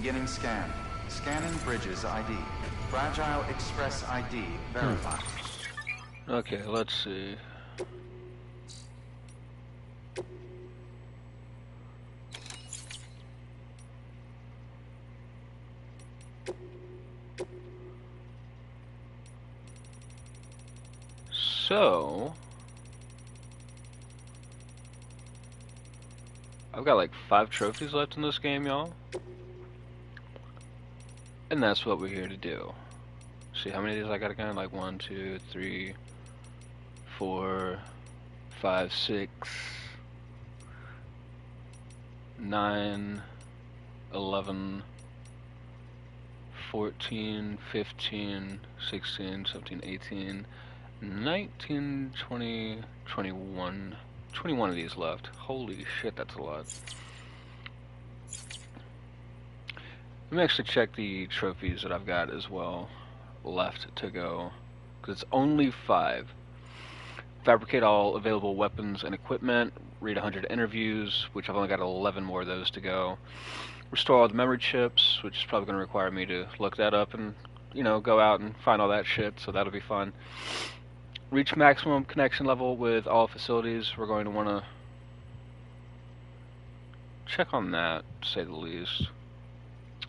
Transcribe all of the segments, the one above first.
Beginning scan. Scanning bridges ID. Fragile Express ID verified. Okay, let's see. So, I've got like 5 trophies left in this game, y'all. And that's what we're here to do. See how many of these I got again? Like 1, 2, 3, 4, 5, 6, 9, 11, 14, 15, 16, 17, 18, 19, 20, 21. 21 of these left. Holy shit, that's a lot. Let me actually check the trophies that I've got as well left to go, because it's only 5. Fabricate all available weapons and equipment. Read 100 interviews, which I've only got 11 more of those to go. Restore all the memory chips, which is probably going to require me to look that up and, you know, go out and find all that shit, so that'll be fun. Reach maximum connection level with all facilities. We're going to want to check on that, to say the least.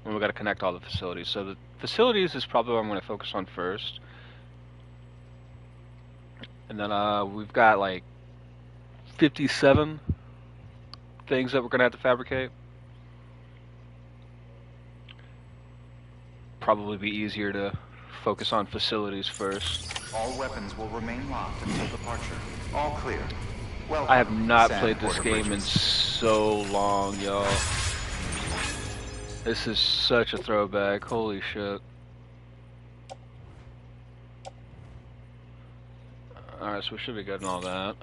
And we've got to connect all the facilities. So the facilities is probably what I'm going to focus on first. And then we've got like 57 things that we're going to have to fabricate. Probably be easier to focus on facilities first. All weapons will remain locked until departure. All clear. Welcome, I have not Sand played this Porter game in Bridges. so long, y'all. This is such a throwback. Holy shit. Alright, so we should be good and all that.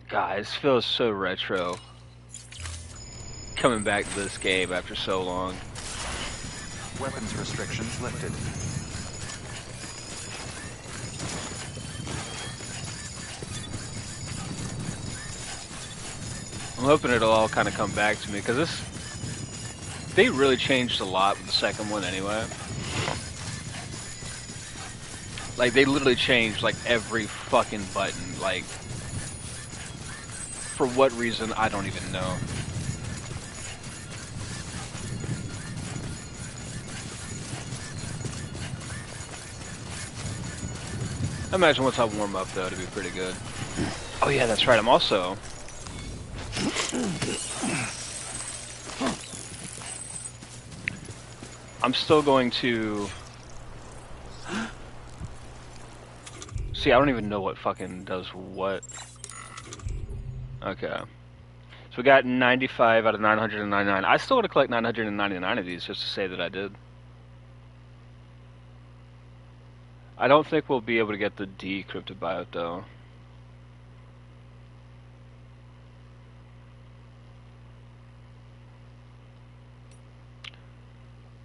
God, this feels so retro. Coming back to this game after so long. Weapons restrictions lifted. I'm hoping it'll all kind of come back to me, because this... They really changed a lot with the second one anyway. Like, they literally changed, like, every fucking button. Like, for what reason, I don't even know. I imagine once I warm up, though, it'll be pretty good. Oh yeah, that's right, I'm also... I'm still going to... See, I don't even know what fucking does what. Okay. So we got 95 out of 999. I still want to collect 999 of these just to say that I did. I don't think we'll be able to get the decrypted biot though.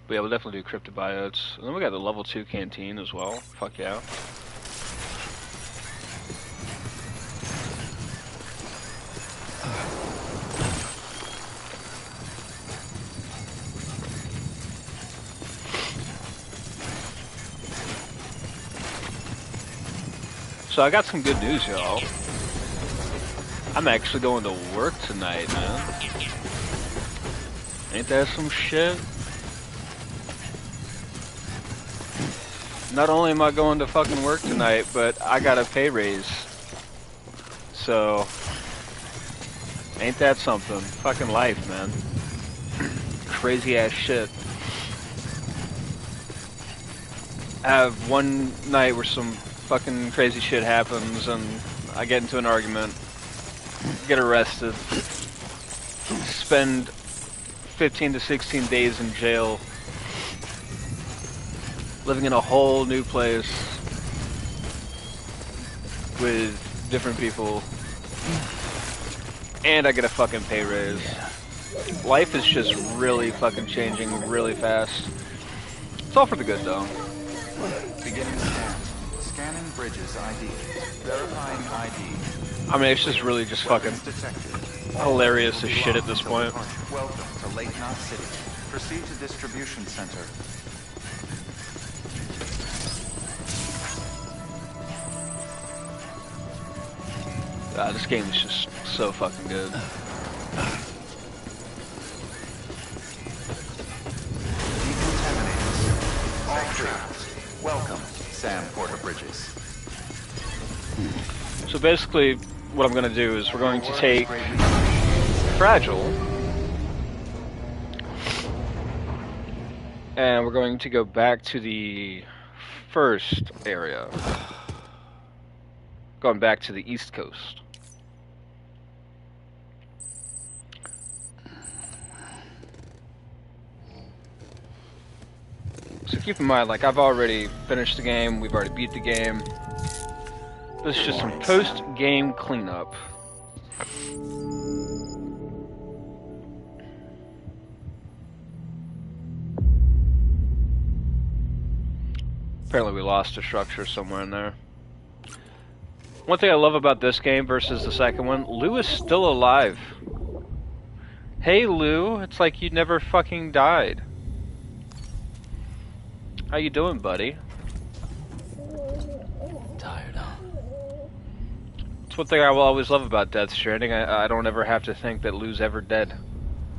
But yeah, we'll definitely do cryptid biotes. And then we got the level 2 canteen as well. Fuck yeah. So I got some good news, y'all. I'm actually going to work tonight, man. Ain't that some shit? Not only am I going to fucking work tonight, but I got a pay raise. So, ain't that something? Fucking life, man. Crazy ass shit. I have one night where some fucking crazy shit happens and I get into an argument, get arrested, spend 15 to 16 days in jail, living in a whole new place with different people, and I get a fucking pay raise. Life is just really fucking changing really fast. It's all for the good though. Beginning scan. Scanning bridges ID. Verifying ID. I mean, it's just really just fucking hilarious as shit at this point. Welcome to Lake Knot City. Proceed to distribution center. This game is just so fucking good. Decontaminators. All trapped. Welcome, Sam Porter Bridges. So basically, what I'm going to do is we're going to take Fragile, and we're going to go back to the first area. Going back to the East Coast. So keep in mind, like, I've already finished the game, we've already beat the game. This is just some post-game cleanup. Apparently we lost a structure somewhere in there. One thing I love about this game versus the second one, Lou is still alive. Hey Lou, it's like you never fucking died. How you doing, buddy? Tired, huh? It's one thing I will always love about Death Stranding. I don't ever have to think that Lou's ever dead.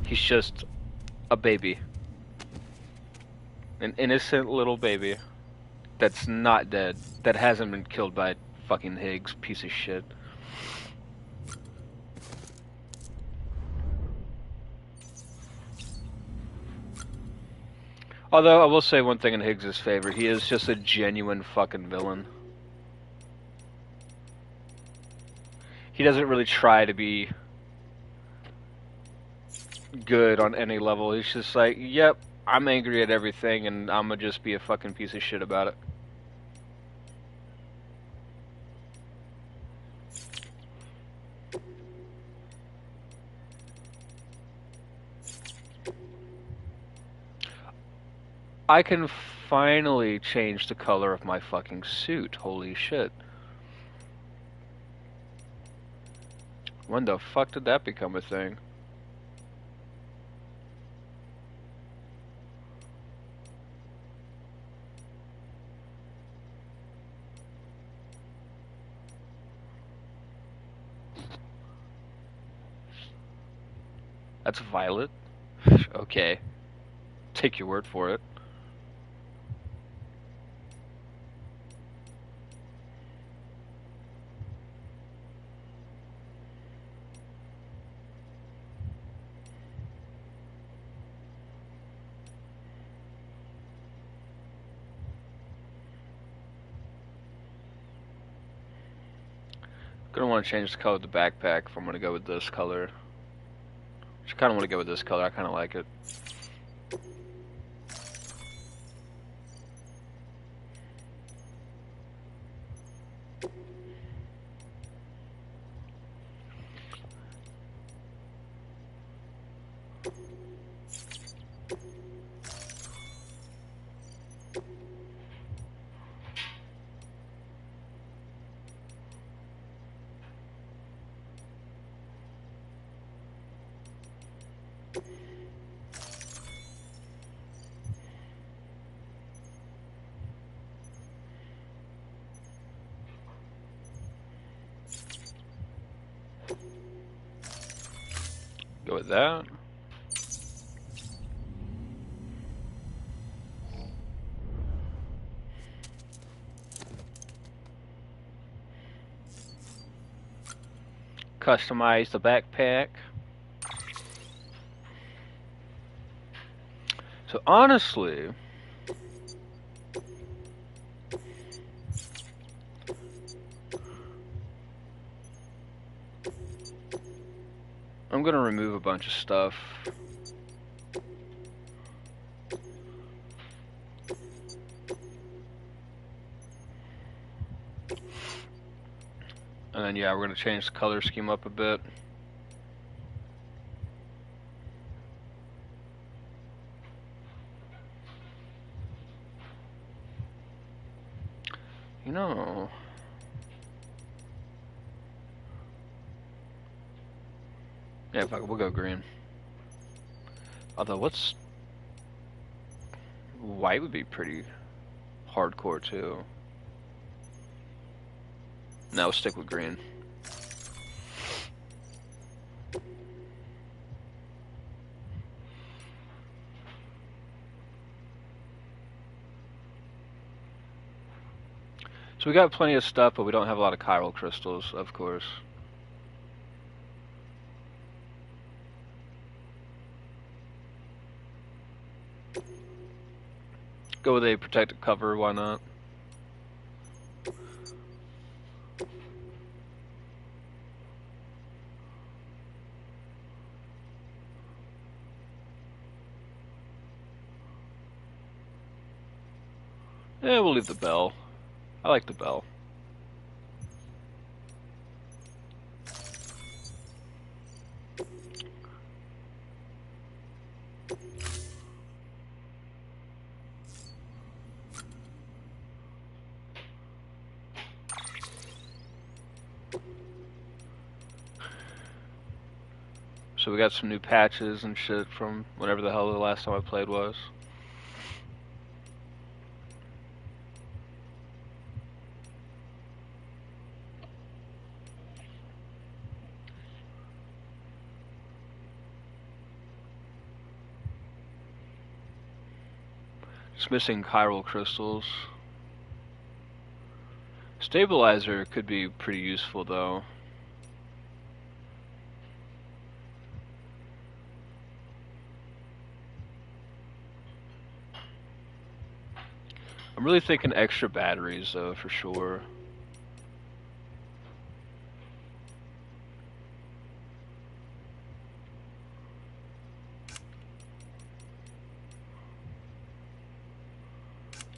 He's just a baby. An innocent little baby that's not dead, that hasn't been killed by fucking Higgs, piece of shit. Although, I will say one thing in Higgs' favor, he is just a genuine fucking villain. He doesn't really try to be good on any level. He's just like, yep, I'm angry at everything and I'm gonna just be a fucking piece of shit about it. I can finally change the color of my fucking suit. Holy shit. When the fuck did that become a thing? That's violet? Okay. Take your word for it. Gonna want to change the color of the backpack if I'm gonna go with this color. Just kinda wanna go with this color, I kinda like it. Go with that. Customize the backpack. So honestly, I'm gonna remove a bunch of stuff. And then yeah, we're gonna change the color scheme up a bit. You know, yeah, fuck it, we'll go green. Although, what's... White would be pretty hardcore, too. Now we'll stick with green. So we got plenty of stuff, but we don't have a lot of chiral crystals, of course. Go with a protected cover, why not? Yeah, we'll leave the bell. I like the bell. So we got some new patches and shit from whenever the hell the last time I played was. Just missing chiral crystals. Stabilizer could be pretty useful though. I'm really thinking extra batteries though, for sure.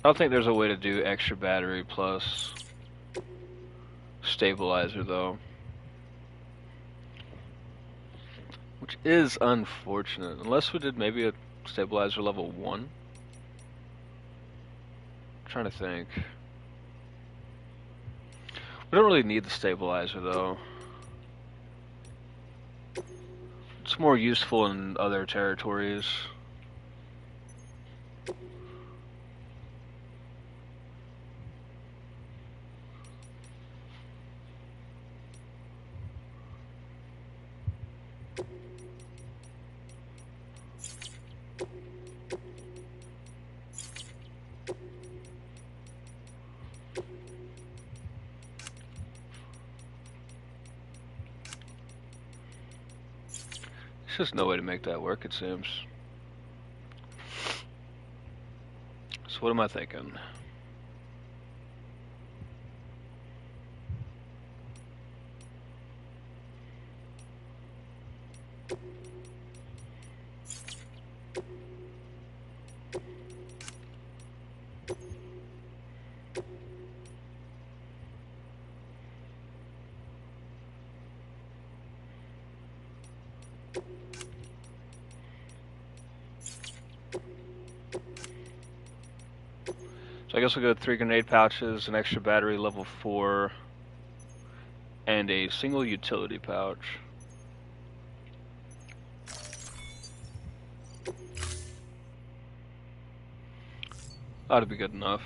I don't think there's a way to do extra battery plus stabilizer though. Which is unfortunate. Unless we did maybe a stabilizer level 1. I'm trying to think. We don't really need the stabilizer though. It's more useful in other territories. There's just no way to make that work, it seems. So what am I thinking? So I guess we'll go 3 grenade pouches, an extra battery level 4, and a single utility pouch. Ought to be good enough.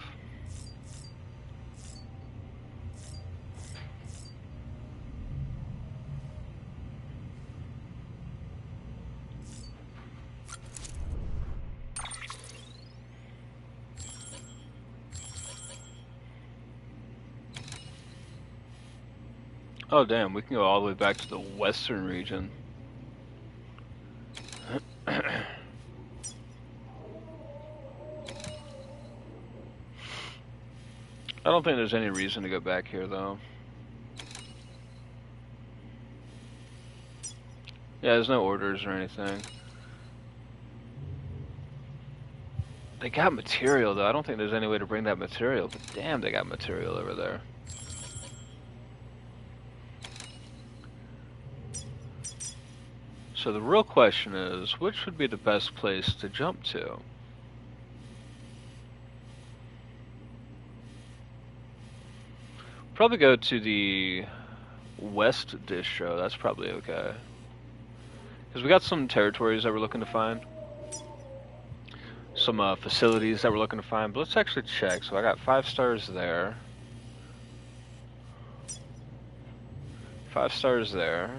Oh damn, we can go all the way back to the western region. I don't think there's any reason to go back here though. Yeah, there's no orders or anything. They got material though. I don't think there's any way to bring that material, but damn, they got material over there. So the real question is, which would be the best place to jump to? Probably go to the west distro. That's probably okay. Because we got some territories that we're looking to find. some facilities that we're looking to find, but let's actually check. So I got 5 stars there. 5 stars there.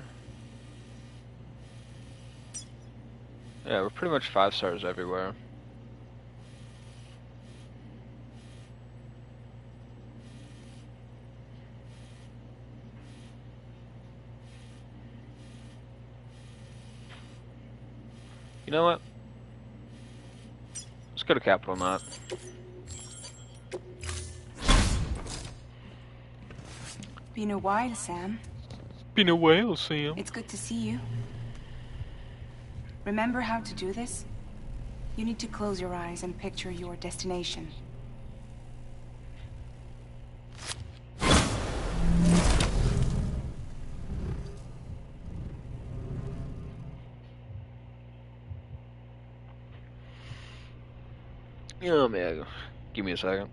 Yeah, we're pretty much 5 stars everywhere. You know what? Let's go to Capital Knot. Been a while, Sam. Been a while, Sam. It's good to see you. Remember how to do this? You need to close your eyes and picture your destination. Oh man, give me a second.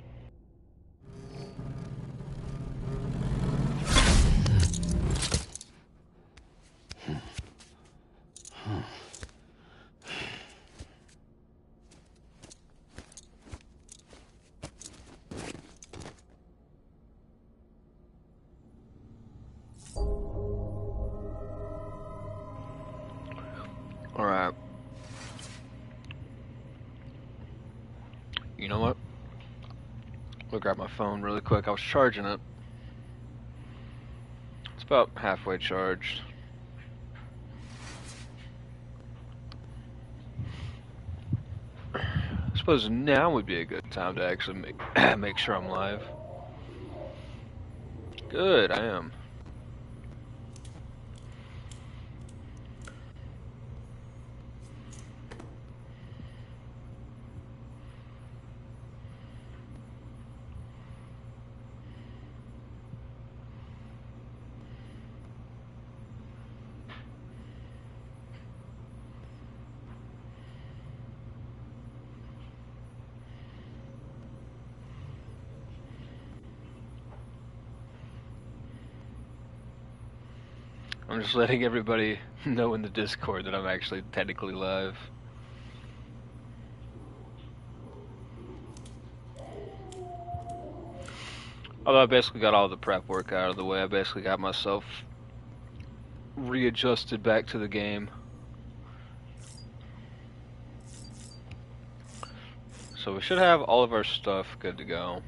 Alright. You know what? I'll grab my phone really quick. I was charging it. It's about halfway charged. I suppose now would be a good time to actually make sure I'm live. Good, I am. I'm just letting everybody know in the Discord that I'm actually technically live. Although I basically got all the prep work out of the way, I basically got myself readjusted back to the game. So we should have all of our stuff good to go.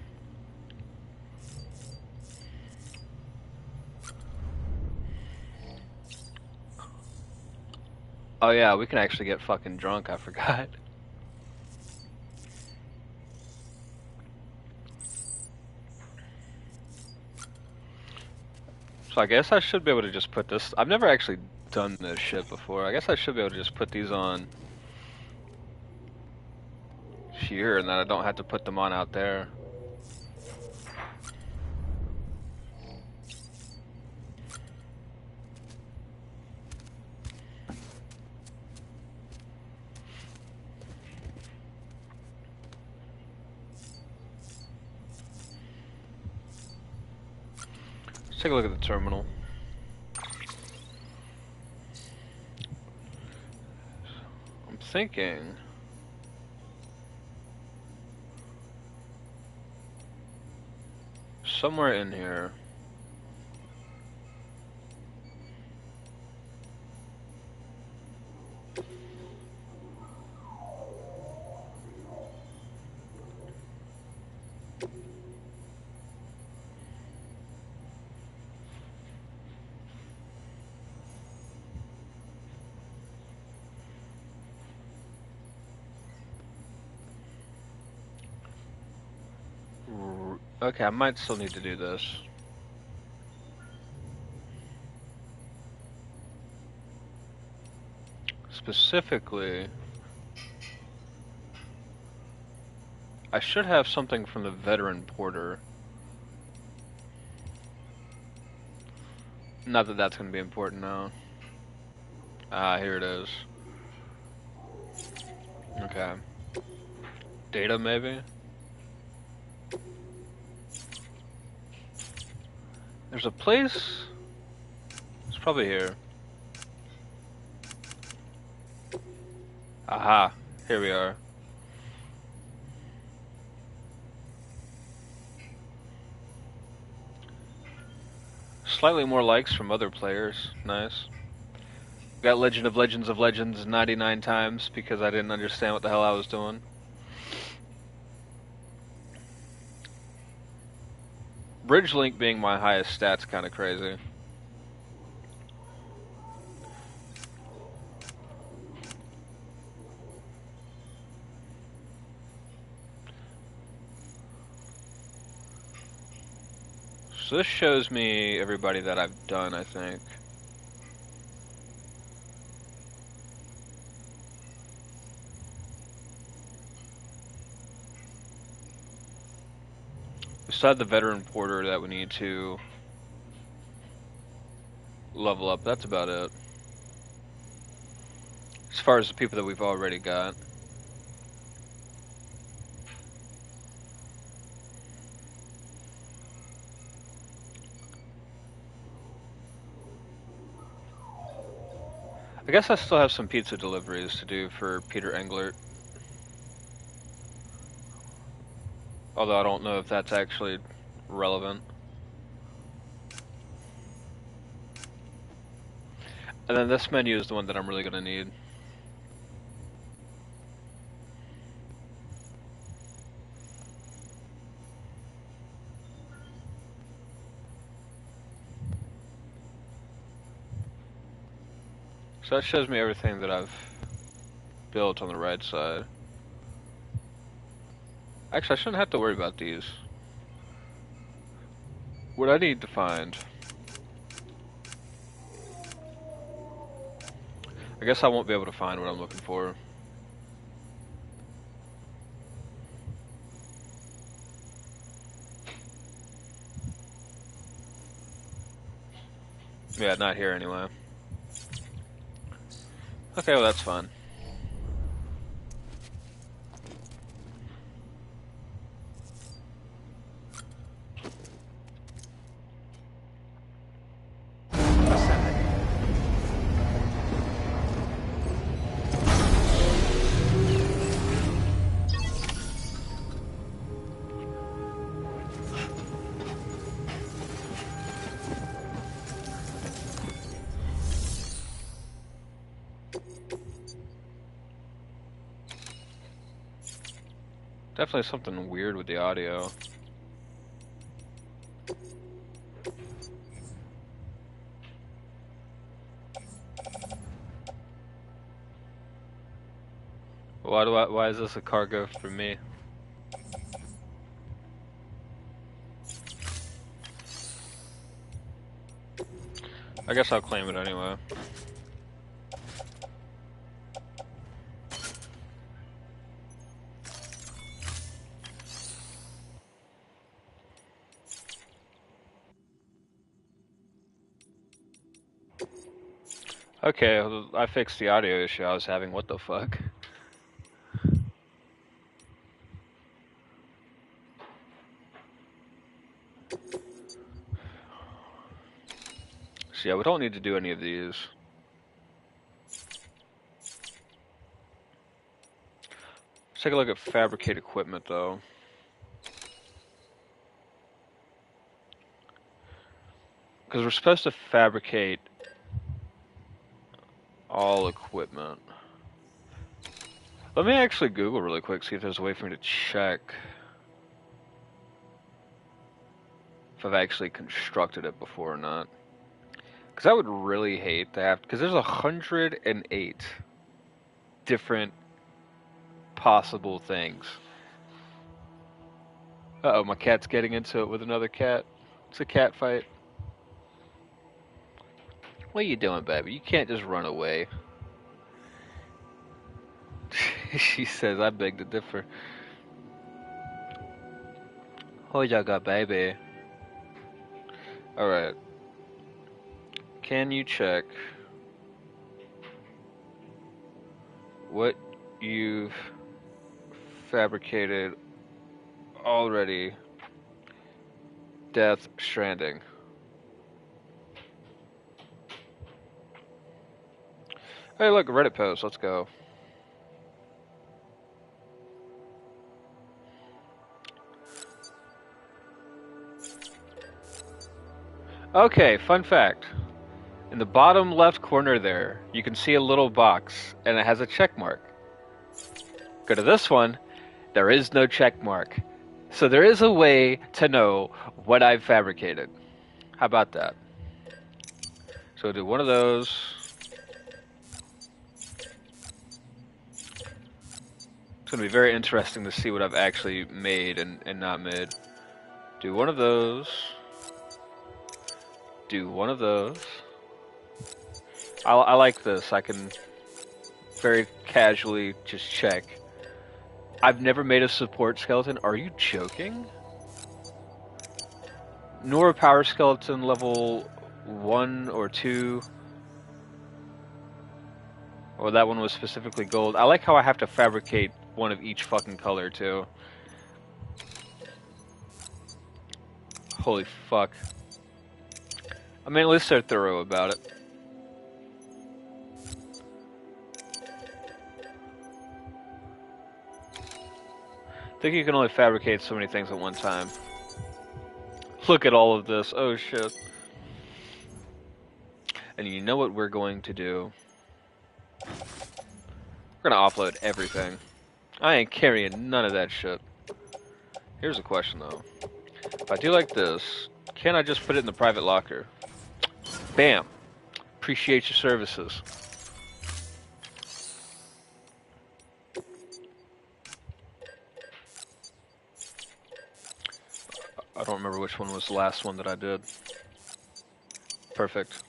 Oh yeah, we can actually get fucking drunk, I forgot. So I guess I should be able to just put this... I've never actually done this shit before. I guess I should be able to just put these on here, and then I don't have to put them on out there. Let's take a look at the terminal. I'm thinking... somewhere in here. Okay, I might still need to do this. Specifically, I should have something from the veteran porter. Not that that's going to be important now. Ah, here it is. Okay. Data, maybe? There's a place... It's probably here. Aha, here we are. Slightly more likes from other players. Nice. Got Legend of Legends 99 times because I didn't understand what the hell I was doing. Bridge Link being my highest stat's kind of crazy. So this shows me everybody that I've done, I think. Beside the veteran porter that we need to level up, that's about it. As far as the people that we've already got. I guess I still have some pizza deliveries to do for Peter Englert. Although I don't know if that's actually relevant. And then this menu is the one that I'm really going to need. So that shows me everything that I've built on the right side. Actually, I shouldn't have to worry about these. What I need to find... I guess I won't be able to find what I'm looking for. Yeah, not here anyway. Okay, well that's fine. Definitely something weird with the audio. Why is this a cargo for me? I guess I'll claim it anyway. Okay, well, I fixed the audio issue I was having. What the fuck? So yeah, we don't need to do any of these. Let's take a look at fabricate equipment though. Because we're supposed to fabricate all equipment. Let me actually Google really quick, see if there's a way for me to check if I've actually constructed it before or not. Because I would really hate to have, because there's 108 different possible things. Uh-oh, my cat's getting into it with another cat. It's a cat fight. What are you doing, baby? You can't just run away. She says, I beg to differ. Oh, y'all got baby. Alright. Can you check what you've fabricated already? Death Stranding. Hey, look, a Reddit post. Let's go. Okay, fun fact. In the bottom left corner there, you can see a little box, and it has a check mark. Go to this one, there is no check mark. So there is a way to know what I've fabricated. How about that? So we'll do one of those. It's going to be very interesting to see what I've actually made and not made. Do one of those. Do one of those. I like this. I can very casually just check. I've never made a support skeleton. Are you joking? Nor a power skeleton level 1 or 2. Or that one was specifically gold. I like how I have to fabricate one of each fucking color too. Holy fuck. I mean, at least they're thorough about it. I think you can only fabricate so many things at one time. Look at all of this. Oh shit. And you know what we're going to do? We're gonna offload everything. I ain't carrying none of that shit. Here's a question though. If I do like this, can I just put it in the private locker? Bam. Appreciate your services. I don't remember which one was the last one that I did. Perfect.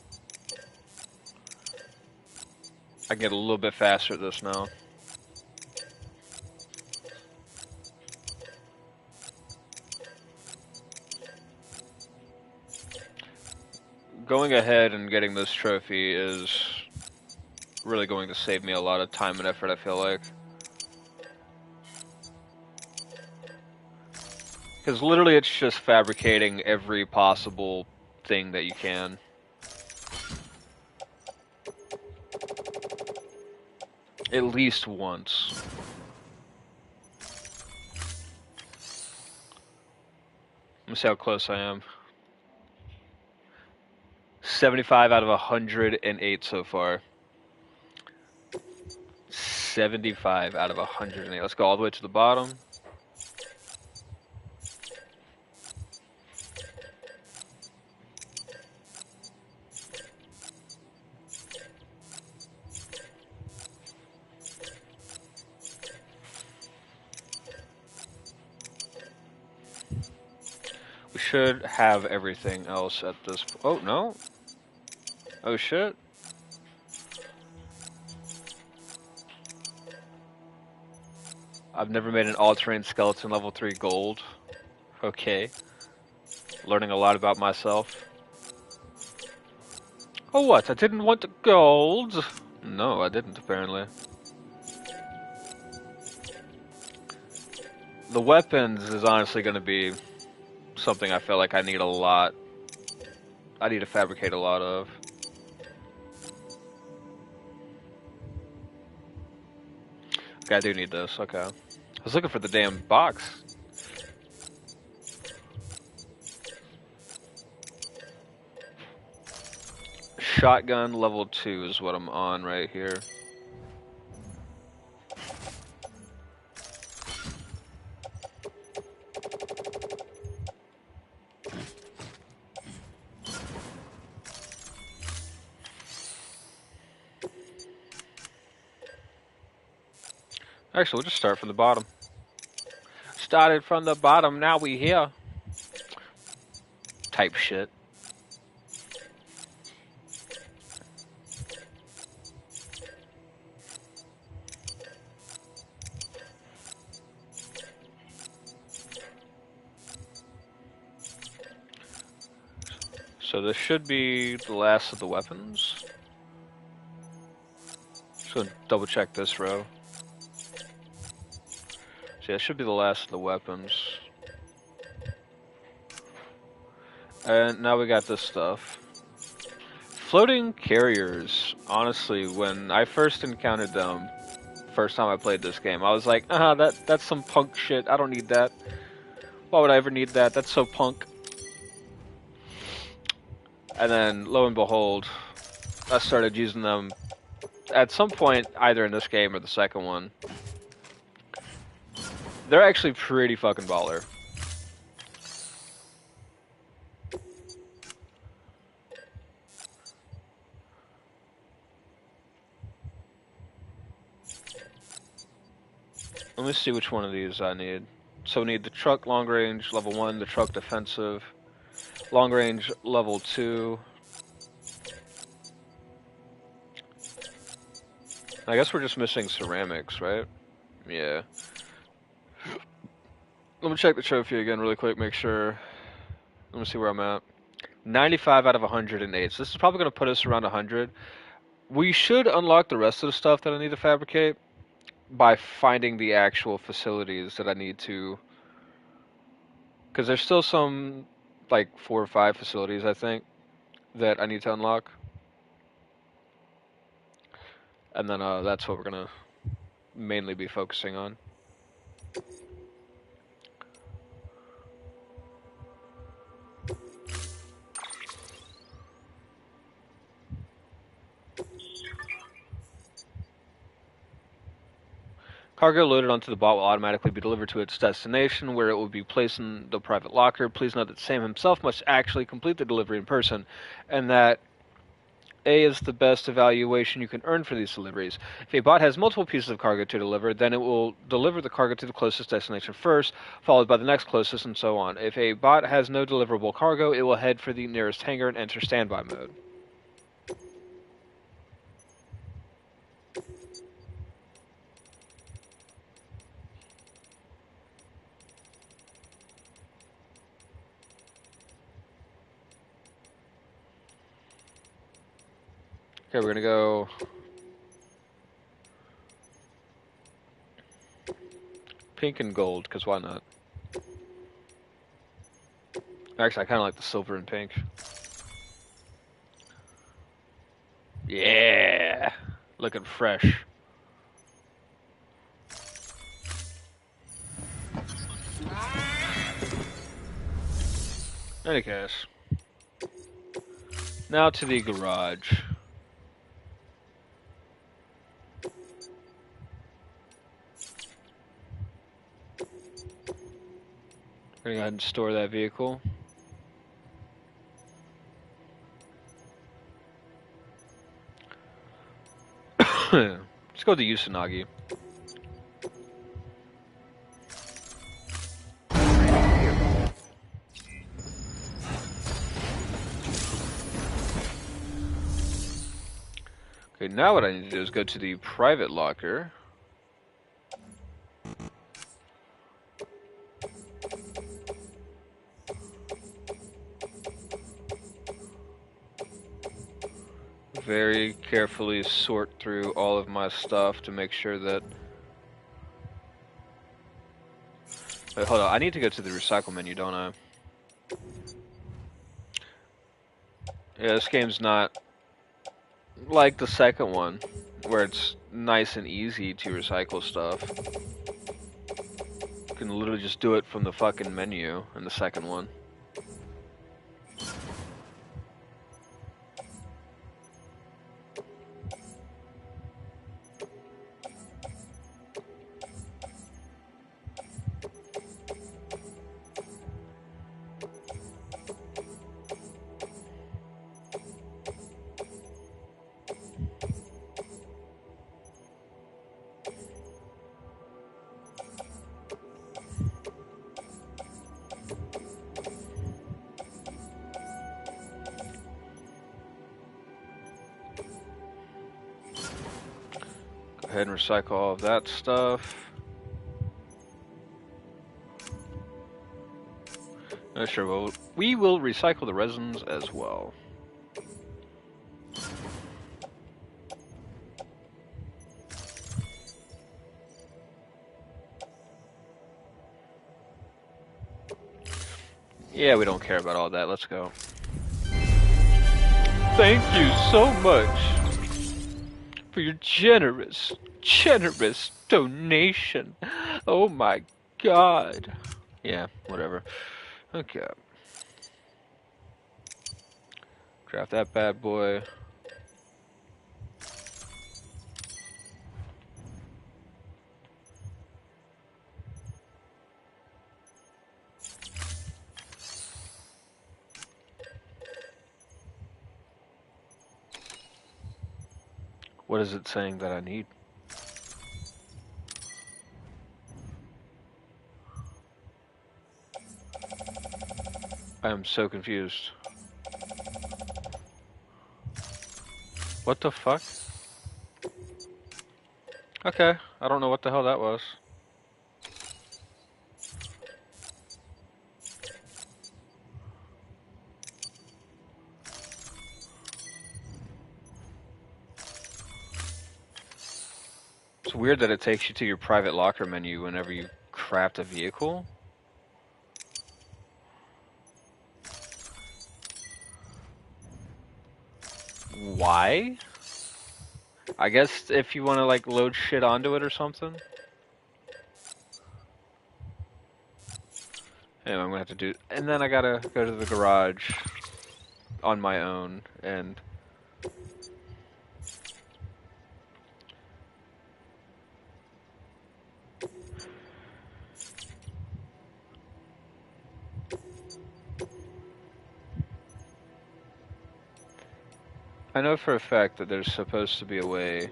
I can get a little bit faster at this now. Going ahead and getting this trophy is really going to save me a lot of time and effort, I feel like. Because literally it's just fabricating every possible thing that you can. At least once. Let me see how close I am. 75 out of 108 so far. 75 out of 108. Let's go all the way to the bottom. We should have everything else at this point. Oh, no. Oh, shit. I've never made an all-terrain skeleton level 3 gold. Okay. Learning a lot about myself. Oh, what? I didn't want the gold? No, I didn't, apparently. The weapons is honestly going to be something I feel like I need a lot. I need to fabricate a lot of. Okay, I do need this. Okay. I was looking for the damn box. Shotgun level 2 is what I'm on right here. Actually, we'll just start from the bottom. Started from the bottom, now we here. Type shit. So this should be the last of the weapons. Just gonna double check this row. So yeah, it should be the last of the weapons. And now we got this stuff. Floating carriers, honestly, when I first encountered them, first time I played this game, I was like, that's some punk shit, I don't need that. Why would I ever need that? That's so punk. And then, lo and behold, I started using them at some point, either in this game or the second one. They're actually pretty fucking baller. Let me see which one of these I need. So we need the truck long range level 1, the truck defensive, long range level 2. I guess we're just missing ceramics, right? Yeah. Let me check the trophy again really quick, make sure. Let me see where I'm at. 95 out of 108. So this is probably going to put us around 100. We should unlock the rest of the stuff that I need to fabricate by finding the actual facilities that I need to. Because there's still some, like, 4 or 5 facilities, I think, that I need to unlock. And then that's what we're going to mainly be focusing on. Cargo loaded onto the bot will automatically be delivered to its destination, where it will be placed in the private locker. Please note that Sam himself must actually complete the delivery in person, and that A is the best evaluation you can earn for these deliveries. If a bot has multiple pieces of cargo to deliver, then it will deliver the cargo to the closest destination first, followed by the next closest, and so on. If a bot has no deliverable cargo, it will head for the nearest hangar and enter standby mode. Okay, we're gonna go pink and gold, because why not? Actually, I kind of like the silver and pink. Yeah! Looking fresh. Any case. Now to the garage. We're gonna go ahead and store that vehicle. Let's go to Usanagi. Okay, now what I need to do is go to the private locker. Very carefully sort through all of my stuff to make sure that... Wait, hold on. I need to go to the recycle menu, don't I? Yeah, this game's not like the second one, where it's nice and easy to recycle stuff. You can literally just do it from the fucking menu in the second one. Go ahead and recycle all of that stuff. Sure, well, we will recycle the resins as well. Yeah, we don't care about all that. Let's go. Thank you so much for your generous donation. Oh my god. Yeah, whatever. Okay. Craft that bad boy. What is it saying that I need? I am so confused. What the fuck? Okay, I don't know what the hell that was. It's weird that it takes you to your private locker menu whenever you craft a vehicle. Why? I guess if you want to like load shit onto it or something. Anyway, I'm gonna have to do, and then I gotta go to the garage on my own and I know for a fact that there's supposed to be a way.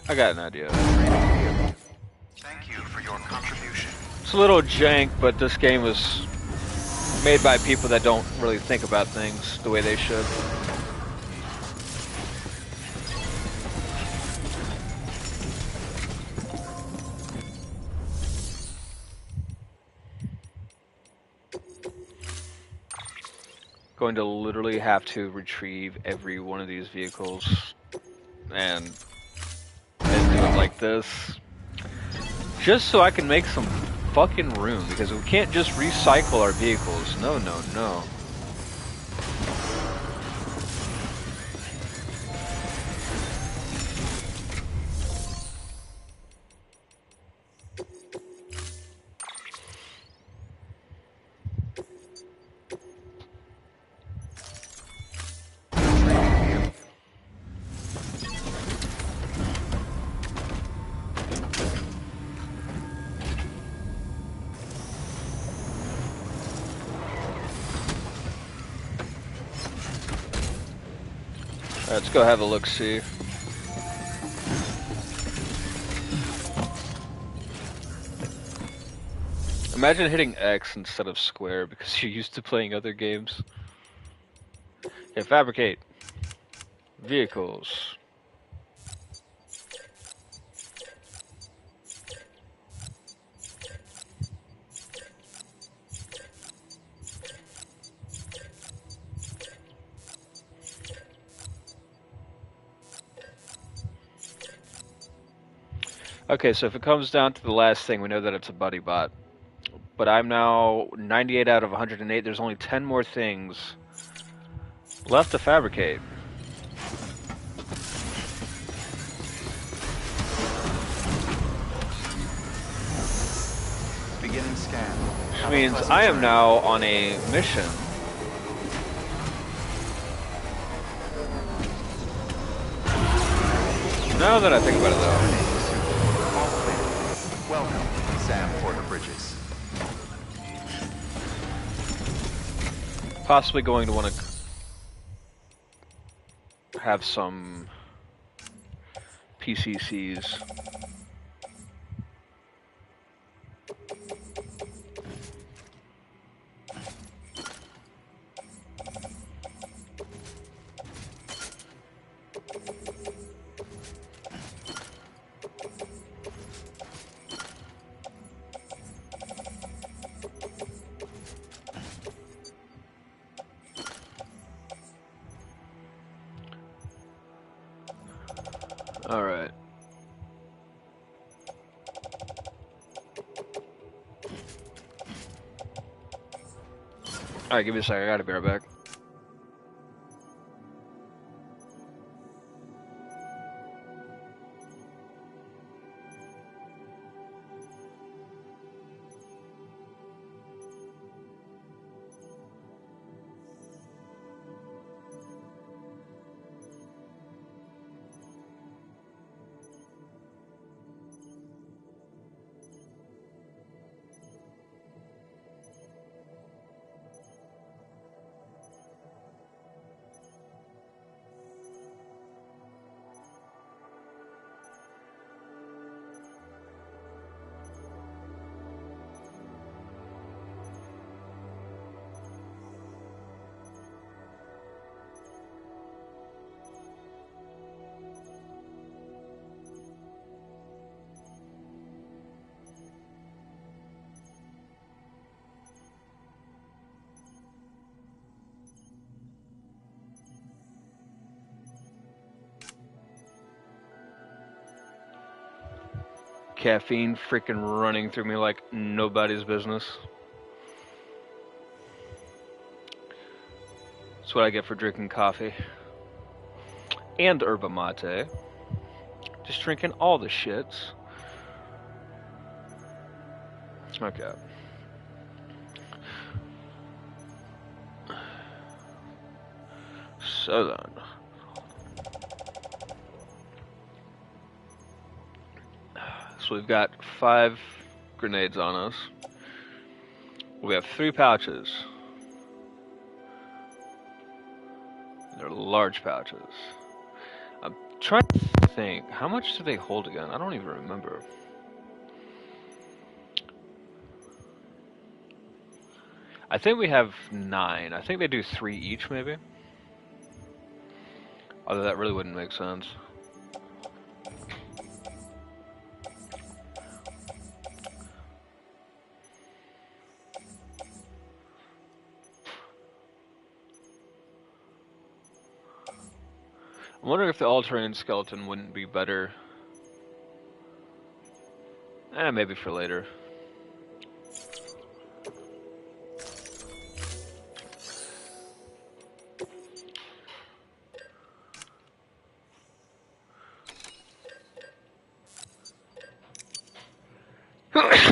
I got an idea. Thank you for your contribution. It's a little jank, but this game was made by people that don't really think about things the way they should. Going to literally have to retrieve every one of these vehicles and do it like this just so I can make some fucking room, because we can't just recycle our vehicles. No, no, no. Let's go have a look-see. Imagine hitting X instead of square because you're used to playing other games. Okay, fabricate. Vehicles. Okay, so if it comes down to the last thing, we know that it's a buddy bot. But I'm now 98 out of 108. There's only 10 more things left to fabricate. Beginning scan. Which means I am now on a mission. Now that I think about it though. Welcome, Sam Porter Bridges. Possibly going to want to have some PCCs. All right. All right, give me a second. I gotta be right back. Caffeine freaking running through me like nobody's business. That's what I get for drinking coffee. And yerba mate. Just drinking all the shits. Okay. So then. So we've got 5 grenades on us. We have 3 pouches. They're large pouches. I'm trying to think. How much do they hold again? I don't even remember. I think we have 9. I think they do 3 each, maybe. Although that really wouldn't make sense. I'm wondering if the all-terrain skeleton wouldn't be better. Maybe for later.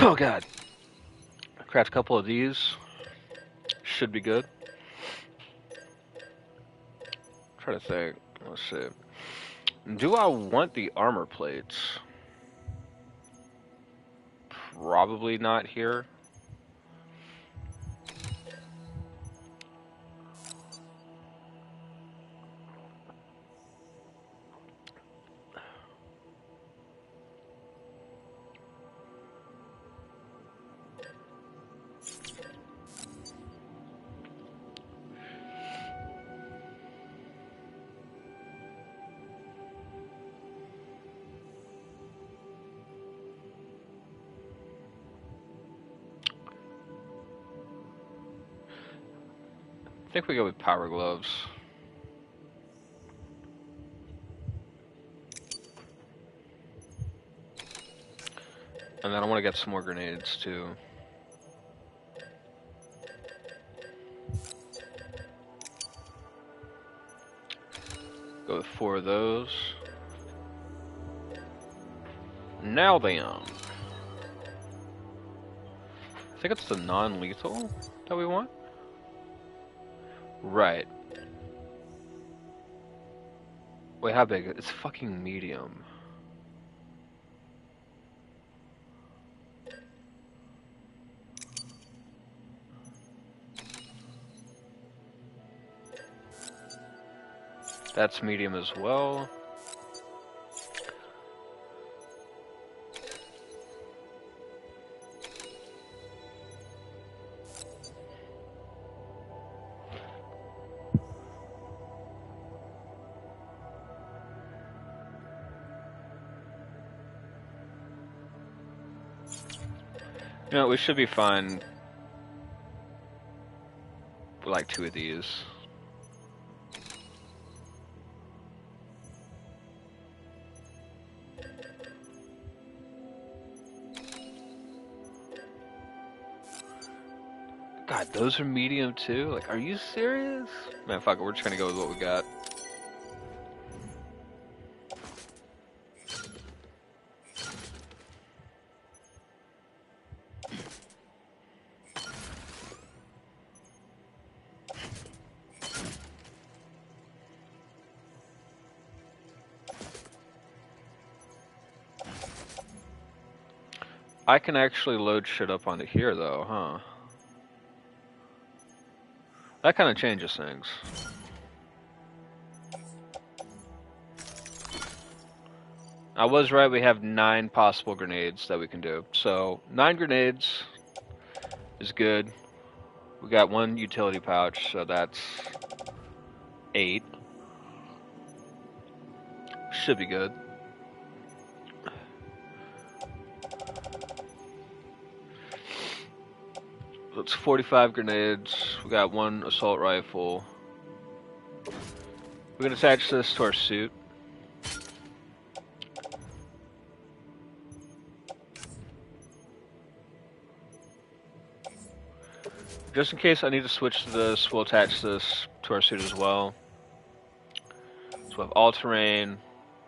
Oh god. Cracked a couple of these. Should be good. Try to think. Let's see. Do I want the armor plates? Probably not here. I think we go with power gloves. And then I want to get some more grenades too. Go with 4 of those. Now then. I think it's the non-lethal that we want. Right. Wait, how big? It's fucking medium. That's medium as well. You know, we should be fine with like 2 of these. God, those are medium too? Like, are you serious? Man, fuck it, we're just gonna go with what we got. I can actually load shit up onto here though, huh? That kind of changes things. I was right, we have 9 possible grenades that we can do. So, 9 grenades is good. We got 1 utility pouch, so that's 8. Should be good. That's 45 grenades. We got 1 assault rifle. We can attach this to our suit. Just in case I need to switch to this, we'll attach this to our suit as well. So we have all-terrain,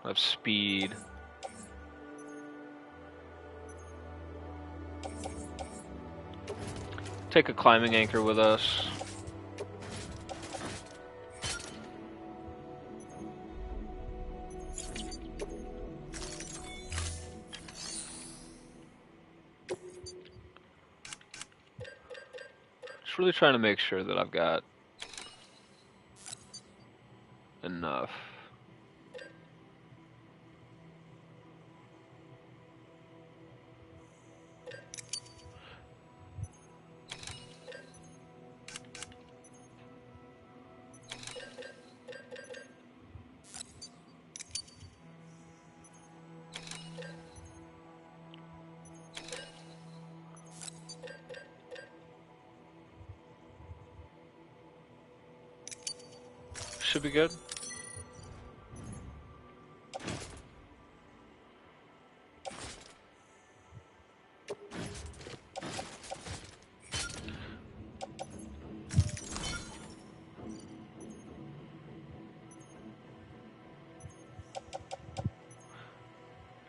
we have speed. Take a climbing anchor with us. Just really trying to make sure that I've got enough. Should be good.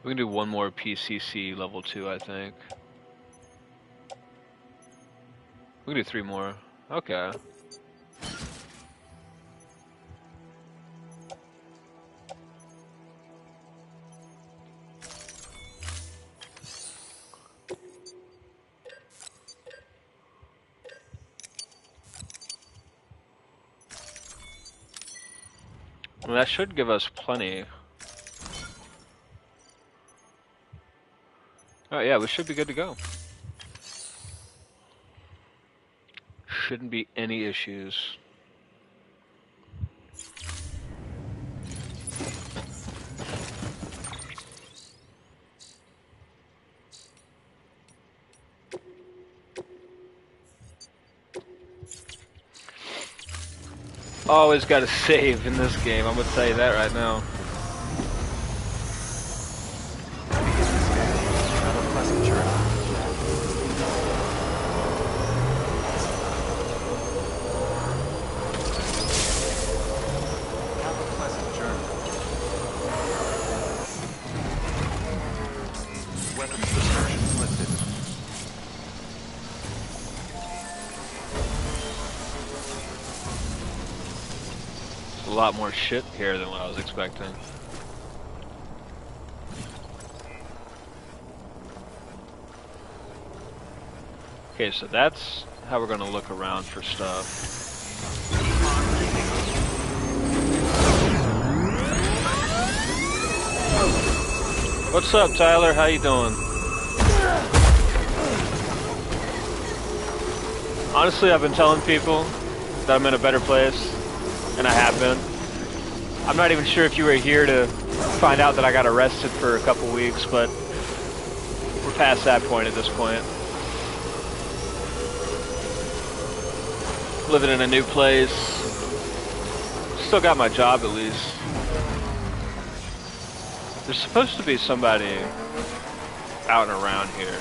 We can do one more PCC level 2, I think. We can do 3 more. Okay. Well, that should give us plenty. Alright, yeah, we should be good to go. Shouldn't be any issues. Always gotta save in this game, I'm gonna tell you that right now. Have a pleasant journey. Have a pleasant journey. Weapons restrictions lifted. A lot more shit here than what I was expecting. Okay, so that's how we're gonna look around for stuff. What's up, Tyler? How you doing? Honestly, I've been telling people that I'm in a better place, and I have been. I'm not even sure if you were here to find out that I got arrested for a couple weeks, but we're past that point at this point. Living in a new place. Still got my job at least. There's supposed to be somebody out and around here.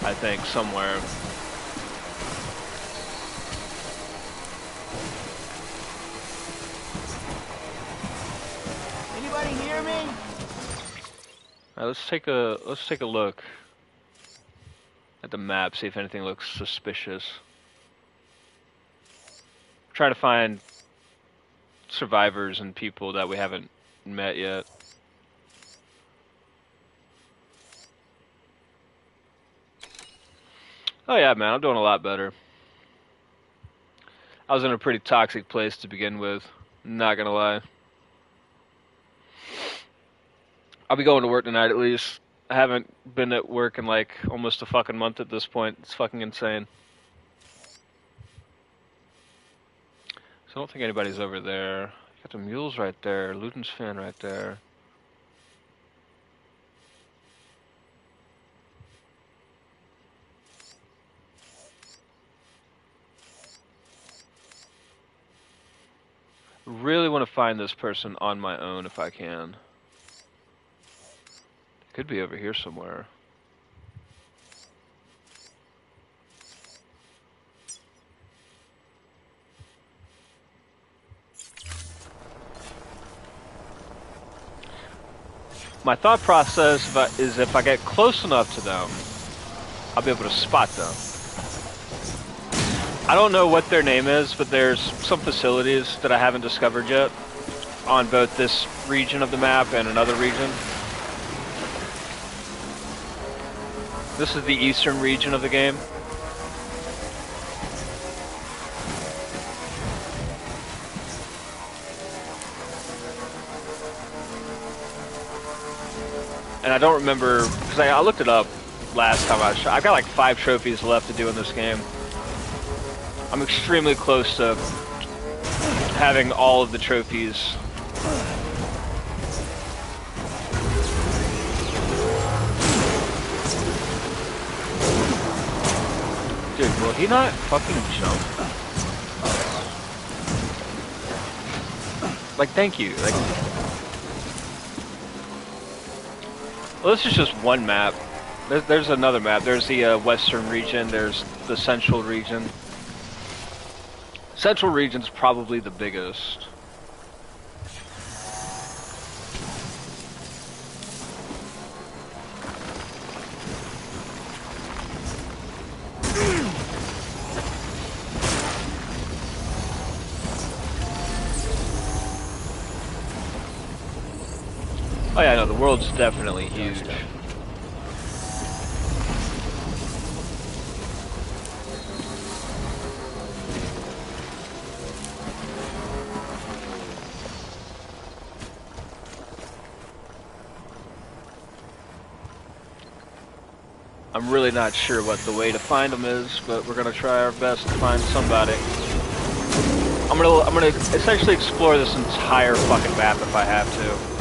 I think somewhere. Anybody hear me? Alright, let's take a look at the map, see if anything looks suspicious. Try to find survivors and people that we haven't met yet. Oh yeah, man, I'm doing a lot better. I was in a pretty toxic place to begin with, not gonna lie. I'll be going to work tonight at least. I haven't been at work in like almost a fucking month at this point. It's fucking insane. So I don't think anybody's over there. Got the mules right there, Luton's fan right there. Really want to find this person on my own if I can. Could be over here somewhere. My thought process is if I get close enough to them, I'll be able to spot them. I don't know what their name is, but there's some facilities that I haven't discovered yet on both this region of the map and another region. This is the eastern region of the game. And I don't remember, because I looked it up last time I've got like 5 trophies left to do in this game. I'm extremely close to having all of the trophies. Dude, will he not fucking jump? Like, thank you. Like, well, this is just one map. There's another map. There's the western region. There's the central region. Central region's probably the biggest. Oh yeah, no, the world's definitely huge. I'm really not sure what the way to find them is, but we're gonna try our best to find somebody. I'm gonna essentially explore this entire fucking map if I have to.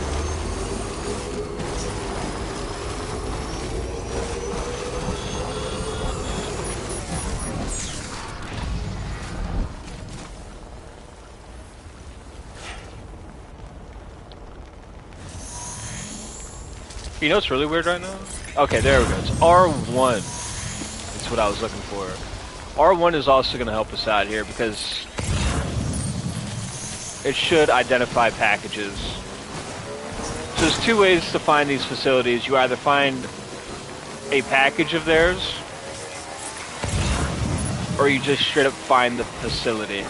You know what's really weird right now? Okay, there we go. It's R1. That's what I was looking for. R1 is also going to help us out here because it should identify packages. So there's 2 ways to find these facilities. You either find a package of theirs, or you just straight up find the facility.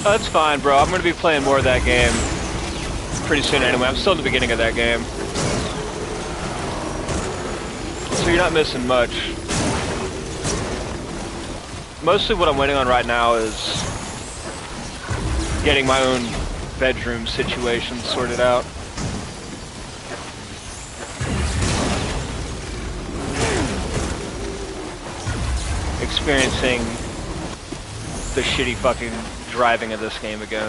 Oh, that's fine, bro. I'm going to be playing more of that game pretty soon anyway. I'm still in the beginning of that game. So you're not missing much. Mostly what I'm waiting on right now is getting my own bedroom situation sorted out. Experiencing the shitty fucking driving of this game again.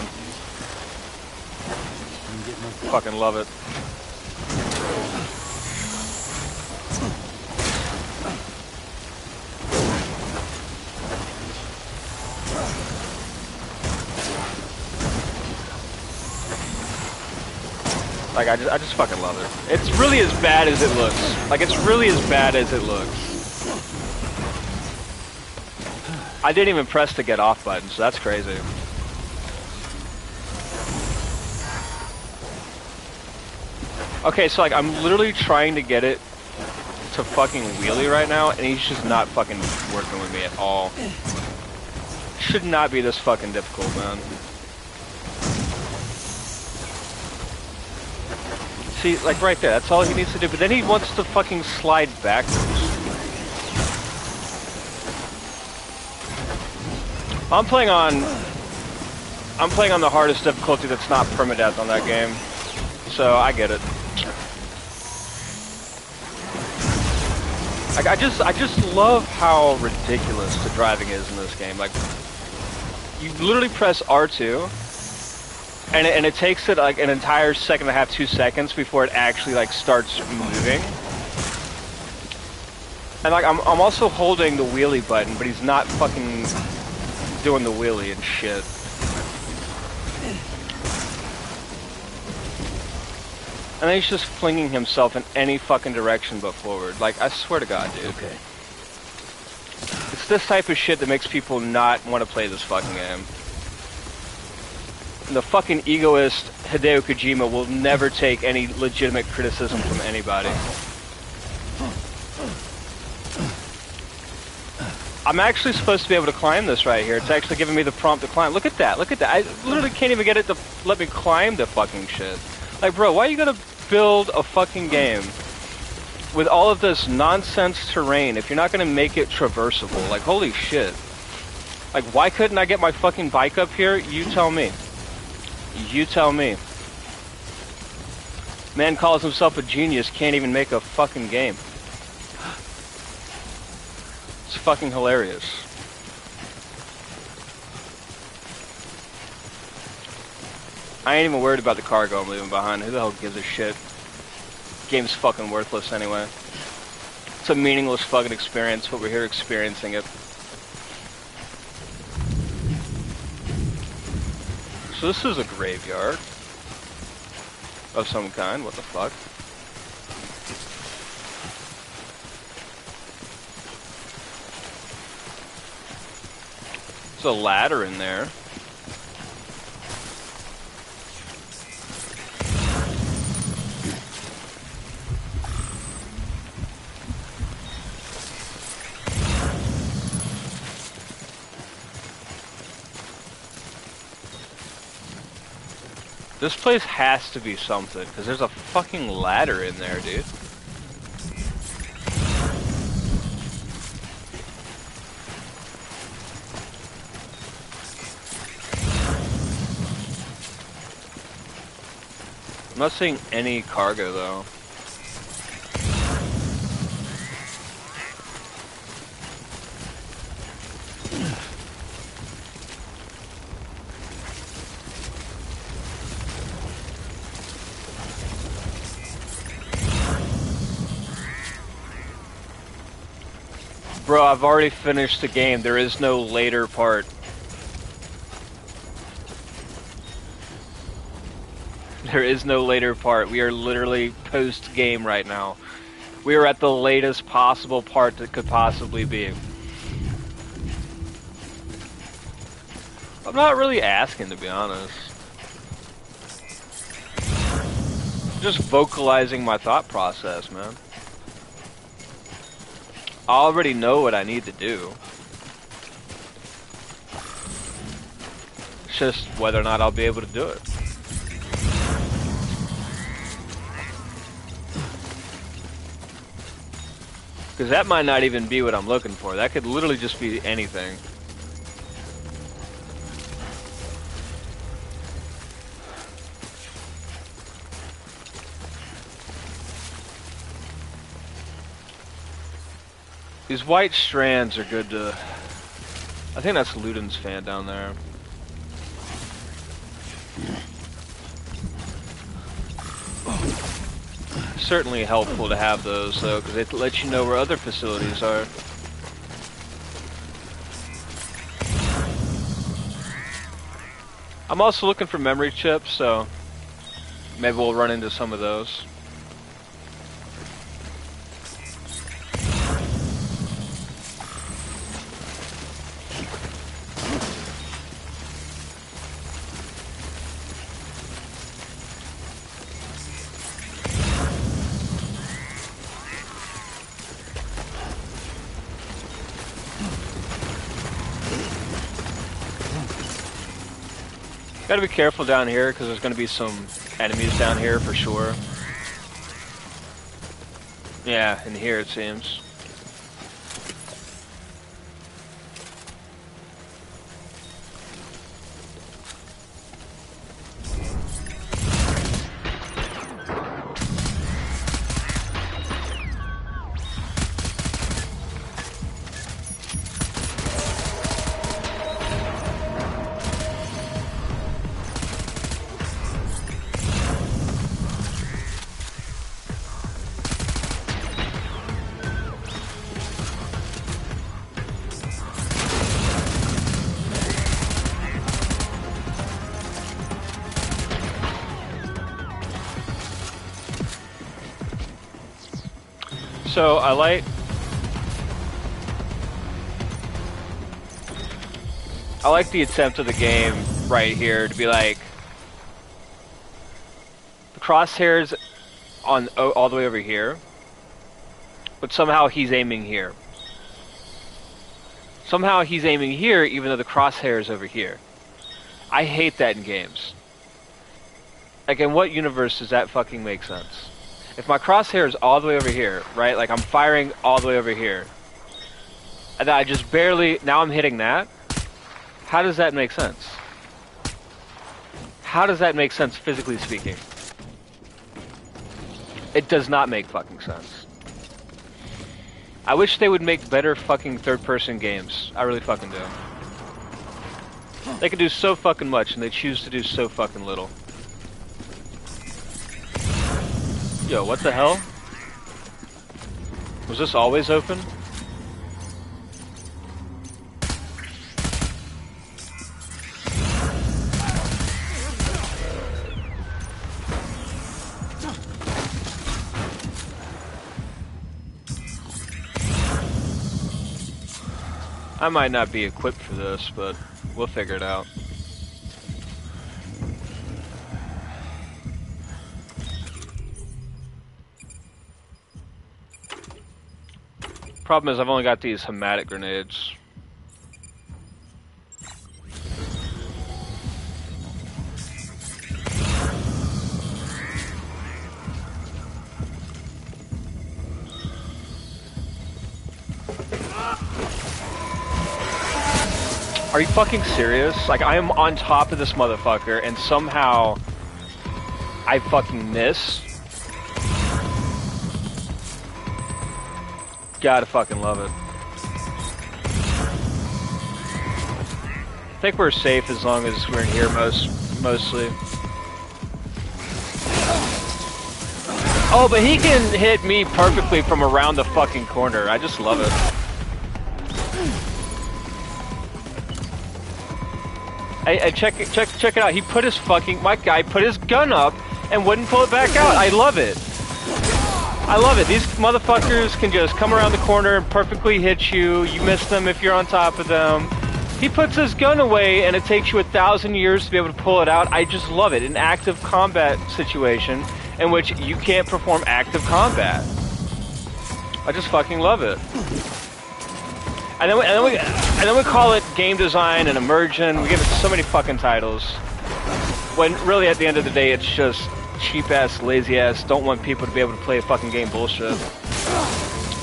Fucking love it. Like, I just fucking love it. It's really as bad as it looks. Like, it's really as bad as it looks. I didn't even press the get off button, so that's crazy. Okay, so like I'm literally trying to get it to fucking wheelie right now, and he's just not fucking working with me at all. Should not be this fucking difficult, man. See, like right there, that's all he needs to do, but then he wants to fucking slide backwards. I'm playing on the hardest difficulty that's not permadeath on that game, so I get it. Like I just love how ridiculous the driving is in this game. Like you literally press R2, and it takes it like an entire second and a half, 2 seconds before it actually like starts moving. And like I'm also holding the wheelie button, but he's not fucking doing the wheelie and shit. And then he's just flinging himself in any fucking direction but forward. Like, I swear to God, dude. Okay. It's this type of shit that makes people not want to play this fucking game. And the fucking egoist Hideo Kojima will never take any legitimate criticism from anybody. I'm actually supposed to be able to climb this right here. It's actually giving me the prompt to climb. Look at that. Look at that. I literally can't even get it to let me climb the fucking shit. Like, bro, why are you gonna build a fucking game with all of this nonsense terrain if you're not gonna make it traversable? Like, holy shit. Like, why couldn't I get my fucking bike up here? You tell me. You tell me. Man calls himself a genius, can't even make a fucking game. It's fucking hilarious. I ain't even worried about the cargo I'm leaving behind. Who the hell gives a shit? Game's fucking worthless anyway. It's a meaningless fucking experience, but we're here experiencing it. So this is a graveyard of some kind. What the fuck? There's a ladder in there. This place has to be something, because there's a fucking ladder in there, dude. I'm not seeing any cargo, though. Bro, I've already finished the game. There is no later part. There is no later part. We are literally post-game right now. We are at the latest possible part that could possibly be. I'm not really asking, to be honest. Just vocalizing my thought process, man. I already know what I need to do. It's just whether or not I'll be able to do it. Because that might not even be what I'm looking for. That could literally just be anything. These white strands are good to... I think that's Luden's fan down there. Certainly helpful to have those, though, because it lets you know where other facilities are. I'm also looking for memory chips, so maybe we'll run into some of those. Gotta be careful down here, because there's gonna be some enemies down here for sure. Yeah, in here it seems. So I like the attempt of the game right here to be like the crosshairs on all the way over here, but somehow he's aiming here. Somehow he's aiming here even though the crosshair is over here. I hate that in games. Like, in what universe does that fucking make sense? If my crosshair is all the way over here, right? Like, I'm firing all the way over here. And then I just barely... Now I'm hitting that. How does that make sense? How does that make sense, physically speaking? It does not make fucking sense. I wish they would make better fucking third-person games. I really fucking do. They can do so fucking much, and they choose to do so fucking little. Yo, what the hell? Was this always open? I might not be equipped for this, but we'll figure it out. Problem is, I've only got these hematic grenades. Are you fucking serious? Like, I am on top of this motherfucker, and somehow I fucking miss? Gotta fucking love it. I think we're safe as long as we're in here mostly. Oh, but he can hit me perfectly from around the fucking corner. I just love it. Hey, check it out. He put his fucking... My guy put his gun up and wouldn't pull it back out. I love it. I love it. These motherfuckers can just come around the corner and perfectly hit you. You miss them if you're on top of them. He puts his gun away and it takes you 1,000 years to be able to pull it out. I just love it. An active combat situation in which you can't perform active combat. I just fucking love it. And then we call it game design and immersion. We give it so many fucking titles. When really at the end of the day, it's just cheap-ass, lazy-ass, don't want people to be able to play a fucking game bullshit.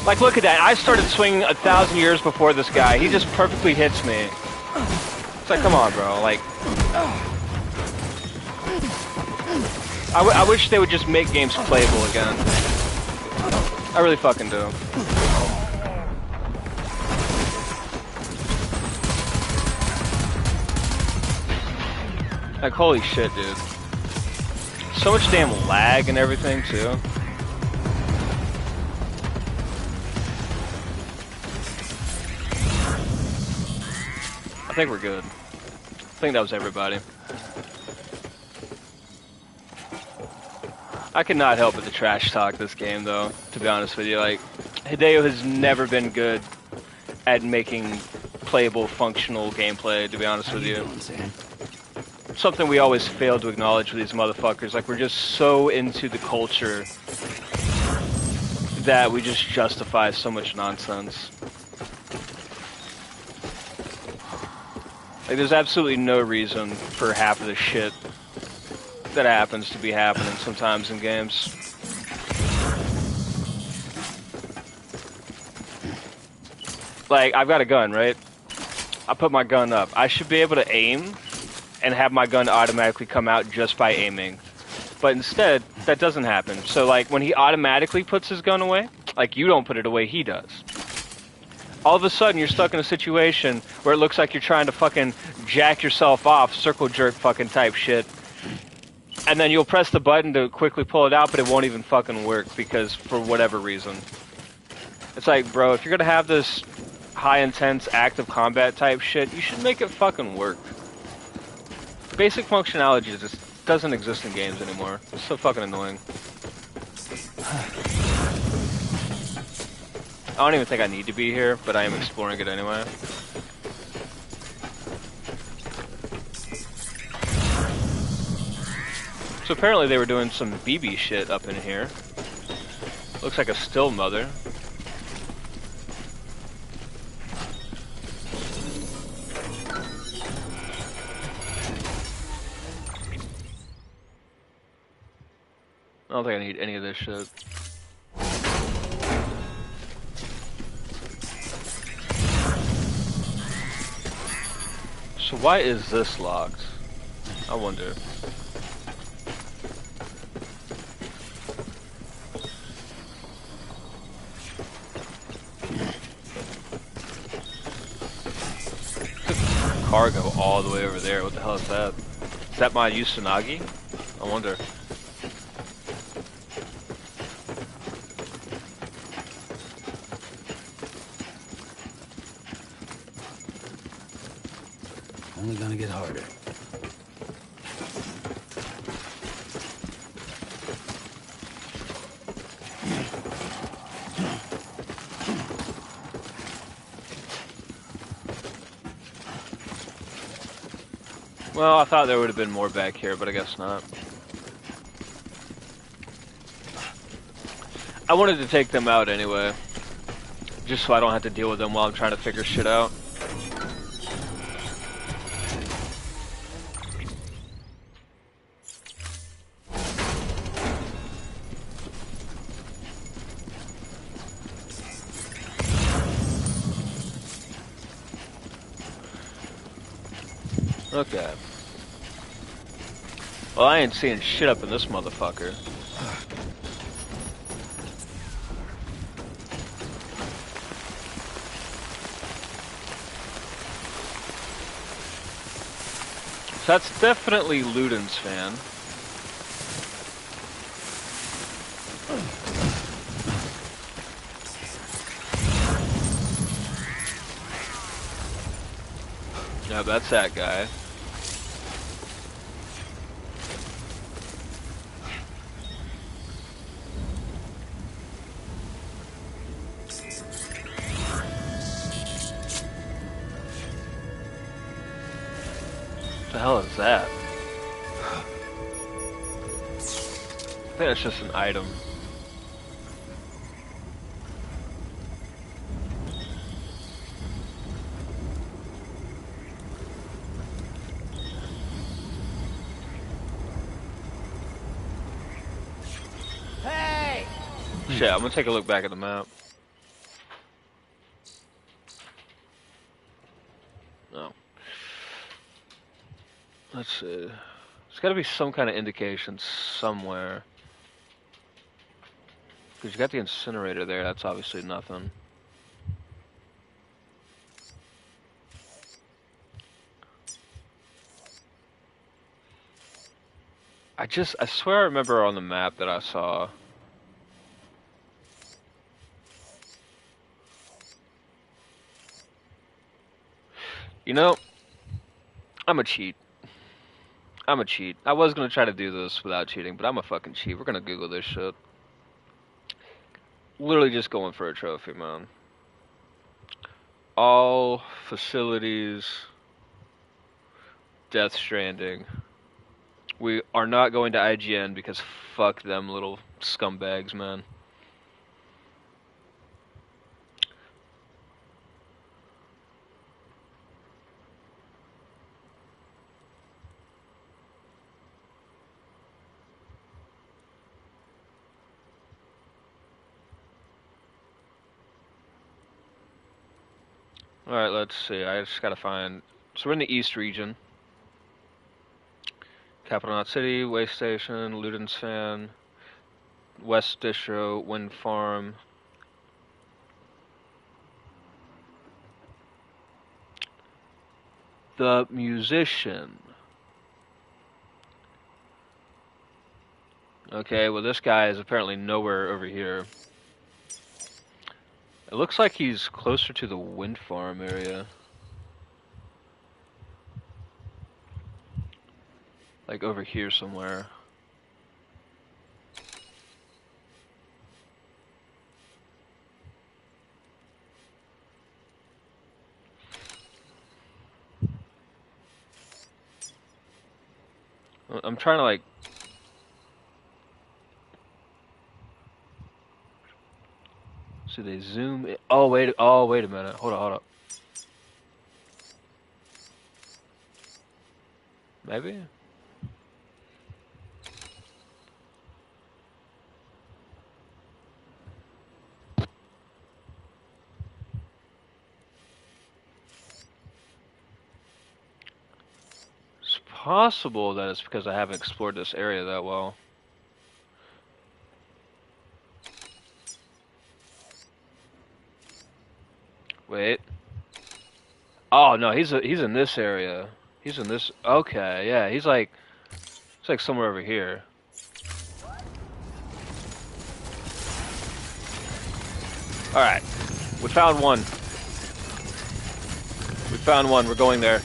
Like, look at that. I started swinging 1,000 years before this guy. He just perfectly hits me. It's like, come on, bro. Like, I wish they would just make games playable again. I really fucking do. Like, holy shit, dude. So much damn lag and everything, too. I think we're good. I think that was everybody. I could not help but to trash talk this game, though, to be honest with you. Like, Hideo has never been good at making playable, functional gameplay, to be honest with you. Something we always fail to acknowledge with these motherfuckers. Like, we're just so into the culture that we just justify so much nonsense. Like, there's absolutely no reason for half of the shit that happens to be happening sometimes in games. Like, I've got a gun, right? I put my gun up. I should be able to aim and have my gun automatically come out just by aiming. But instead, that doesn't happen. So, like, when he automatically puts his gun away, like, you don't put it away, he does. All of a sudden, you're stuck in a situation where it looks like you're trying to fucking jack yourself off, circle jerk fucking type shit. And then you'll press the button to quickly pull it out, but it won't even fucking work because, for whatever reason. It's like, bro, if you're gonna have this high-intense, active combat type shit, you should make it fucking work. Basic functionality just doesn't exist in games anymore. It's so fucking annoying. I don't even think I need to be here, but I am exploring it anyway. So apparently they were doing some BB shit up in here. Looks like a still mother. I don't think I need any of this shit. So why is this locked? I wonder. Cargo all the way over there. What the hell is that? Is that my Usanagi? I wonder. Only gonna get harder. Well, I thought there would have been more back here, but I guess not. I wanted to take them out anyway, just so I don't have to deal with them while I'm trying to figure shit out. Okay. Well, I ain't seeing shit up in this motherfucker. So that's definitely Luden's fan. Yeah, that's that guy. What the hell is that? I think that's just an item. Hey! Shit, I'm gonna take a look back at the map. No. Let's see. There's gotta be some kind of indication somewhere. Because you got the incinerator there, that's obviously nothing. I swear I remember on the map that I saw. You know, I'm a cheat. I'm a cheat. I was gonna try to do this without cheating, but I'm a fucking cheat. We're gonna Google this shit. Literally just going for a trophy, man. All facilities. Death Stranding. We are not going to IGN because fuck them little scumbags, man. Alright, let's see. I just gotta find... So we're in the East region. Capital Knot City, Way Station, Luden's Fan, West Distro, Wind Farm. The Musician. Okay, well this guy is apparently nowhere over here. It looks like he's closer to the Wind Farm area. Like over here somewhere. I'm trying to, like... So they zoom in. Oh, wait a minute. Hold up. Maybe? It's possible that it's because I haven't explored this area that well. Wait. Oh no, he's in this area. He's in this. Okay, yeah, he's like somewhere over here. All right, we found one. We found one. We're going there.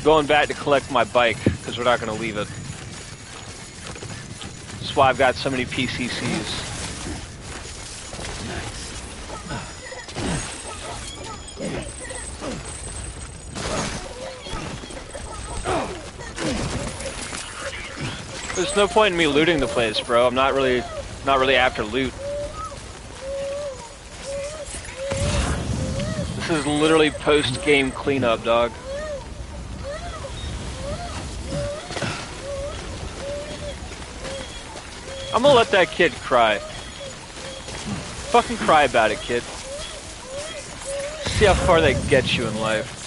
Going back to collect my bike because we're not going to leave it. That's why I've got so many PCCs. There's no point in me looting the place, bro. I'm not really after loot. This is literally post-game cleanup, dog. I'm gonna let that kid cry. Fucking cry about it, kid. See how far that gets you in life.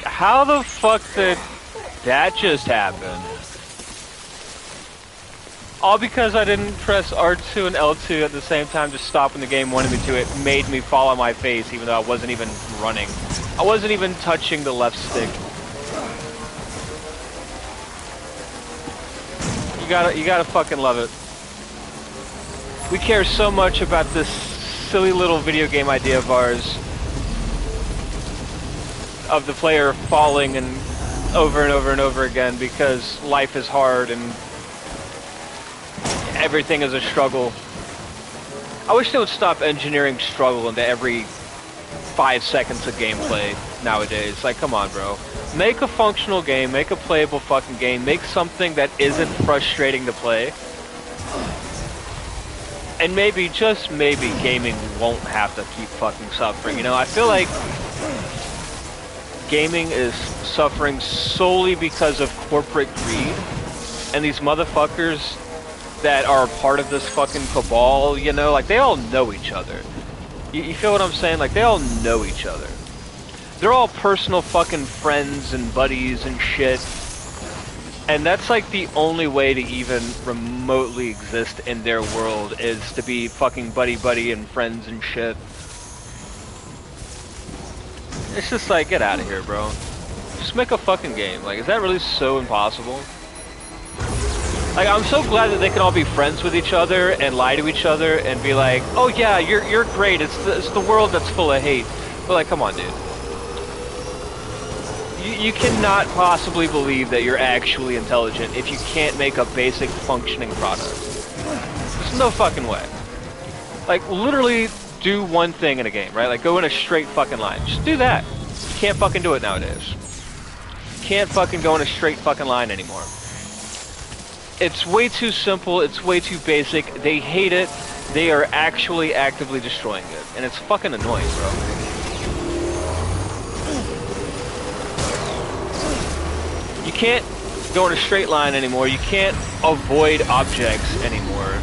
How the fuck did that just happen? All because I didn't press R2 and L2 at the same time to stop when the game wanted me to. It made me fall on my face even though I wasn't even running. I wasn't even touching the left stick. You gotta fucking love it. We care so much about this silly little video game idea of ours. Of the player falling and over and over and over again because life is hard and everything is a struggle. I wish they would stop engineering struggle into every 5 seconds of gameplay nowadays. Like, come on, bro. Make a functional game, make a playable fucking game, make something that isn't frustrating to play. And maybe, just maybe, gaming won't have to keep fucking suffering. You know, I feel like gaming is suffering solely because of corporate greed, and these motherfuckers that are part of this fucking cabal, you know, like, they all know each other. You feel what I'm saying? Like, they all know each other. They're all personal fucking friends and buddies and shit, and that's like the only way to even remotely exist in their world is to be fucking buddy and friends and shit. It's just like, get out of here, bro. Just make a fucking game. Like, is that really so impossible? Like, I'm so glad that they can all be friends with each other and lie to each other and be like, oh yeah, you're great, it's the world that's full of hate. But like, come on, dude. You cannot possibly believe that you're actually intelligent if you can't make a basic functioning product. There's no fucking way. Like, literally do one thing in a game, right? Like, go in a straight fucking line. Just do that. You can't fucking do it nowadays. You can't fucking go in a straight fucking line anymore. It's way too simple, it's way too basic, they hate it, they are actually actively destroying it. And it's fucking annoying, bro. You can't go in a straight line anymore, you can't avoid objects anymore.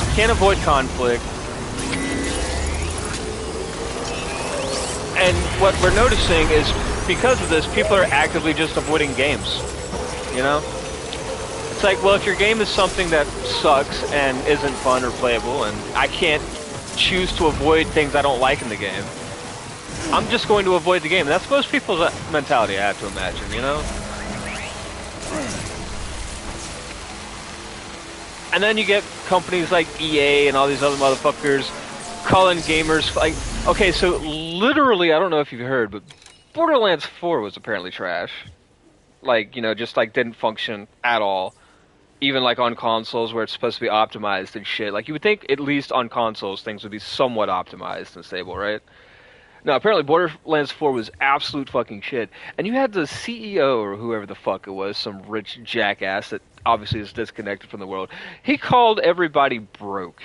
You can't avoid conflict. And what we're noticing is, because of this, people are actively just avoiding games, you know? It's like, well, if your game is something that sucks and isn't fun or playable, and I can't choose to avoid things I don't like in the game, I'm just going to avoid the game. That's most people's mentality, I have to imagine, you know? And then you get companies like EA and all these other motherfuckers calling gamers, like, okay, so literally, I don't know if you've heard, but Borderlands 4 was apparently trash. Like, you know, just like didn't function at all. Even like on consoles where it's supposed to be optimized and shit. Like, you would think at least on consoles things would be somewhat optimized and stable, right? No, apparently Borderlands 4 was absolute fucking shit. And you had the CEO or whoever the fuck it was, some rich jackass that obviously is disconnected from the world. He called everybody broke.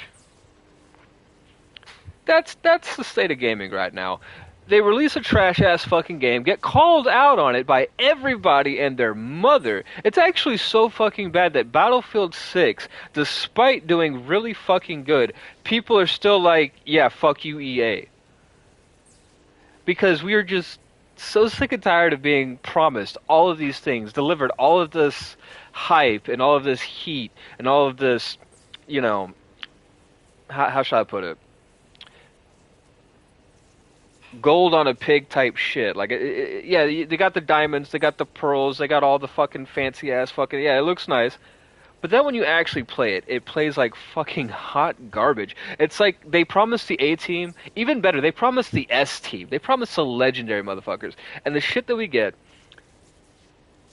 That's the state of gaming right now. They release a trash-ass fucking game, get called out on it by everybody and their mother. It's actually so fucking bad that Battlefield 6, despite doing really fucking good, people are still like, yeah, fuck you, EA. Because we are just so sick and tired of being promised all of these things, delivered all of this hype and all of this heat and all of this, you know, how shall I put it? Gold on a pig type shit. Like, yeah, they got the diamonds, they got the pearls, they got all the fucking fancy ass fucking, yeah, it looks nice. But then when you actually play it, it plays like fucking hot garbage. It's like they promised the A team, even better, they promised the S team. They promised the legendary motherfuckers. And the shit that we get,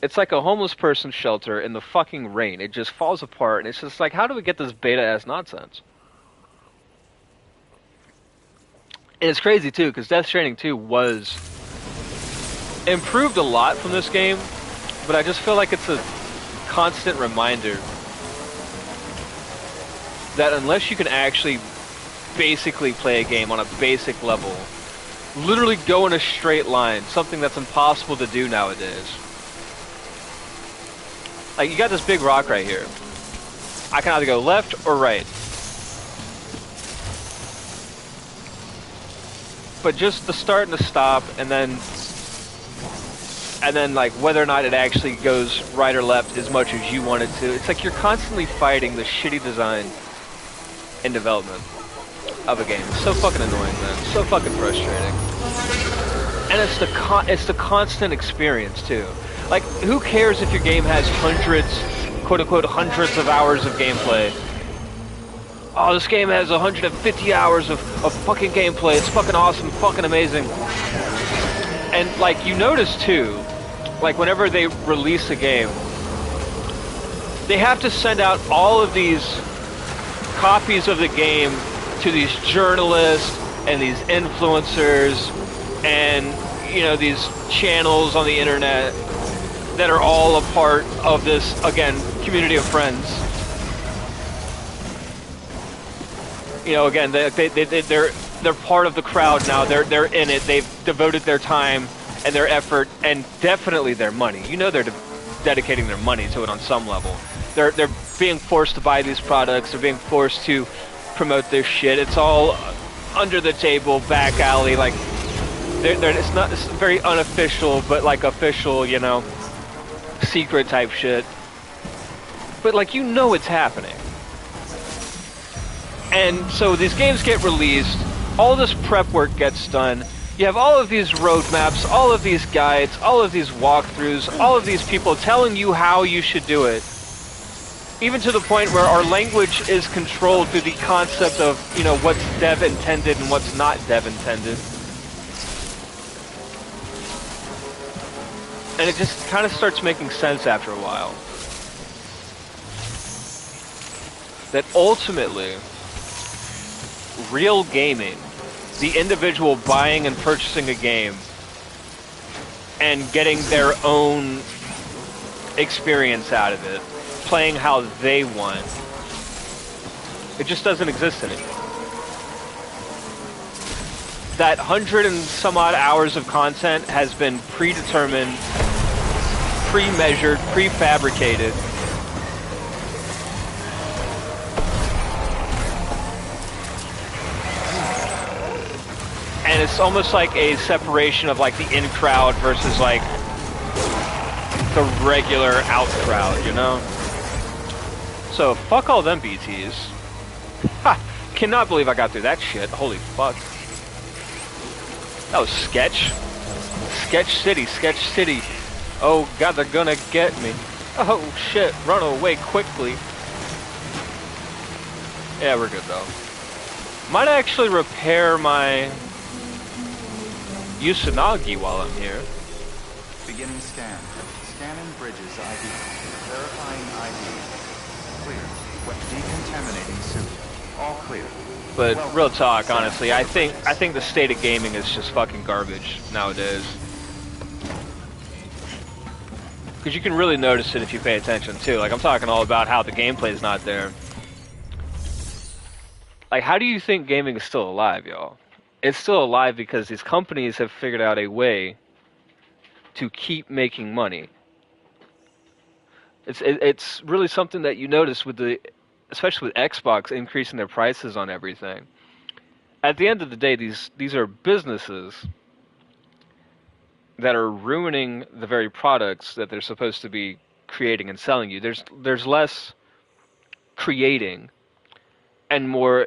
it's like a homeless person's shelter in the fucking rain. It just falls apart, and it's just like, how do we get this beta ass nonsense? And it's crazy, too, because Death Stranding 2 was improved a lot from this game, but I just feel like it's a constant reminder that unless you can actually basically play a game on a basic level, literally go in a straight line, something that's impossible to do nowadays. Like, you got this big rock right here. I can either go left or right. But just the start and the stop, and then like whether or not it actually goes right or left as much as you want it to. It's like you're constantly fighting the shitty design and development of a game. It's so fucking annoying, man. So fucking frustrating. And it's the constant experience too. Like, who cares if your game has hundreds, quote unquote, hundreds of hours of gameplay? Oh, this game has 150 hours of fucking gameplay. It's fucking awesome, fucking amazing. And, like, you notice, too, like, whenever they release a game, they have to send out all of these copies of the game to these journalists and these influencers and, you know, these channels on the internet that are all a part of this, again, community of friends. You know, again, they're part of the crowd now. They're in it. They've devoted their time and their effort and definitely their money. You know, they're dedicating their money to it on some level. They're being forced to buy these products. They're being forced to promote this shit. It's all under the table, back alley. Like, it's very unofficial, but like official, you know, secret type shit. But like, you know, it's happening. And so these games get released, all this prep work gets done, you have all of these roadmaps, all of these guides, all of these walkthroughs, all of these people telling you how you should do it. Even to the point where our language is controlled through the concept of, you know, what's dev intended and what's not dev intended. And it just kind of starts making sense after a while. That ultimately, real gaming, the individual buying and purchasing a game and getting their own experience out of it, playing how they want, it just doesn't exist anymore. That 100 and some odd hours of content has been predetermined, pre-measured, prefabricated. And it's almost like a separation of like the in crowd versus like the regular out crowd, you know? So fuck all them BTs. Ha! Cannot believe I got through that shit. Holy fuck. That was sketch. Sketch City, Sketch City. Oh god, they're gonna get me. Oh shit, run away quickly. Yeah, we're good though. Might actually repair my Usanagi while I'm here. Beginning scan. Scanning bridges ID. Verifying ID. Clear. Decontaminating suit. All clear. But Welcome. real talk, Scan honestly, I think the state of gaming is just fucking garbage nowadays. Because you can really notice it if you pay attention too. Like, I'm talking all about how the gameplay's not there. Like, how do you think gaming is still alive, y'all? It's still alive because these companies have figured out a way to keep making money. It's really something that you notice with especially with Xbox increasing their prices on everything. At the end of the day, these are businesses that are ruining the very products that they're supposed to be creating and selling you. There's less creating and more.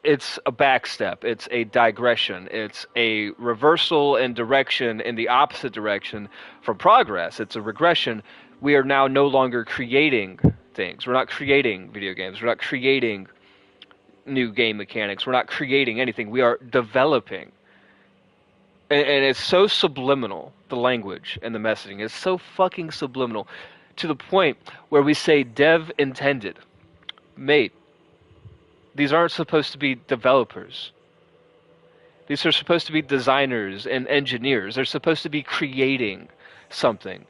It's a backstep. It's a digression. It's a reversal in direction in the opposite direction from progress. It's a regression. We are now no longer creating things. We're not creating video games. We're not creating new game mechanics. We're not creating anything. We are developing. And it's so subliminal, the language and the messaging. It's so fucking subliminal to the point where we say dev intended. Mate, these aren't supposed to be developers. These are supposed to be designers and engineers. They're supposed to be creating something.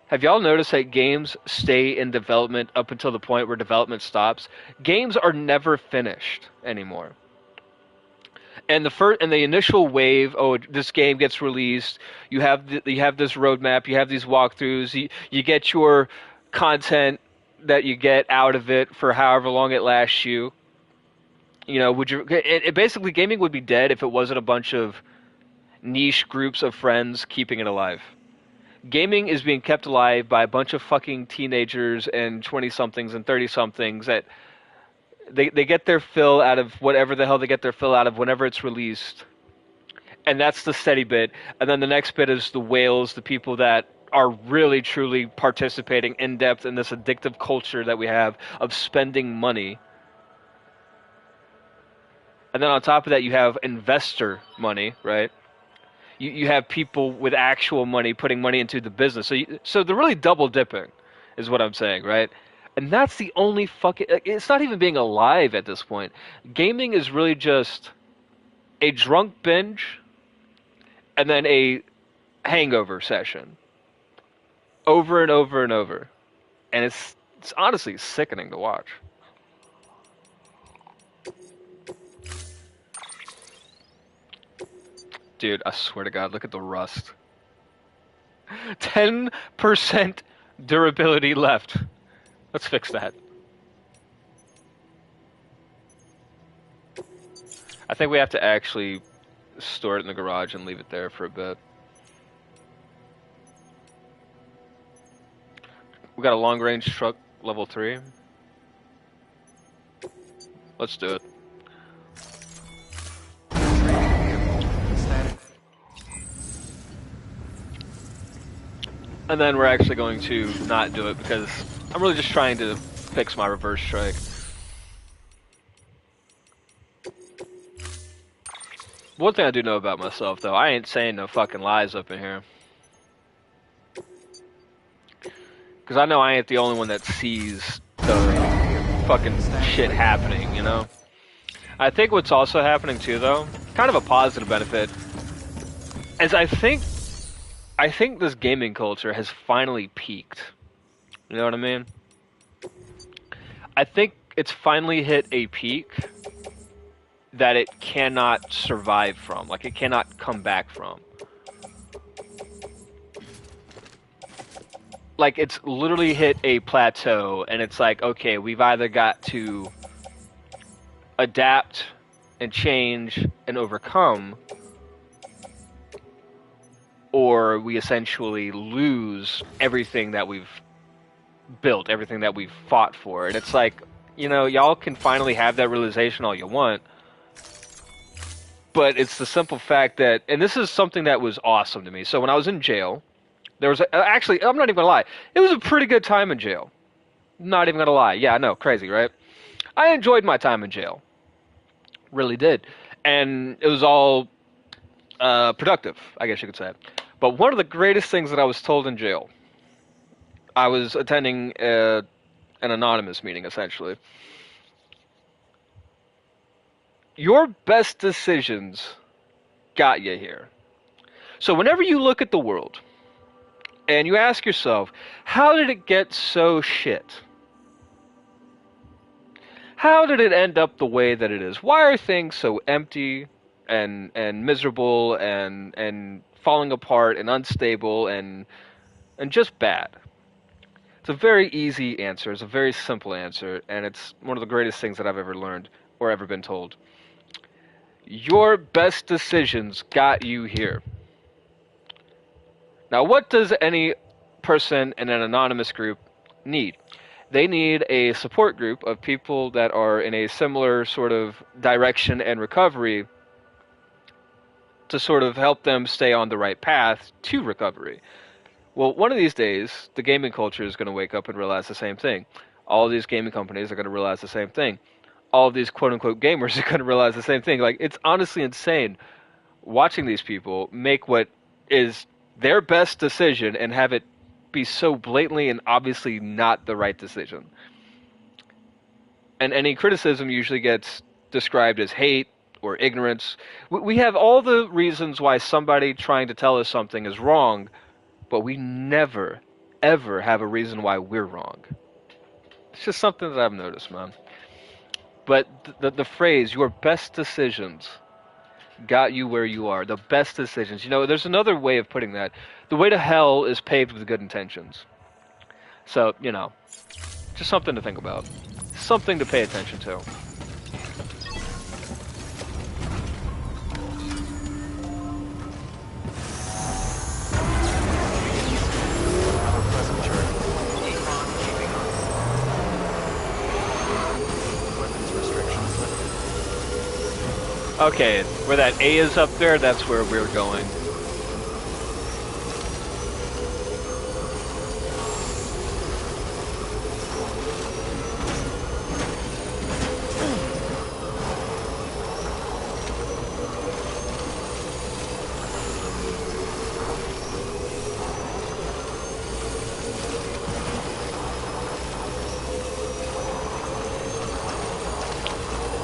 Have y'all noticed that games stay in development up until the point where development stops? Games are never finished anymore. And the initial wave, oh, this game gets released. You have this roadmap. You have these walkthroughs. You get your content that you get out of it for however long it lasts you. You know, basically gaming would be dead if it wasn't a bunch of niche groups of friends keeping it alive. Gaming is being kept alive by a bunch of fucking teenagers and 20-somethings and 30-somethings that they get their fill out of whatever the hell they get their fill out of whenever it's released. And that's the steady bit. And then the next bit is the whales, the people that are really, truly participating in depth in this addictive culture that we have of spending money. And then on top of that, you have investor money, right? You have people with actual money putting money into the business. So they're really double dipping, is what I'm saying, right? And that's the only fucking... It's not even being alive at this point. Gaming is really just a drunk binge and then a hangover session. Over and over and over. And it's honestly sickening to watch. Dude, I swear to God, look at the rust. 10% durability left. Let's fix that. I think we have to actually store it in the garage and leave it there for a bit. We got a long-range truck, level 3. Let's do it. And then we're actually going to not do it because I'm really just trying to fix my reverse strike. One thing I do know about myself, though, I ain't saying no fucking lies up in here. Because I know I ain't the only one that sees the fucking shit happening, you know? I think what's also happening, too, though, kind of a positive benefit, is I think this gaming culture has finally peaked. You know what I mean? I think it's finally hit a peak that it cannot survive from. Like, it cannot come back from. Like, it's literally hit a plateau, and it's like, okay, we've either got to adapt and change and overcome, or we essentially lose everything that we've built, everything that we've fought for. And it's like, you know, y'all can finally have that realization all you want. But it's the simple fact that, and this is something that was awesome to me. So when I was in jail, there was actually, I'm not even gonna lie, it was a pretty good time in jail. Not even gonna lie. Yeah, I know, crazy, right? I enjoyed my time in jail. Really did. And it was all productive, I guess you could say. But one of the greatest things that I was told in jail, I was attending an anonymous meeting, essentially. Your best decisions got you here. So whenever you look at the world and you ask yourself, how did it get so shit? How did it end up the way that it is? Why are things so empty and miserable and falling apart and unstable and just bad? It's a very easy answer. It's a very simple answer, and it's one of the greatest things that I've ever learned or ever been told. Your best decisions got you here. Now, what does any person in an anonymous group need? They need a support group of people that are in a similar sort of direction and recovery to sort of help them stay on the right path to recovery. Well, one of these days, the gaming culture is going to wake up and realize the same thing. All of these gaming companies are going to realize the same thing. All of these quote-unquote gamers are going to realize the same thing. Like, it's honestly insane watching these people make what is their best decision and have it be so blatantly and obviously not the right decision. And any criticism usually gets described as hate or ignorance. We have all the reasons why somebody trying to tell us something is wrong, but we never, ever have a reason why we're wrong. It's just something that I've noticed, man. But the phrase, your best decisions got you where you are. The best decisions. You know, there's another way of putting that. The way to hell is paved with good intentions. So, you know, just something to think about. Something to pay attention to. Okay, where that A is up there, that's where we're going.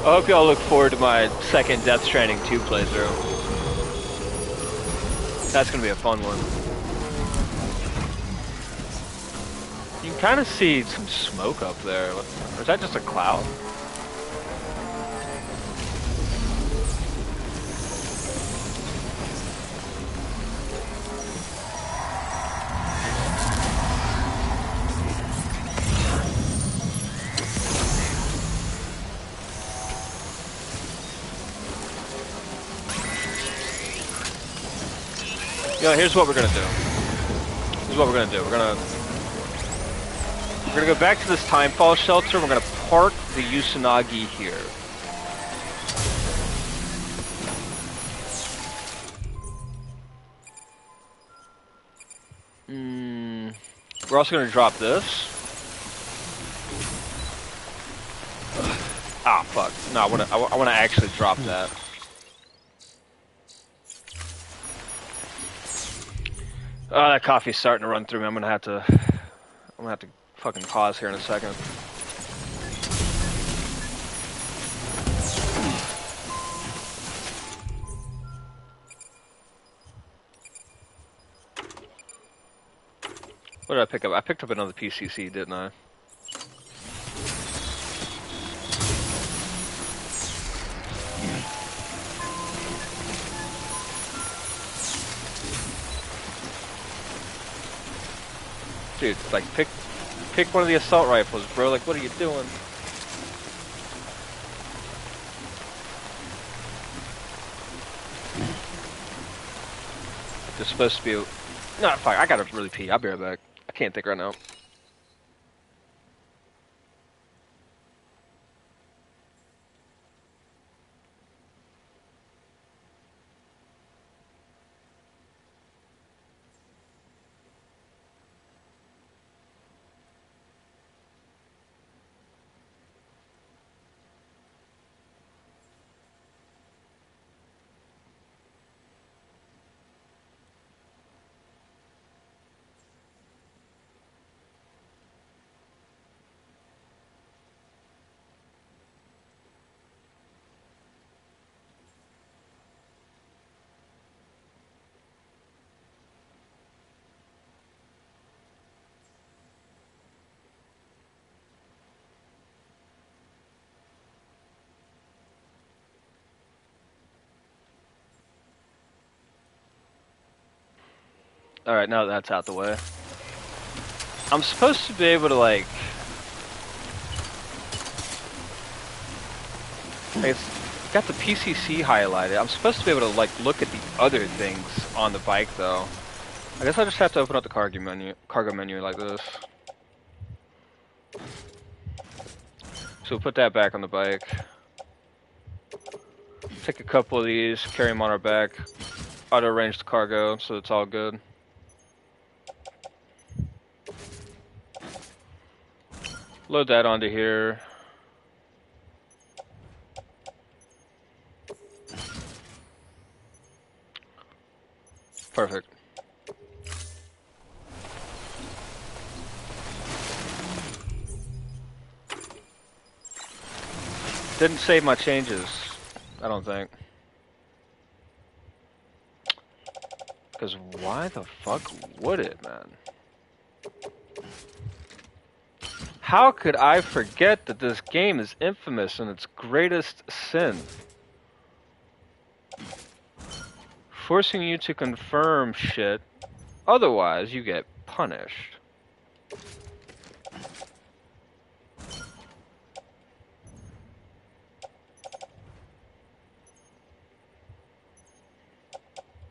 I hope y'all look forward to my second Death Stranding 2 playthrough. That's gonna be a fun one. You can kind of see some smoke up there. Or is that just a cloud? Yo, here's what we're gonna do. We're gonna go back to this timefall shelter. We're gonna park the Usanagi here. We're also gonna drop this. Ah, fuck. No, I wanna actually drop that. Oh, that coffee's starting to run through me. I'm gonna have to fucking pause here in a second. What did I pick up? I picked up another PCC, didn't I? Dude, like, pick one of the assault rifles, bro. Like, what are you doing? There's supposed to be a... No, fuck, I gotta really pee. I'll be right back. I can't think right now. Alright, now that's out the way. I'm supposed to be able to, like... It's got the PCC highlighted. I'm supposed to be able to, like, look at the other things on the bike, though. I guess I just have to open up the cargo menu like this. So we'll put that back on the bike. Take a couple of these, carry them on our back. Auto-arrange the cargo, so it's all good. Load that onto here. Perfect. Didn't save my changes, I don't think. Because why the fuck would it, man? How could I forget that this game is infamous in its greatest sin? Forcing you to confirm shit, otherwise you get punished.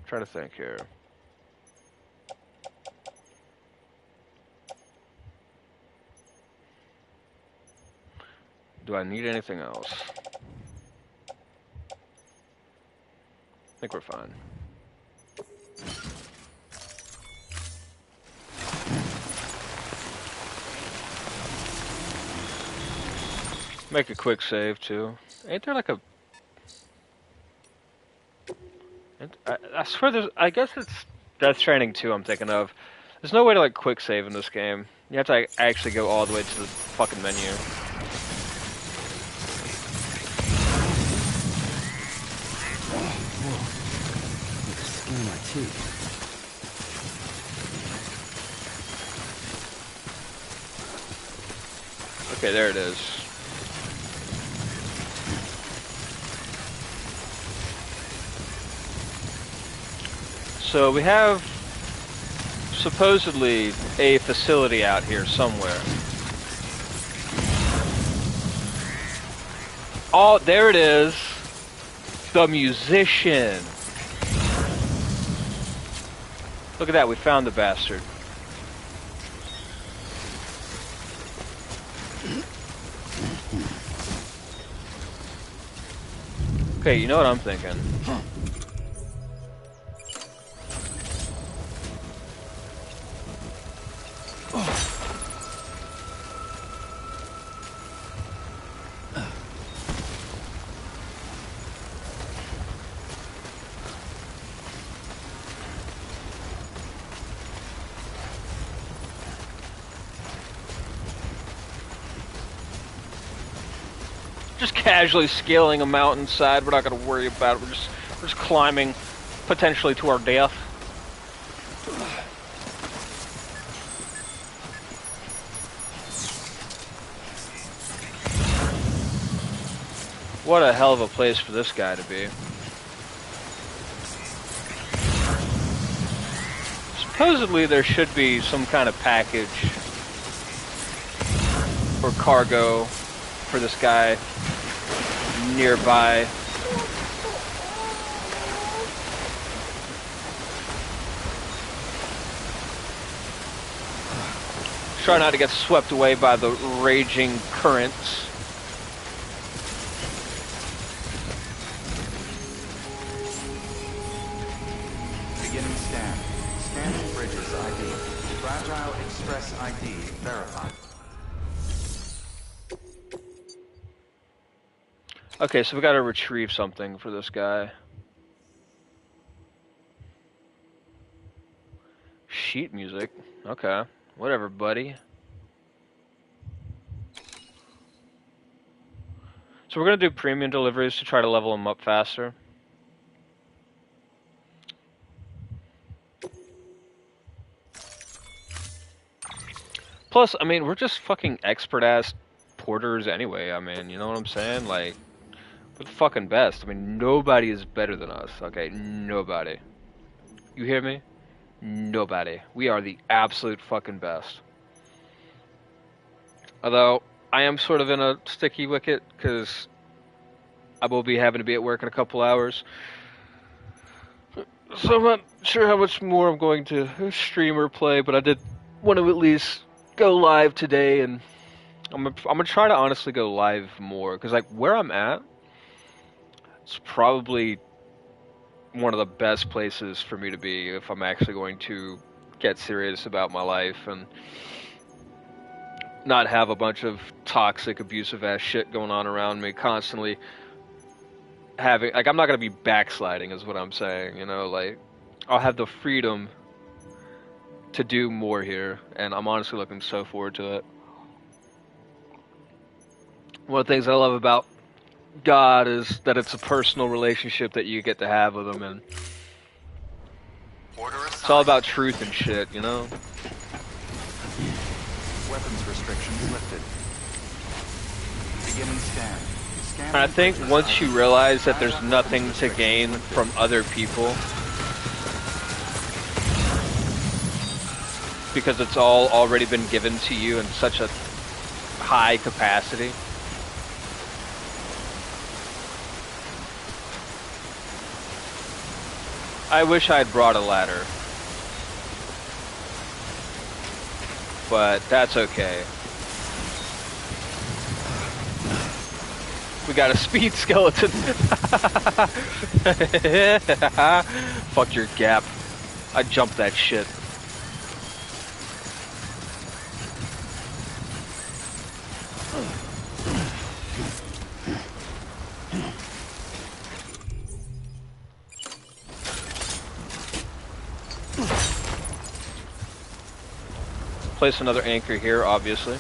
Try to think here. Do I need anything else? I think we're fine. Make a quick save too. Ain't there like a... I swear there's... I guess it's Death Stranding 2 I'm thinking of. There's no way to like quick save in this game. You have to like, actually go all the way to the fucking menu. Skin my teeth. Okay, there it is. So we have supposedly a facility out here somewhere. Oh, there it is. The musician. Look at that, we found the bastard. Okay, you know what I'm thinking. Just casually scaling a mountainside. We're not going to worry about it. We're just climbing, potentially to our death. What a hell of a place for this guy to be. Supposedly there should be some kind of package or cargo for this guy nearby. Try not to get swept away by the raging currents. Beginning scan. Scanning bridges ID. Fragile Express ID verified. Okay, so we gotta retrieve something for this guy. Sheet music. Okay. Whatever, buddy. So we're gonna do premium deliveries to try to level them up faster. Plus, I mean, we're just fucking expert-ass porters anyway. I mean, you know what I'm saying? Like, we're the fucking best. I mean, nobody is better than us, okay? Nobody. You hear me? Nobody. We are the absolute fucking best. Although, I am sort of in a sticky wicket, because I will be having to be at work in a couple hours. So I'm not sure how much more I'm going to stream or play, but I did want to at least go live today, and I'm gonna try to honestly go live more, because like where I'm at, it's probably one of the best places for me to be if I'm actually going to get serious about my life and not have a bunch of toxic, abusive ass shit going on around me constantly. Having, like, I'm not gonna be backsliding, is what I'm saying. You know, like, I'll have the freedom to do more here, and I'm honestly looking so forward to it. One of the things I love about God is that it's a personal relationship that you get to have with Him, and it's all about truth and shit, you know? Weapons restrictions lifted. Beginning scan. And I think once you realize that there's nothing to gain from other people, because it's all already been given to you in such a high capacity, I wish I'd brought a ladder, but that's okay. We got a speed skeleton. Fuck your gap. I jumped that shit. Place another anchor here, obviously.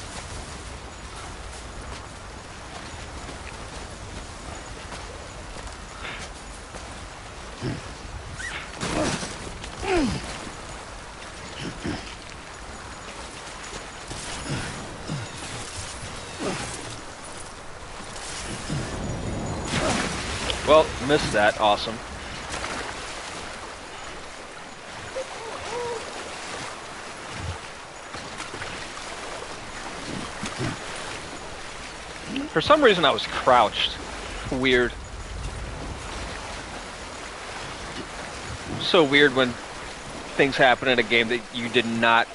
Well, missed that. Awesome. For some reason I was crouched. Weird. So weird when things happen in a game that you did not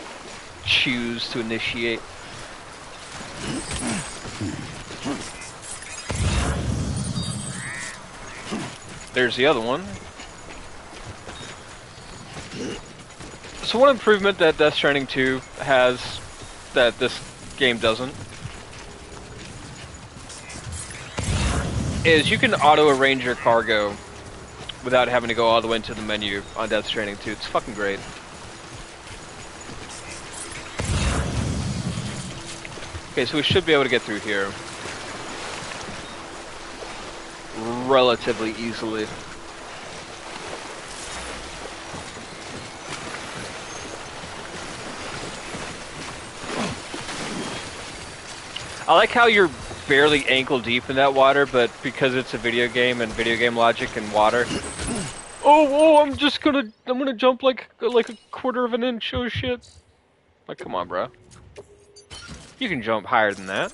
choose to initiate. There's the other one. So one improvement that Death Stranding 2 has that this game doesn't is you can auto-arrange your cargo without having to go all the way into the menu on Death Stranding 2. It's fucking great. Okay, so we should be able to get through here relatively easily. I like how you're barely ankle deep in that water, but because it's a video game and video game logic and water. Oh, I'm gonna jump like a quarter of an inch. Oh shit! Like, come on, bro. You can jump higher than that.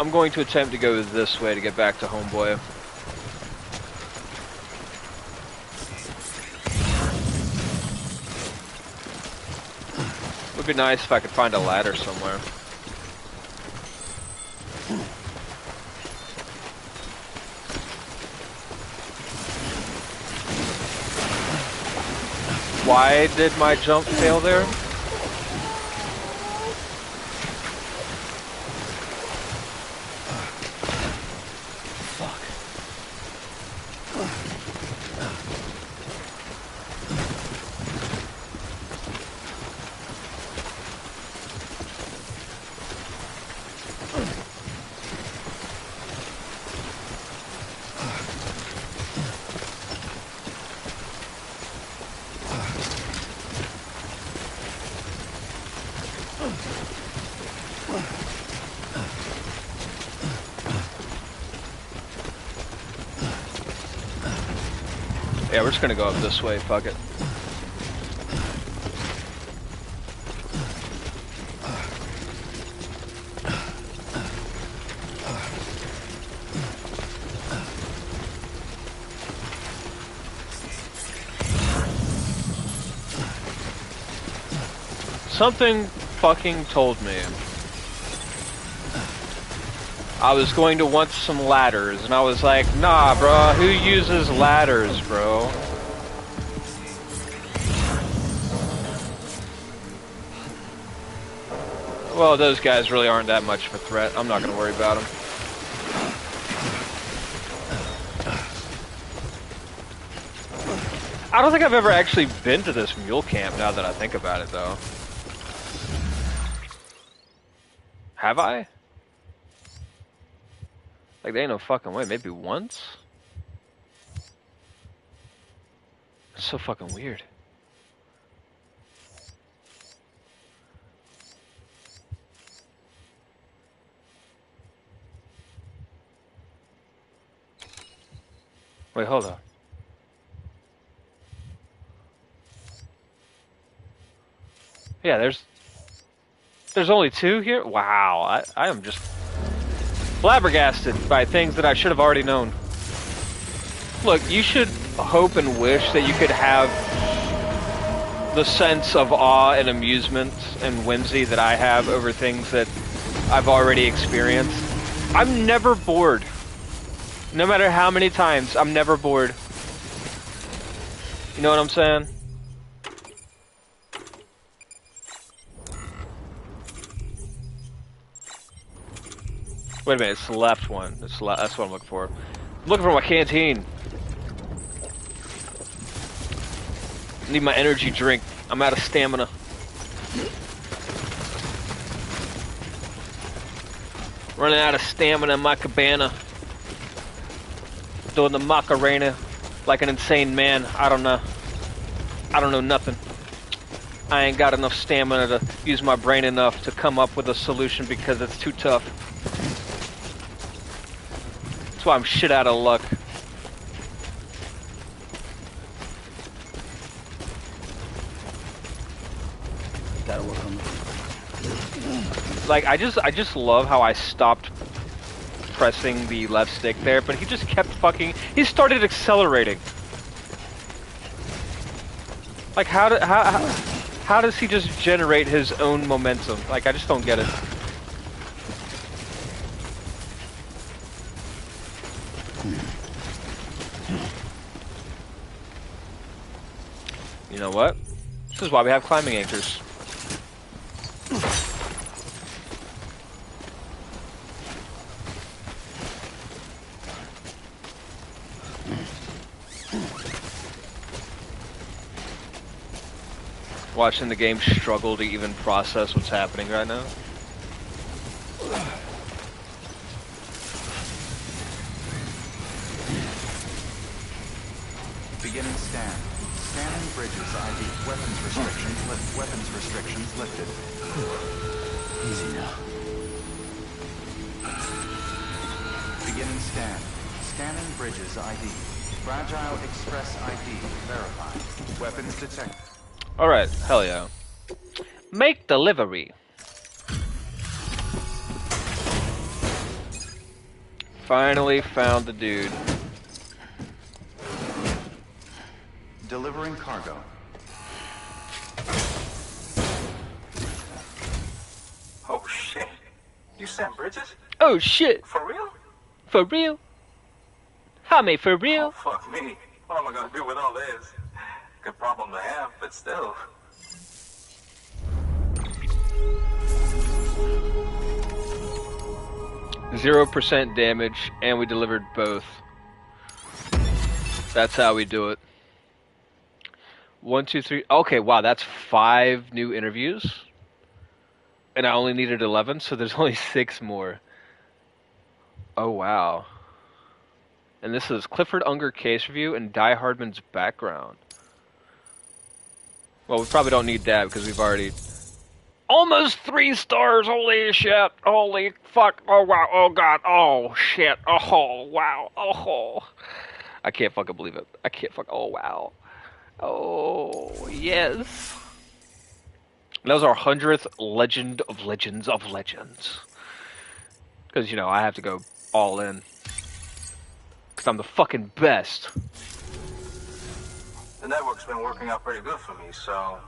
I'm going to attempt to go this way to get back to Homeboy. Would be nice if I could find a ladder somewhere. Why did my jump fail there? Yeah, we're just gonna go up this way, fuck it. Something fucking told me I was going to want some ladders, and I was like, nah, bro, who uses ladders, bro? Well, those guys really aren't that much of a threat. I'm not going to worry about them. I don't think I've ever actually been to this mule camp, now that I think about it, though. Have I? Like, there ain't no fucking way. Maybe once? It's so fucking weird. Wait, hold on. Yeah, there's only 2 here? Wow, I am just flabbergasted by things that I should have already known. Look, you should hope and wish that you could have the sense of awe and amusement and whimsy that I have over things that I've already experienced. I'm never bored. No matter how many times, I'm never bored. You know what I'm saying? Wait a minute, it's the left one. That's what I'm looking for. I'm looking for my canteen. I need my energy drink. I'm out of stamina. Running out of stamina in my cabana. Doing the Macarena like an insane man. I don't know. I don't know nothing. I ain't got enough stamina to use my brain enough to come up with a solution because it's too tough. That's why I'm shit out of luck. That'll work on me. Like, I just love how I stopped pressing the left stick there, but he just kept fucking... He started accelerating. Like, how does he just generate his own momentum? Like, I just don't get it. You know what? This is why we have climbing anchors. Watching the game struggle to even process what's happening right now. Beginning scan. Scanning bridges ID. Weapons restrictions lifted. Easy now. Beginning scan. Scanning bridges ID. Fragile Express ID verified. Weapons detected. Alright, hell yeah. Make delivery. Finally found the dude. Delivering cargo. Oh shit. You sent Bridges? Oh shit! For real? For real? Homie, for Oh, real? fuck me. What am I gonna do with all this? Good problem to have, but still. 0% damage, and we delivered both. That's how we do it. 1, 2, 3. Okay, wow, that's 5 new interviews. And I only needed 11, so there's only 6 more. Oh, wow. And this is Clifford Unger case review and Die Hardman's background. Well, we probably don't need that because we've already... Almost 3 stars! Holy shit! Holy fuck! Oh, wow! Oh, God! Oh, shit! Oh, wow! Oh... I can't fucking believe it. I can't fuck. Oh wow. Oh yes. That was our 100th Legend of Legends of Legends. Because, you know, I have to go all in. Because I'm the fucking best. The network's been working out pretty good for me, so...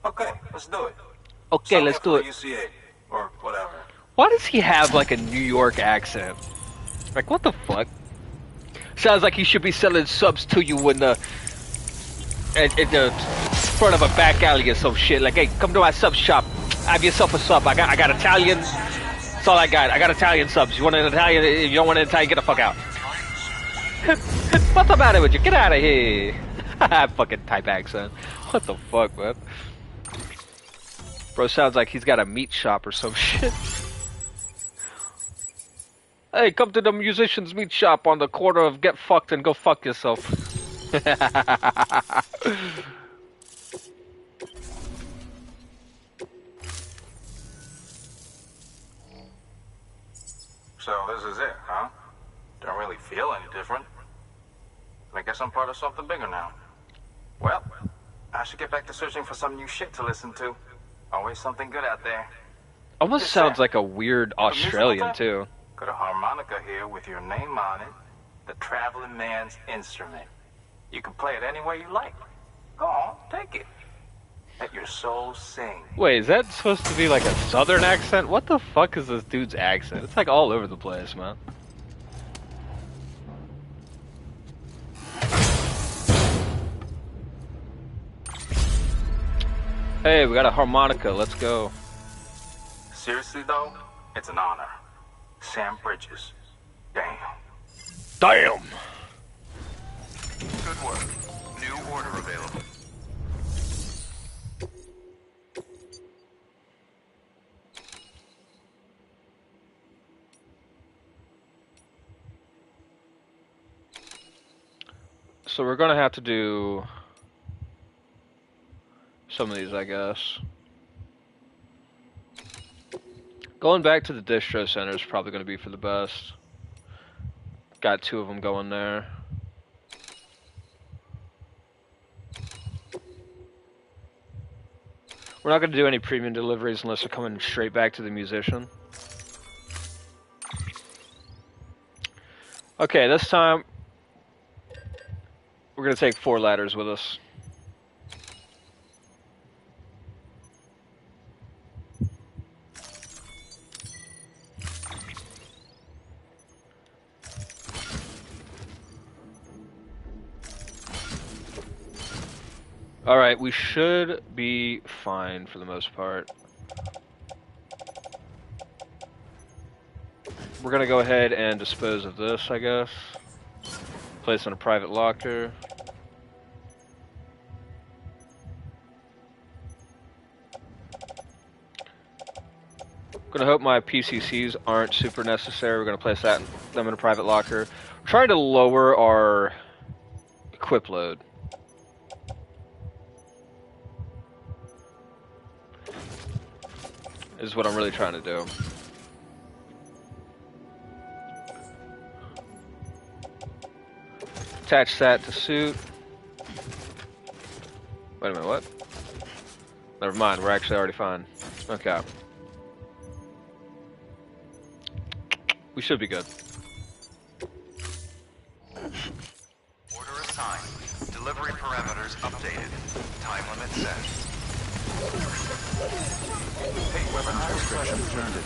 Okay, let's do it. Okay, Sign me let's up do for it. the UCA, or whatever. Why does he have, like, a New York accent? Like, what the fuck? Sounds like he should be selling subs to you in the front of a back alley or some shit. Like, hey, come to my sub shop. Have yourself a sub. I got Italian. That's all I got. I got Italian subs. You want an Italian? If you don't want an Italian, get the fuck out. What's the matter with you? Get out of here. Fucking type accent. What the fuck, man? Bro sounds like he's got a meat shop or some shit. Hey, come to the musician's meat shop on the corner of Get Fucked and Go Fuck Yourself. So this is it, huh? Don't really feel any different. I guess I'm part of something bigger now. Well, I should get back to searching for some new shit to listen to. Always something good out there. Almost sounds like a weird Australian, too. Got a harmonica here with your name on it. The traveling man's instrument. You can play it any way you like. Go on, take it. Let your soul sing. Wait, is that supposed to be like a southern accent? What the fuck is this dude's accent? It's like all over the place, man. Hey, we got a harmonica. Let's go. Seriously, though, it's an honor. Sam Bridges. Damn. Damn! Good work. New order available. So we're gonna have to do some of these, I guess. Going back to the distro center is probably gonna be for the best. Got 2 of them going there. We're not gonna do any premium deliveries unless they're coming straight back to the musician. Okay, this time we're gonna take 4 ladders with us. Alright, we should be fine for the most part. We're gonna go ahead and dispose of this, I guess. Place in a private locker. Gonna hope my PCCs aren't super necessary. We're gonna place them in a private locker. We're trying to lower our equip load. Is what I'm really trying to do. Attach that to suit. Wait a minute, what? Never mind, we're actually already fine. Okay. We should be good. Order assigned. Delivery parameters updated. Time limit set. Hey, weapon restrictions lifted.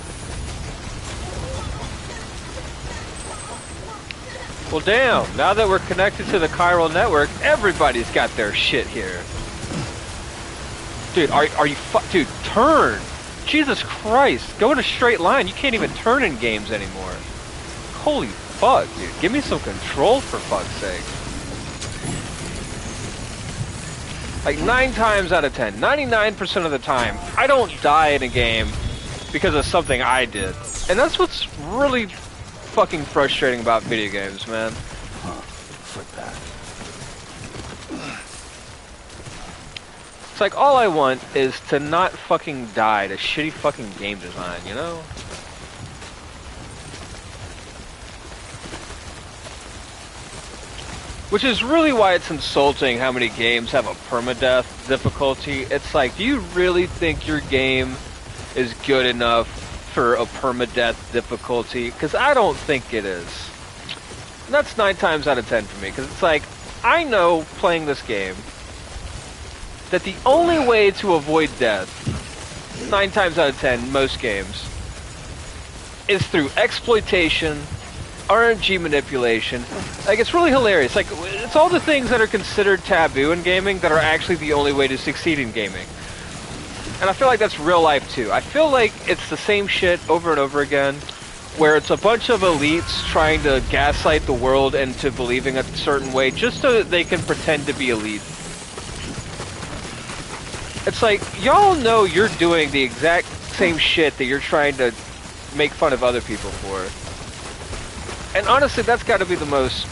Well, damn. Now that we're connected to the chiral network, everybody's got their shit here. Dude, are you dude, turn! Jesus Christ, go in a straight line. You can't even turn in games anymore. Holy fuck, dude. Give me some control for fuck's sake. Like 9 times out of 10, 99% of the time, I don't die in a game because of something I did. And that's what's really fucking frustrating about video games, man. Like that. It's like all I want is to not fucking die to shitty fucking game design, you know? Which is really why it's insulting how many games have a permadeath difficulty. It's like, do you really think your game is good enough for a permadeath difficulty? Because I don't think it is. And that's 9 times out of 10 for me, because it's like, I know playing this game that the only way to avoid death, 9 times out of 10, most games, is through exploitation, RNG manipulation. Like, it's really hilarious. Like, it's all the things that are considered taboo in gaming that are actually the only way to succeed in gaming. And I feel like that's real life too. I feel like it's the same shit over and over again, where it's a bunch of elites trying to gaslight the world into believing a certain way just so that they can pretend to be elite. It's like, y'all know you're doing the exact same shit that you're trying to make fun of other people for. And honestly, that's got to be the most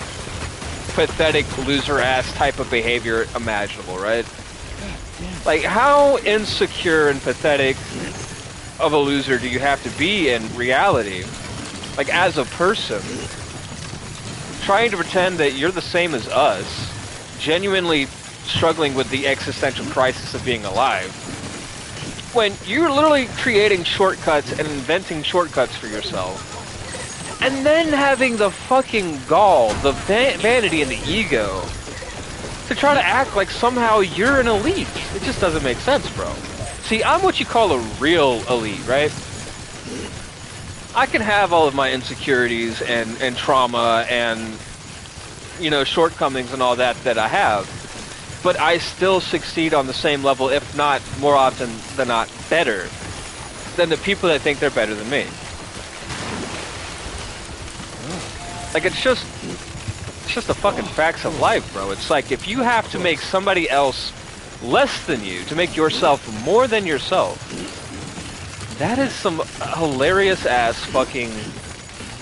pathetic, loser-ass type of behavior imaginable, right? Like, how insecure and pathetic of a loser do you have to be in reality? Like, as a person, trying to pretend that you're the same as us, genuinely struggling with the existential crisis of being alive, when you're literally creating shortcuts and inventing shortcuts for yourself. And then having the fucking gall, the vanity and the ego to try to act like somehow you're an elite. It just doesn't make sense, bro. See, I'm what you call a real elite, right? I can have all of my insecurities and trauma and, you know, shortcomings and all that I have. But I still succeed on the same level, if not more often than not better, than the people that think they're better than me. Like, it's just the fucking facts of life, bro. It's like, if you have to make somebody else less than you to make yourself more than yourself, that is some hilarious ass fucking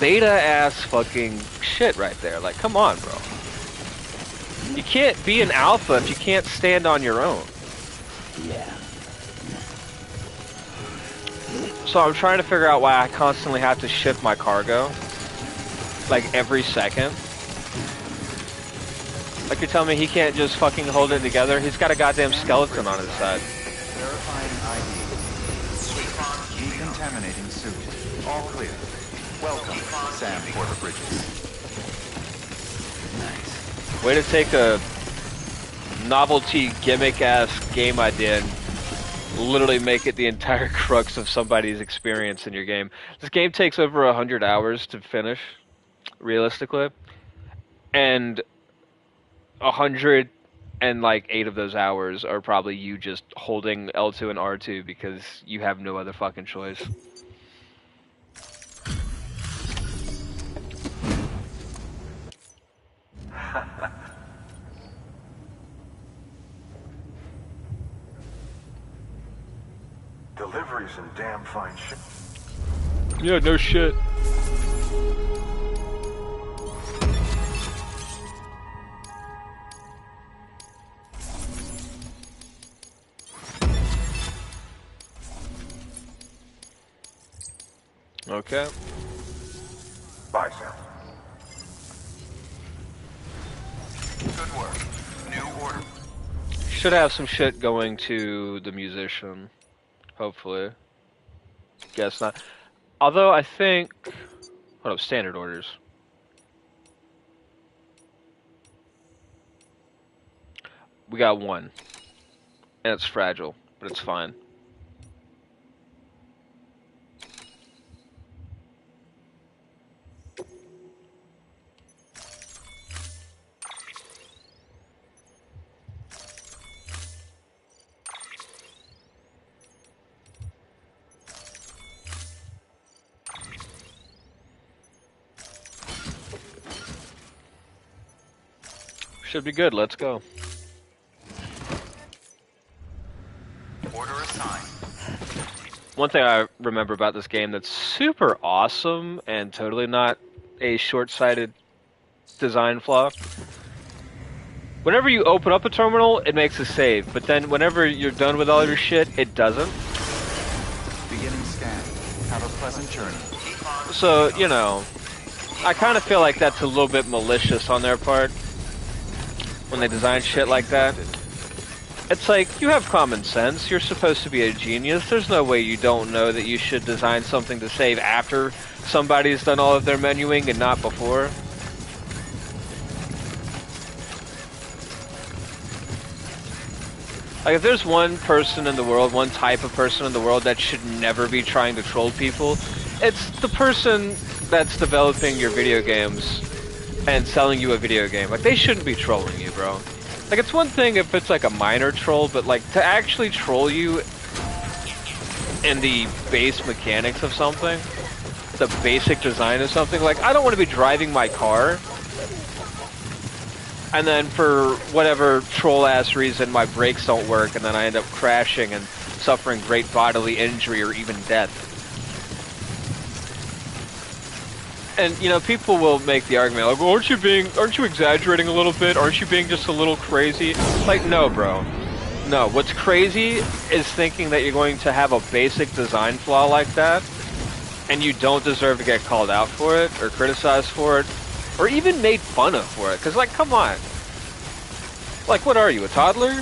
beta ass fucking shit right there. Like, come on, bro. You can't be an alpha if you can't stand on your own. Yeah. So I'm trying to figure out why I constantly have to shift my cargo. Like, every second. Like, you're telling me he can't just fucking hold it together? He's got a goddamn skeleton on his side. Verifying ID. Decontaminating suit. All clear. Welcome, Sam Porter Bridges. Nice. Way to take a novelty gimmick-ass game idea and literally make it the entire crux of somebody's experience in your game. This game takes over 100 hours to finish, realistically, and 108 of those hours are probably you just holding L2 and R2 because you have no other fucking choice. Deliveries and damn fine shit. Yeah, no shit. Okay. Bye, Sam. Good work. New order. Should have some shit going to the musician. Hopefully. Guess not. Although I think... Hold up, standard orders. We got one. And it's fragile, but it's fine. Should be good, let's go. Order assigned. One thing I remember about this game that's super awesome and totally not a short-sighted design flaw. Whenever you open up a terminal, it makes a save, but then whenever you're done with all your shit, it doesn't. Beginning scan. Have a pleasant journey. So, you know, I kind of feel like that's a little bit malicious on their part. when they design shit like that. It's like, you have common sense, you're supposed to be a genius, there's no way you don't know that you should design something to save after somebody's done all of their menuing and not before. Like, if there's one person in the world, one type of person in the world that should never be trying to troll people, it's the person that's developing your video games and selling you a video game. Like, they shouldn't be trolling you, bro. Like, it's one thing if it's like a minor troll, but like, to actually troll you in the base mechanics of something, the basic design of something, like, I don't want to be driving my car, and then for whatever troll-ass reason, my brakes don't work, and then I end up crashing and suffering great bodily injury or even death. And, you know, people will make the argument, like, well, aren't you exaggerating a little bit? Aren't you being just a little crazy? Like, no, bro. No, what's crazy is thinking that you're going to have a basic design flaw like that, and you don't deserve to get called out for it, or criticized for it, or even made fun of for it. Because, like, come on. Like, what are you, a toddler?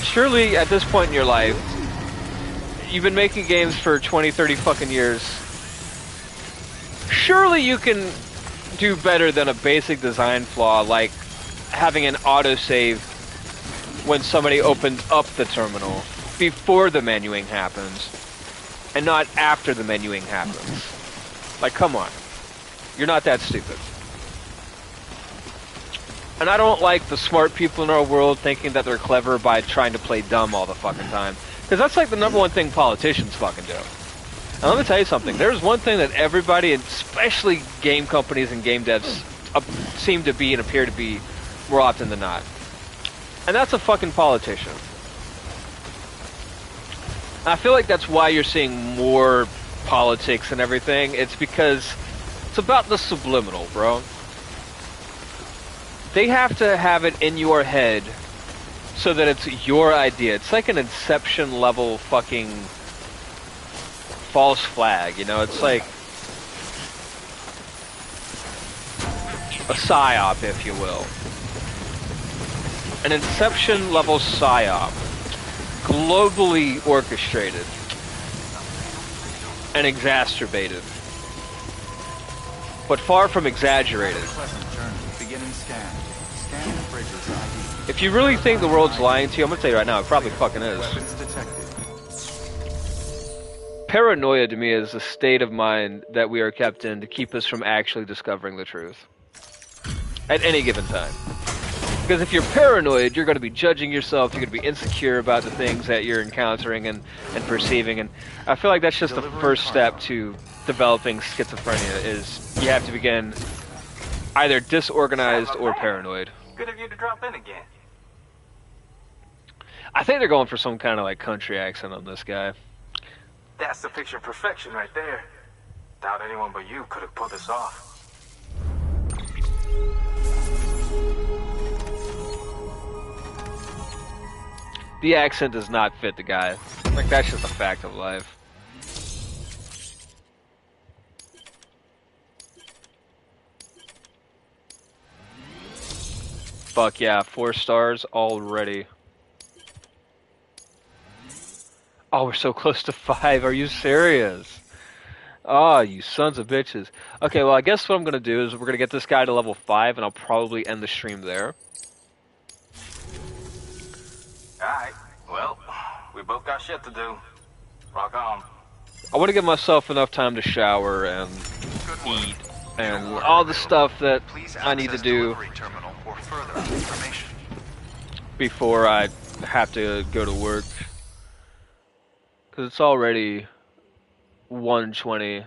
Surely, at this point in your life, you've been making games for 20, 30 fucking years. Surely you can do better than a basic design flaw like having an autosave when somebody opens up the terminal before the menuing happens and not after the menuing happens. Like, come on. You're not that stupid. And I don't like the smart people in our world thinking that they're clever by trying to play dumb all the fucking time. Because that's like the number one thing politicians fucking do. And let me tell you something, there's one thing that everybody, especially game companies and game devs, seem to be and appear to be more often than not. And that's a fucking politician. And I feel like that's why you're seeing more politics and everything. It's because it's about the subliminal, bro. They have to have it in your head so that it's your idea. It's like an Inception level fucking false flag, you know? It's like a psyop, if you will. An Inception level psyop. Globally orchestrated. And exacerbated. But far from exaggerated. If you really think the world's lying to you, I'm gonna tell you right now, it probably fucking is. Paranoia to me is a state of mind that we are kept in to keep us from actually discovering the truth. At any given time. Because if you're paranoid, you're going to be judging yourself, you're going to be insecure about the things that you're encountering and perceiving, and I feel like that's just the first step to developing schizophrenia, is you have to begin either disorganized or paranoid. Good of you to drop in again. I think they're going for some kind of like country accent on this guy. That's the picture of perfection right there. Doubt anyone but you could have pulled this off. The accent does not fit the guy. Like, that's just a fact of life. Fuck yeah, 4 stars already. Oh, we're so close to 5. Are you serious? Oh, you sons of bitches. Okay, well, I guess what I'm going to do is we're going to get this guy to level 5, and I'll probably end the stream there. Alright, well, we both got shit to do. Rock on. I want to give myself enough time to shower and eat and all the stuff that I need to do before I have to go to work. Because it's already 1:20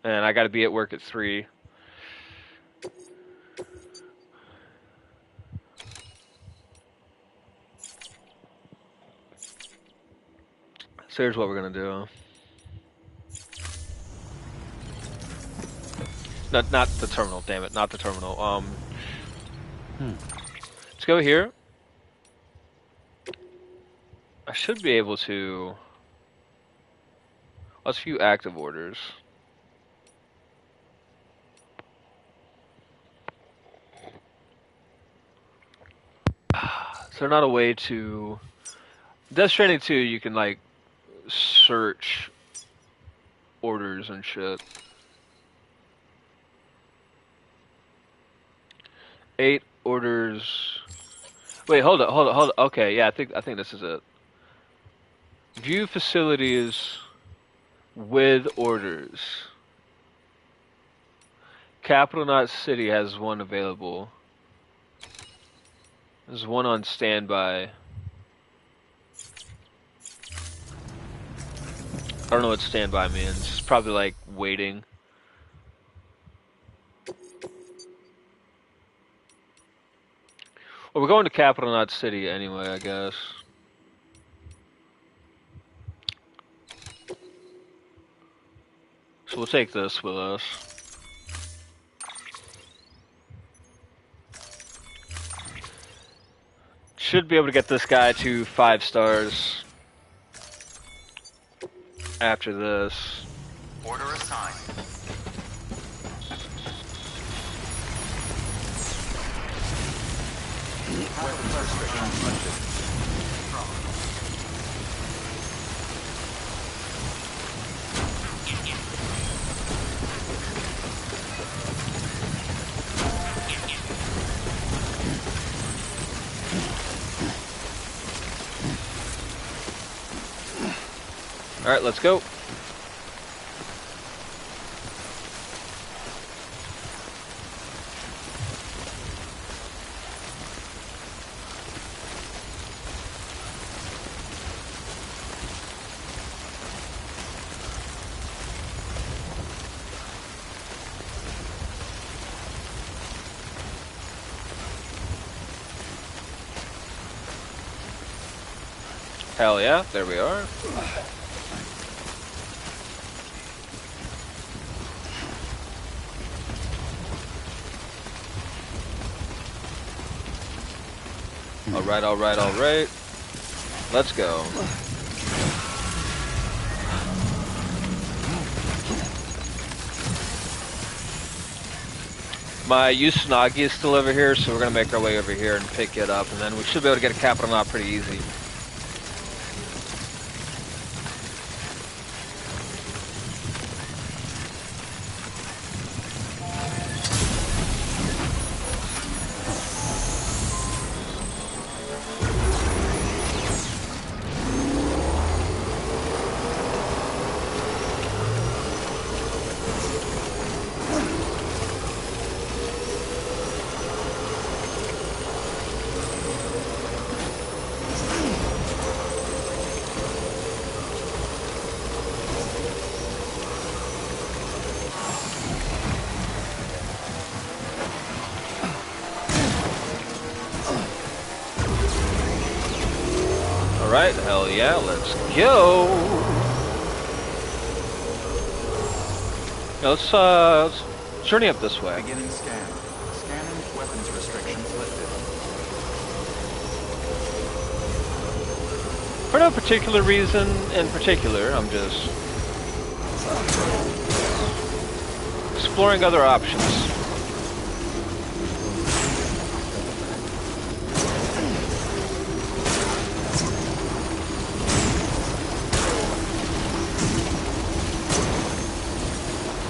and I got to be at work at 3. So here's what we're gonna do. Not the terminal, damn it, not the terminal. Let's go here. I should be able to. Let's view active orders. Is there not a way to... Death Stranding 2, you can, like, search orders and shit. 8 orders... Wait, hold up. Okay, yeah, I think this is it. View facilities with orders. Capital Knot City has one available. There's one on standby. I don't know what standby means. It's probably like waiting. Well, we're going to Capital Knot City anyway, I guess. So we'll take this with us. Should be able to get this guy to 5 stars after this. Order assigned. Weapons restrictions lifted. Alright, let's go. Hell yeah, there we are. Alright. Let's go. My Usanagi is still over here, so we're gonna make our way over here and pick it up, and then we should be able to get a capital knot pretty easy. Alright, hell yeah, let's go! Yeah, let's journey up this way. Beginning scan. Scanning weapons restrictions lifted. For no particular reason in particular, I'm just exploring other options.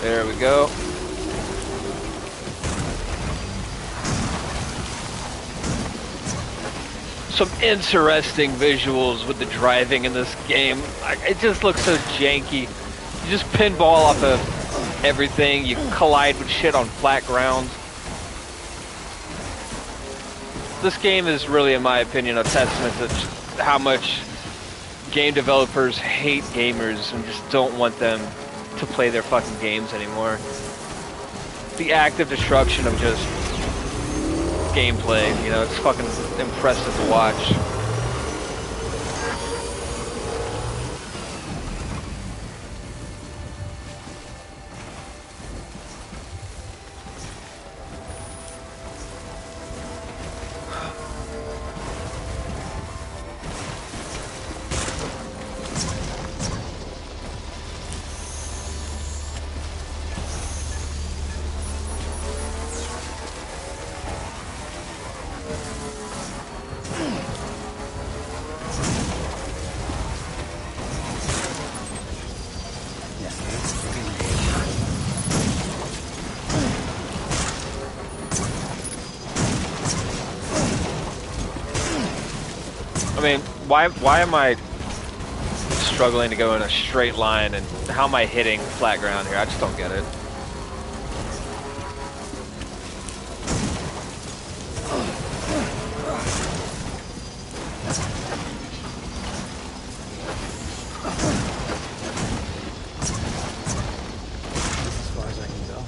There we go. Some interesting visuals with the driving in this game. It just looks so janky. You just pinball off of everything. You collide with shit on flat ground. This game is really, in my opinion, a testament to how much game developers hate gamers and just don't want them to play their fucking games anymore. The active destruction of just gameplay, you know, it's fucking impressive to watch. mean, why am I struggling to go in a straight line, and how am I hitting flat ground here? I just don't get it. As far as I can go.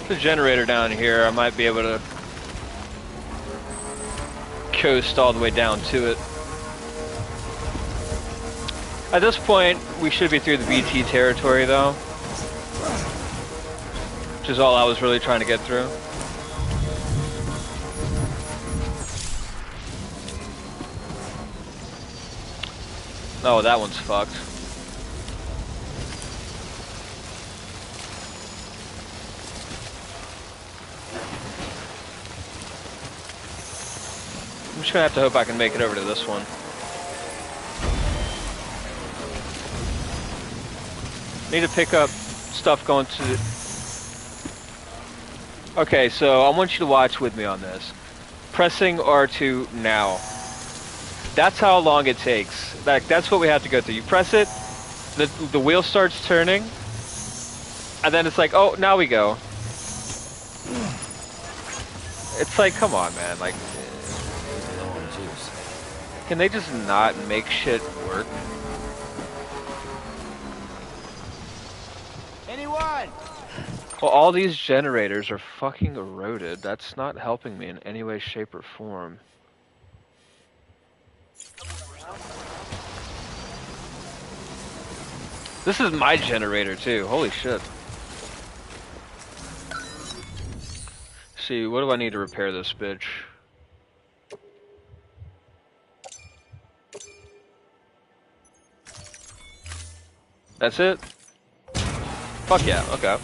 The generator down here, I might be able to coast all the way down to it. At this point, we should be through the BT territory though, which is all I was really trying to get through. Oh, that one's fucked. I'm just gonna have to hope I can make it over to this one. Need to pick up stuff going to... Okay, so I want you to watch with me on this. Pressing R2 now. That's how long it takes. That's what we have to go through. You press it, the wheel starts turning, and then it's like, oh, now we go. It's like, come on, man. Like, can they just not make shit work? Anyone? Well, all these generators are fucking eroded. That's not helping me in any way, shape, or form. This is my generator too. Holy shit. See, what do I need to repair this bitch? That's it? Fuck yeah, okay.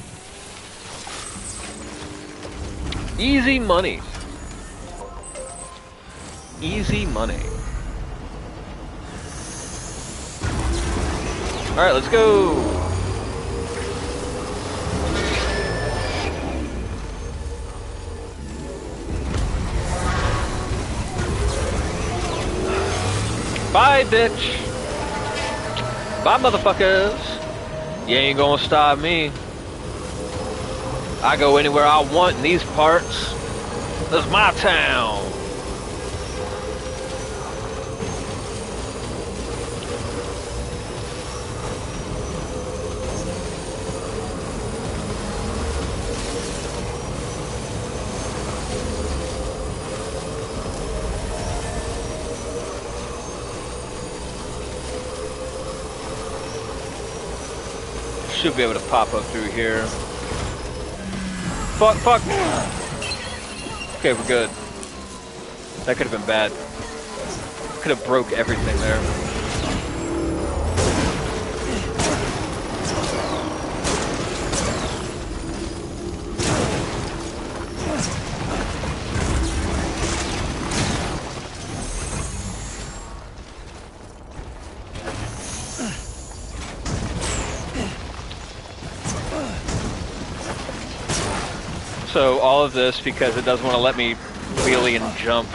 Easy money. Easy money. Alright, let's go! Bye, bitch! Bye, motherfuckers! You ain't gonna stop me. I go anywhere I want in these parts. This is my town. Should be able to pop up through here. Fuck, fuck! Okay, we're good. That could have been bad. Could have broke everything there. So all of this because it doesn't want to let me wheelie and jump.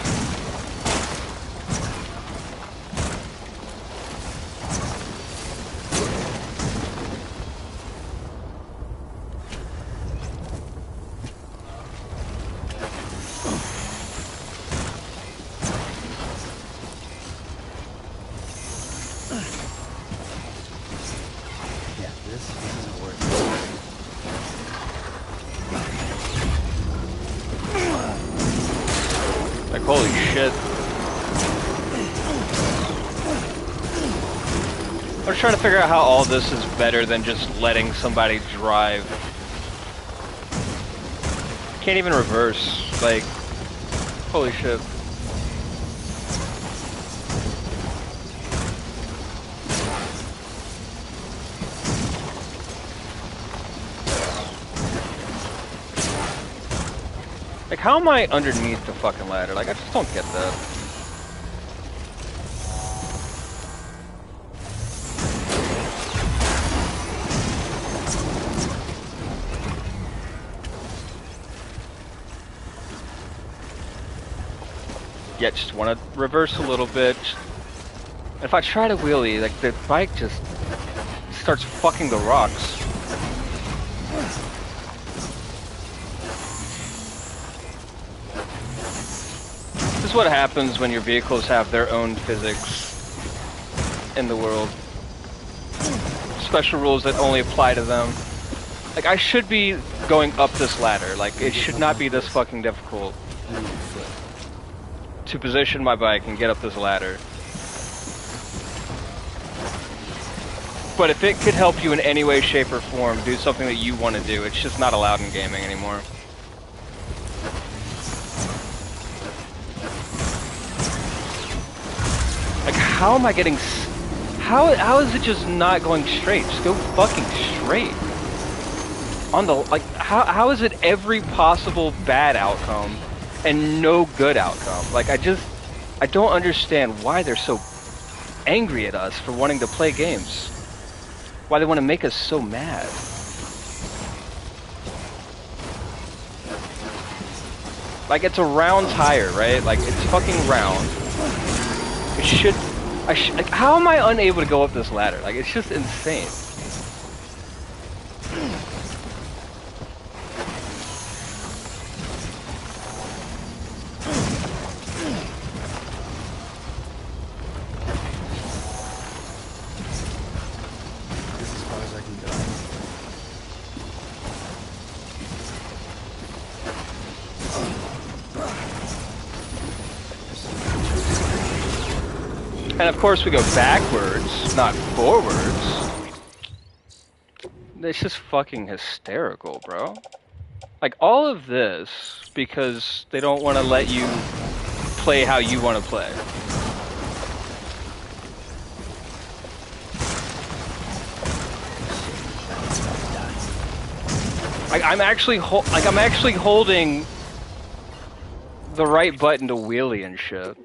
Yeah, this isn't working. Like, holy shit. I'm just trying to figure out how all this is better than just letting somebody drive. Can't even reverse. Like, holy shit. Like, how am I underneath the fucking ladder? Like, I just don't get that. yet just want to reverse a little bit. If I try to wheelie, like the bike just starts fucking the rocks. This is what happens when your vehicles have their own physics in the world. Special rules that only apply to them. Like, I should be going up this ladder. Like, it should not be this fucking difficult to position my bike and get up this ladder. But if it could help you in any way, shape, or form do something that you want to do, it's just not allowed in gaming anymore. Like, how am I getting... How is it just not going straight? Just go fucking straight. On the... Like, how is it every possible bad outcome and no good outcome? Like, I don't understand why they're so angry at us for wanting to play games. Why they want to make us so mad. Like, it's a round tire, right? Like, it's fucking round. It should... like, how am I unable to go up this ladder? Like, it's just insane. And of course we go backwards, not forwards. It's just fucking hysterical, bro. Like, all of this because they don't want to let you play how you want to play. Like, I'm actually holding the right button to wheelie and shit.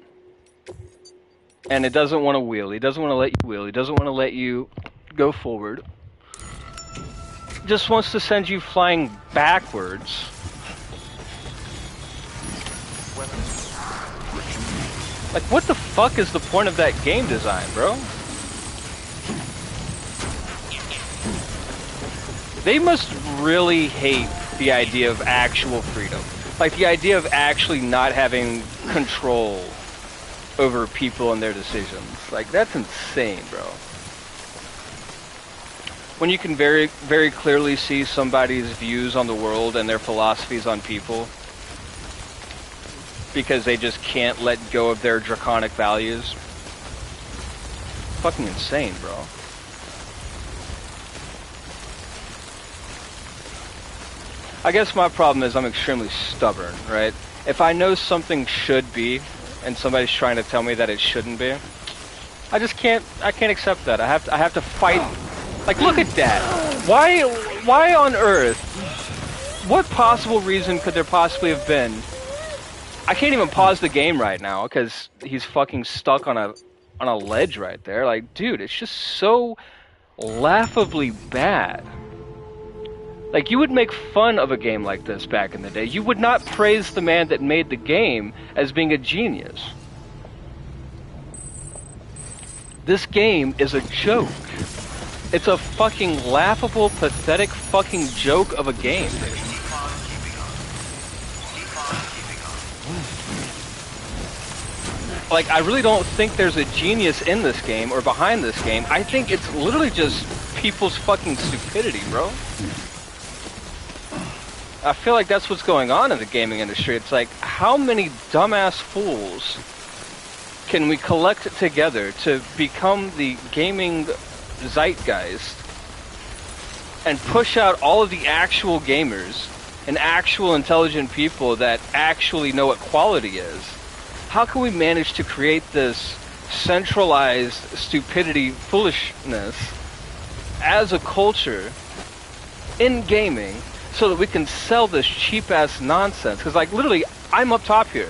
And it doesn't want to wheelie. It doesn't want to let you wheelie. It doesn't want to let you go forward. It just wants to send you flying backwards. Like, what the fuck is the point of that game design, bro? They must really hate the idea of actual freedom. Like, the idea of actually not having control over people and their decisions. Like, that's insane, bro. When you can very, very clearly see somebody's views on the world and their philosophies on people because they just can't let go of their draconic values. Fucking insane, bro. I guess my problem is I'm extremely stubborn, right? If I know something should be, and somebody's trying to tell me that it shouldn't be, I can't accept that. I have to fight. Like, look at that. Why on earth? What possible reason could there possibly have been? I can't even pause the game right now because he's fucking stuck on a ledge right there. Like, dude, it's just so laughably bad. Like, you would make fun of a game like this back in the day. You would not praise the man that made the game as being a genius. This game is a joke. It's a fucking laughable, pathetic fucking joke of a game, dude. Like, I really don't think there's a genius in this game or behind this game. I think it's literally just people's fucking stupidity, bro. I feel like that's what's going on in the gaming industry. It's like, how many dumbass fools can we collect together to become the gaming zeitgeist and push out all of the actual gamers and actual intelligent people that actually know what quality is? How can we manage to create this centralized stupidity foolishness as a culture in gaming so that we can sell this cheap-ass nonsense? Because, like, literally, I'm up top here.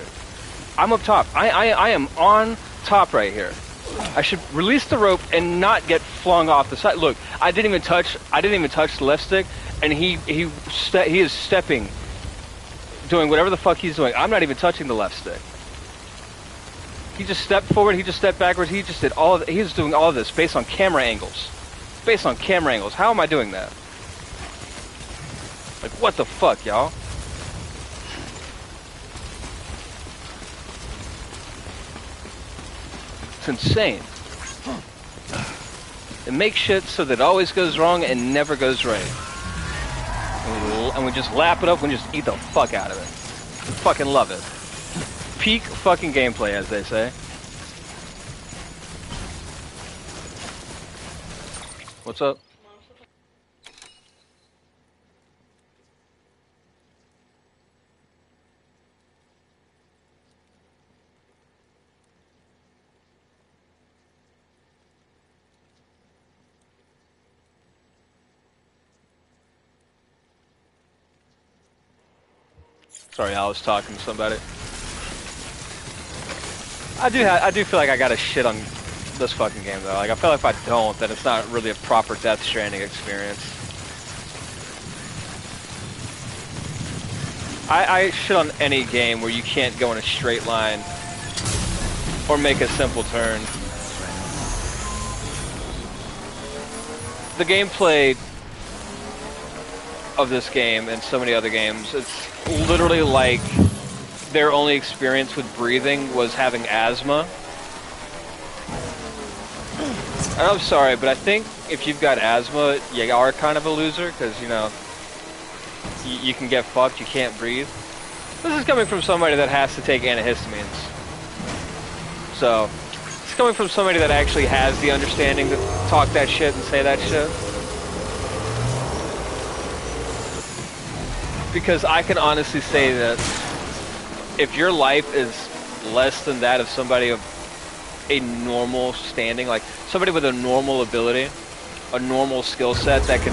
I'm up top. I am on top right here. I should release the rope and not get flung off the side. Look, I didn't even touch the left stick, and he is stepping, doing whatever the fuck he's doing. I'm not even touching the left stick. He just stepped forward, he just stepped backwards, he just did all of it. He's doing all of this based on camera angles. Based on camera angles. How am I doing that? Like, what the fuck, y'all? It's insane. It makes shit so that it always goes wrong and never goes right. And we just lap it up and just eat the fuck out of it. Fucking love it. Peak fucking gameplay, as they say. What's up? Sorry, I was talking to somebody. I do feel like I gotta shit on this fucking game though. Like I feel like if I don't, then it's not really a proper Death Stranding experience. I shit on any game where you can't go in a straight line or make a simple turn. The gameplay of this game and so many other games, it's literally like their only experience with breathing was having asthma. And I'm sorry, but I think if you've got asthma, you are kind of a loser, because, you know, you can get fucked, you can't breathe. This is coming from somebody that has to take antihistamines. So, it's coming from somebody that actually has the understanding to talk that shit and say that shit. Because I can honestly say that if your life is less than that of somebody of a normal standing, like somebody with a normal ability, a normal skill set that can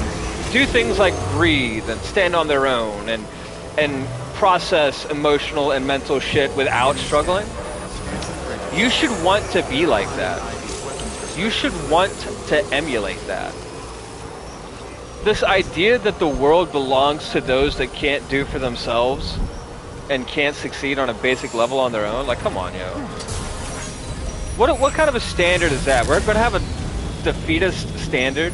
do things like breathe and stand on their own and process emotional and mental shit without struggling, you should want to be like that. You should want to emulate that. This idea that the world belongs to those that can't do for themselves and can't succeed on a basic level on their own, like, come on, yo. What kind of a standard is that? We're going to have a defeatist standard?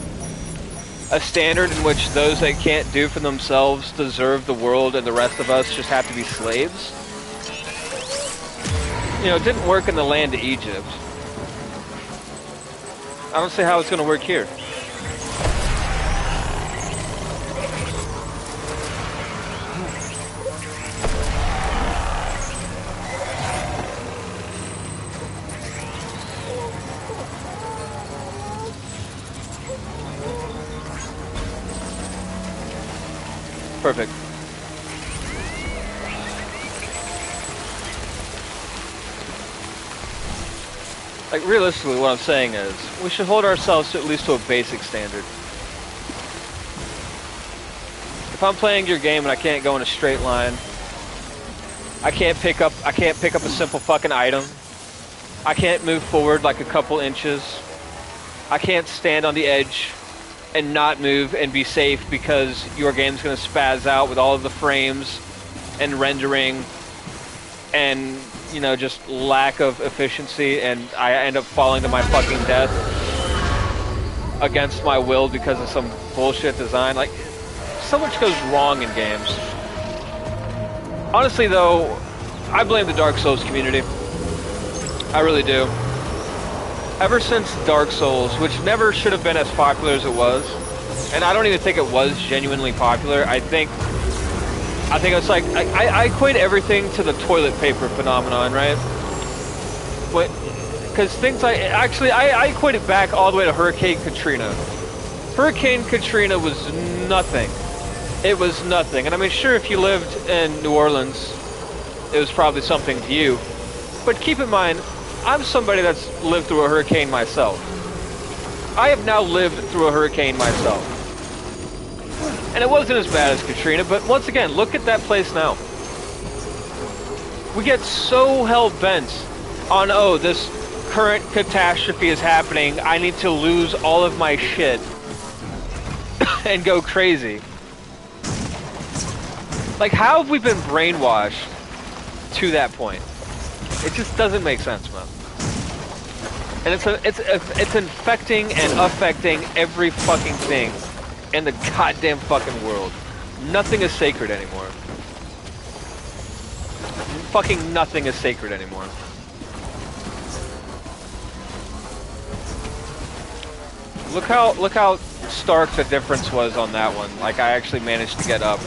A standard in which those that can't do for themselves deserve the world and the rest of us just have to be slaves? You know, it didn't work in the land of Egypt. I don't see how it's going to work here. Perfect. Like, realistically, what I'm saying is, we should hold ourselves to at least to a basic standard. If I'm playing your game and I can't go in a straight line, I can't pick up a simple fucking item. I can't move forward like a couple inches. I can't stand on the edge and not move and be safe because your game's gonna spaz out with all of the frames and rendering and, you know, just lack of efficiency, and I end up falling to my fucking death against my will because of some bullshit design. Like, so much goes wrong in games. Honestly though, I blame the Dark Souls community. I really do. Ever since Dark Souls, which never should have been as popular as it was, and I don't even think it was genuinely popular, I think it's like, I equate everything to the toilet paper phenomenon, right? Because things like, actually, I equate it back all the way to Hurricane Katrina. Hurricane Katrina was nothing. It was nothing. And I mean, sure, if you lived in New Orleans, it was probably something to you. But keep in mind, I'm somebody that's lived through a hurricane myself. I have now lived through a hurricane myself. And it wasn't as bad as Katrina, but once again, look at that place now. We get so hell-bent on, oh, this current catastrophe is happening, I need to lose all of my shit and go crazy. Like, how have we been brainwashed to that point? It just doesn't make sense, man. And it's infecting and affecting every fucking thing in the goddamn fucking world. Nothing is sacred anymore. Fucking nothing is sacred anymore. Look how stark the difference was on that one. Like, I actually managed to get up.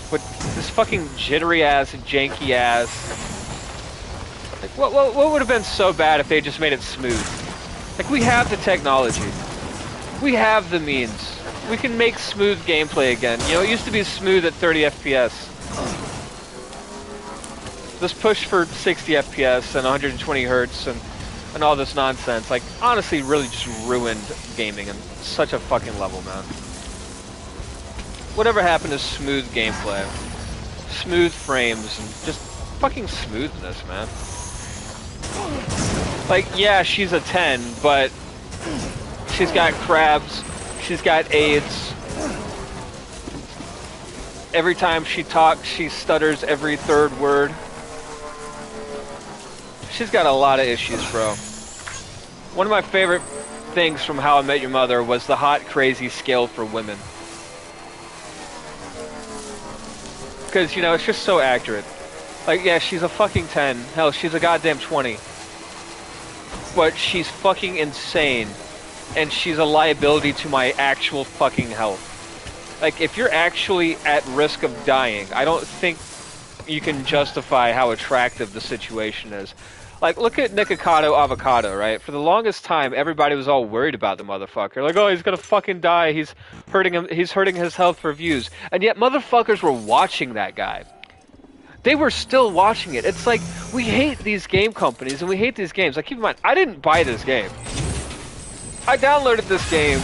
But this fucking jittery ass, janky ass. Like, what would have been so bad if they just made it smooth? Like, we have the technology. We have the means. We can make smooth gameplay again. You know, it used to be smooth at 30 FPS. This push for 60 FPS and 120 Hertz and all this nonsense, like, honestly really just ruined gaming in such a fucking level, man. Whatever happened to smooth gameplay? Smooth frames and just fucking smoothness, man. Like, yeah, she's a 10, but she's got crabs, she's got AIDS. Every time she talks, she stutters every third word. She's got a lot of issues, bro. One of my favorite things from How I Met Your Mother was the hot, crazy scale for women. Because, you know, it's just so accurate. Like, yeah, she's a fucking 10. Hell, she's a goddamn 20. But she's fucking insane. And she's a liability to my actual fucking health. Like, if you're actually at risk of dying, I don't think you can justify how attractive the situation is. Like, look at Nikocado Avocado, right? For the longest time, everybody was all worried about the motherfucker. Like, oh, he's gonna fucking die. He's hurting his health for views. And yet, motherfuckers were watching that guy. They were still watching it. It's like, we hate these game companies and we hate these games. Like, keep in mind, I didn't buy this game. I downloaded this game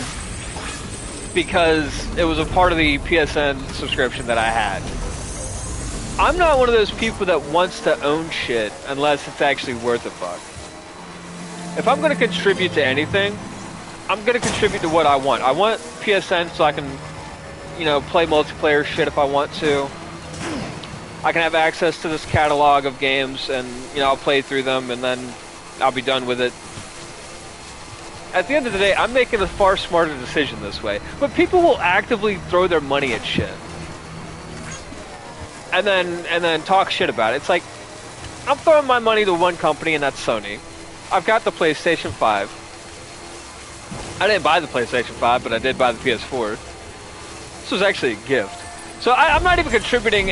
because it was a part of the PSN subscription that I had. I'm not one of those people that wants to own shit unless it's actually worth a fuck. If I'm going to contribute to anything, I'm going to contribute to what I want. I want PSN so I can, you know, play multiplayer shit if I want to. I can have access to this catalog of games and, you know, I'll play through them and then I'll be done with it. At the end of the day, I'm making a far smarter decision this way. But people will actively throw their money at shit. And then talk shit about it. It's like, I'm throwing my money to one company, and that's Sony. I've got the PlayStation 5. I didn't buy the PlayStation 5, but I did buy the PS4. This was actually a gift. So I'm not even contributing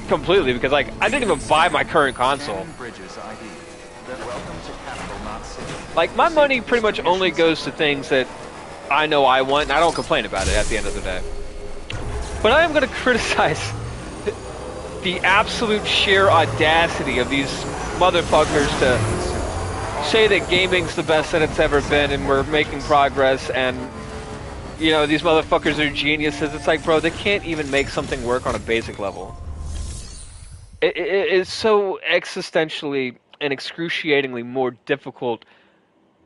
completely, because, like, I didn't even buy my current console. Like, my money pretty much only goes to things that I know I want, and I don't complain about it at the end of the day. But I am going to criticize the absolute sheer audacity of these motherfuckers to say that gaming's the best that it's ever been and we're making progress and, you know, these motherfuckers are geniuses. It's like, bro, they can't even make something work on a basic level. It's so existentially and excruciatingly more difficult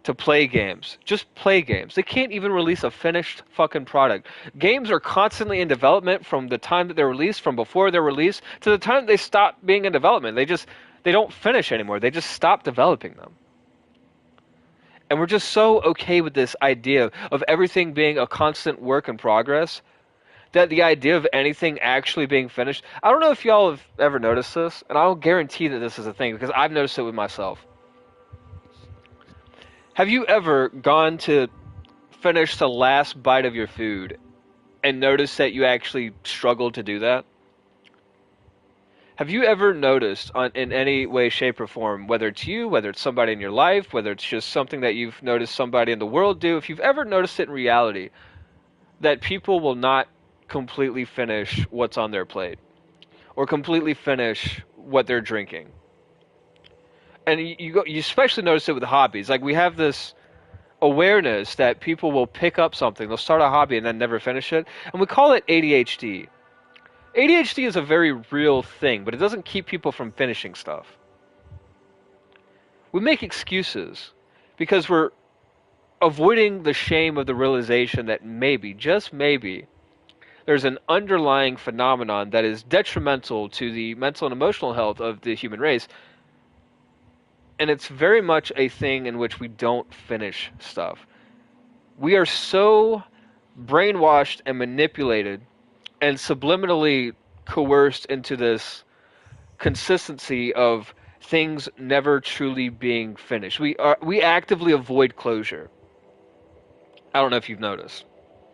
to play games. Just play games. They can't even release a finished fucking product. Games are constantly in development from the time that they're released, from before they're released, to the time they stop being in development. They don't finish anymore. They just stop developing them. And we're just so okay with this idea of everything being a constant work in progress that the idea of anything actually being finished... I don't know if y'all have ever noticed this, and I'll guarantee that this is a thing, because I've noticed it with myself. Have you ever gone to finish the last bite of your food and noticed that you actually struggled to do that? Have you ever noticed in any way, shape, or form, whether it's you, whether it's somebody in your life, whether it's just something that you've noticed somebody in the world do, if you've ever noticed it in reality, that people will not completely finish what's on their plate or completely finish what they're drinking? And you especially notice it with hobbies. Like, we have this awareness that people will pick up something, they'll start a hobby and then never finish it, and we call it ADHD. ADHD is a very real thing, but it doesn't keep people from finishing stuff. We make excuses because we're avoiding the shame of the realization that maybe, just maybe, there's an underlying phenomenon that is detrimental to the mental and emotional health of the human race. And it's very much a thing in which we don't finish stuff. We are so brainwashed and manipulated and subliminally coerced into this consistency of things never truly being finished. We actively avoid closure. I don't know if you've noticed.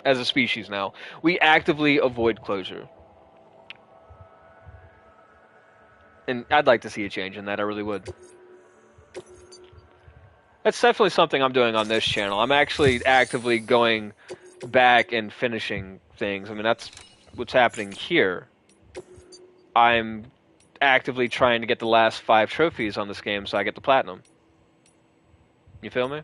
As a species now, we actively avoid closure. And I'd like to see a change in that, I really would. That's definitely something I'm doing on this channel. I'm actually actively going back and finishing things. I mean, that's what's happening here. I'm actively trying to get the last 5 trophies on this game so I get the platinum. You feel me?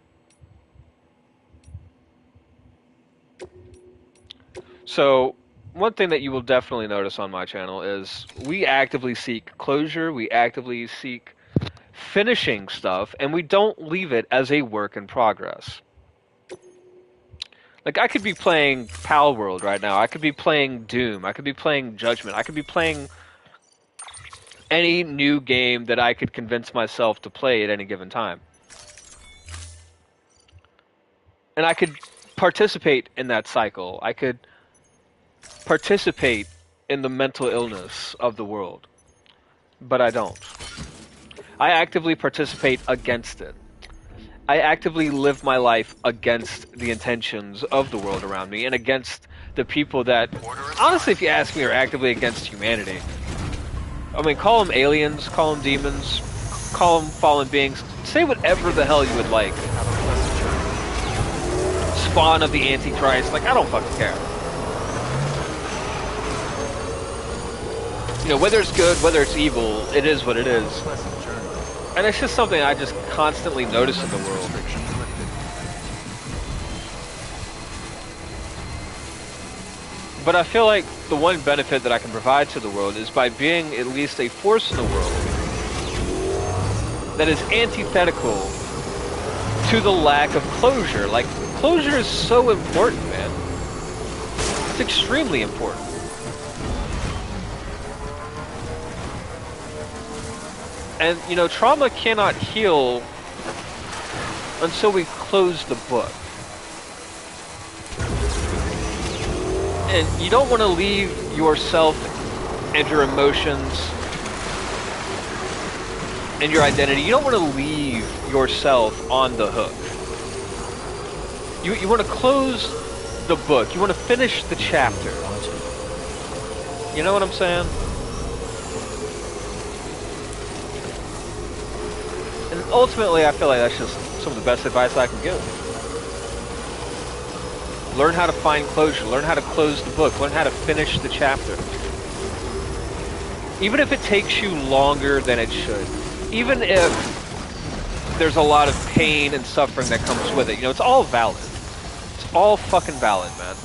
So, one thing that you will definitely notice on my channel is we actively seek closure, we actively seek finishing stuff, and we don't leave it as a work in progress. Like, I could be playing Pal World right now, I could be playing Doom, I could be playing Judgment, I could be playing any new game that I could convince myself to play at any given time. And I could participate in that cycle. I could participate in the mental illness of the world. But I don't. I actively participate against it. I actively live my life against the intentions of the world around me and against the people that, honestly, if you ask me, are actively against humanity. I mean, call them aliens, call them demons, call them fallen beings, say whatever the hell you would like. Spawn of the Antichrist, like, I don't fucking care. You know, whether it's good, whether it's evil, it is what it is. And it's just something I just constantly notice in the world. But I feel like the one benefit that I can provide to the world is by being at least a force in the world that is antithetical to the lack of closure. Like, closure is so important, man. It's extremely important. And, you know, trauma cannot heal until we close the book. And you don't want to leave yourself and your emotions and your identity. You don't want to leave yourself on the hook. You want to close the book. You want to finish the chapter. You know what I'm saying? And ultimately, I feel like that's just some of the best advice I can give. Learn how to find closure. Learn how to close the book. Learn how to finish the chapter. Even if it takes you longer than it should. Even if there's a lot of pain and suffering that comes with it. You know, it's all valid. It's all fucking valid, man.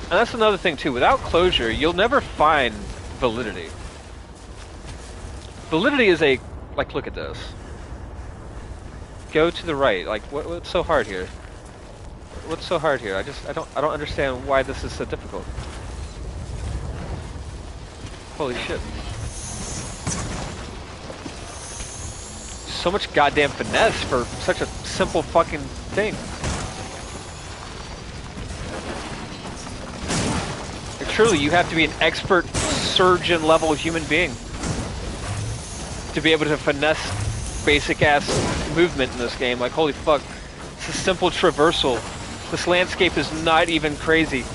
And that's another thing, too. Without closure, you'll never find validity. Validity is a... Like, look at this. Go to the right. Like, what's so hard here? What's so hard here? I don't understand why this is so difficult. Holy shit. So much goddamn finesse for such a simple fucking thing. Truly, you have to be an expert surgeon level human being to be able to finesse basic ass movement in this game. Like, holy fuck, it's a simple traversal. This landscape is not even crazy.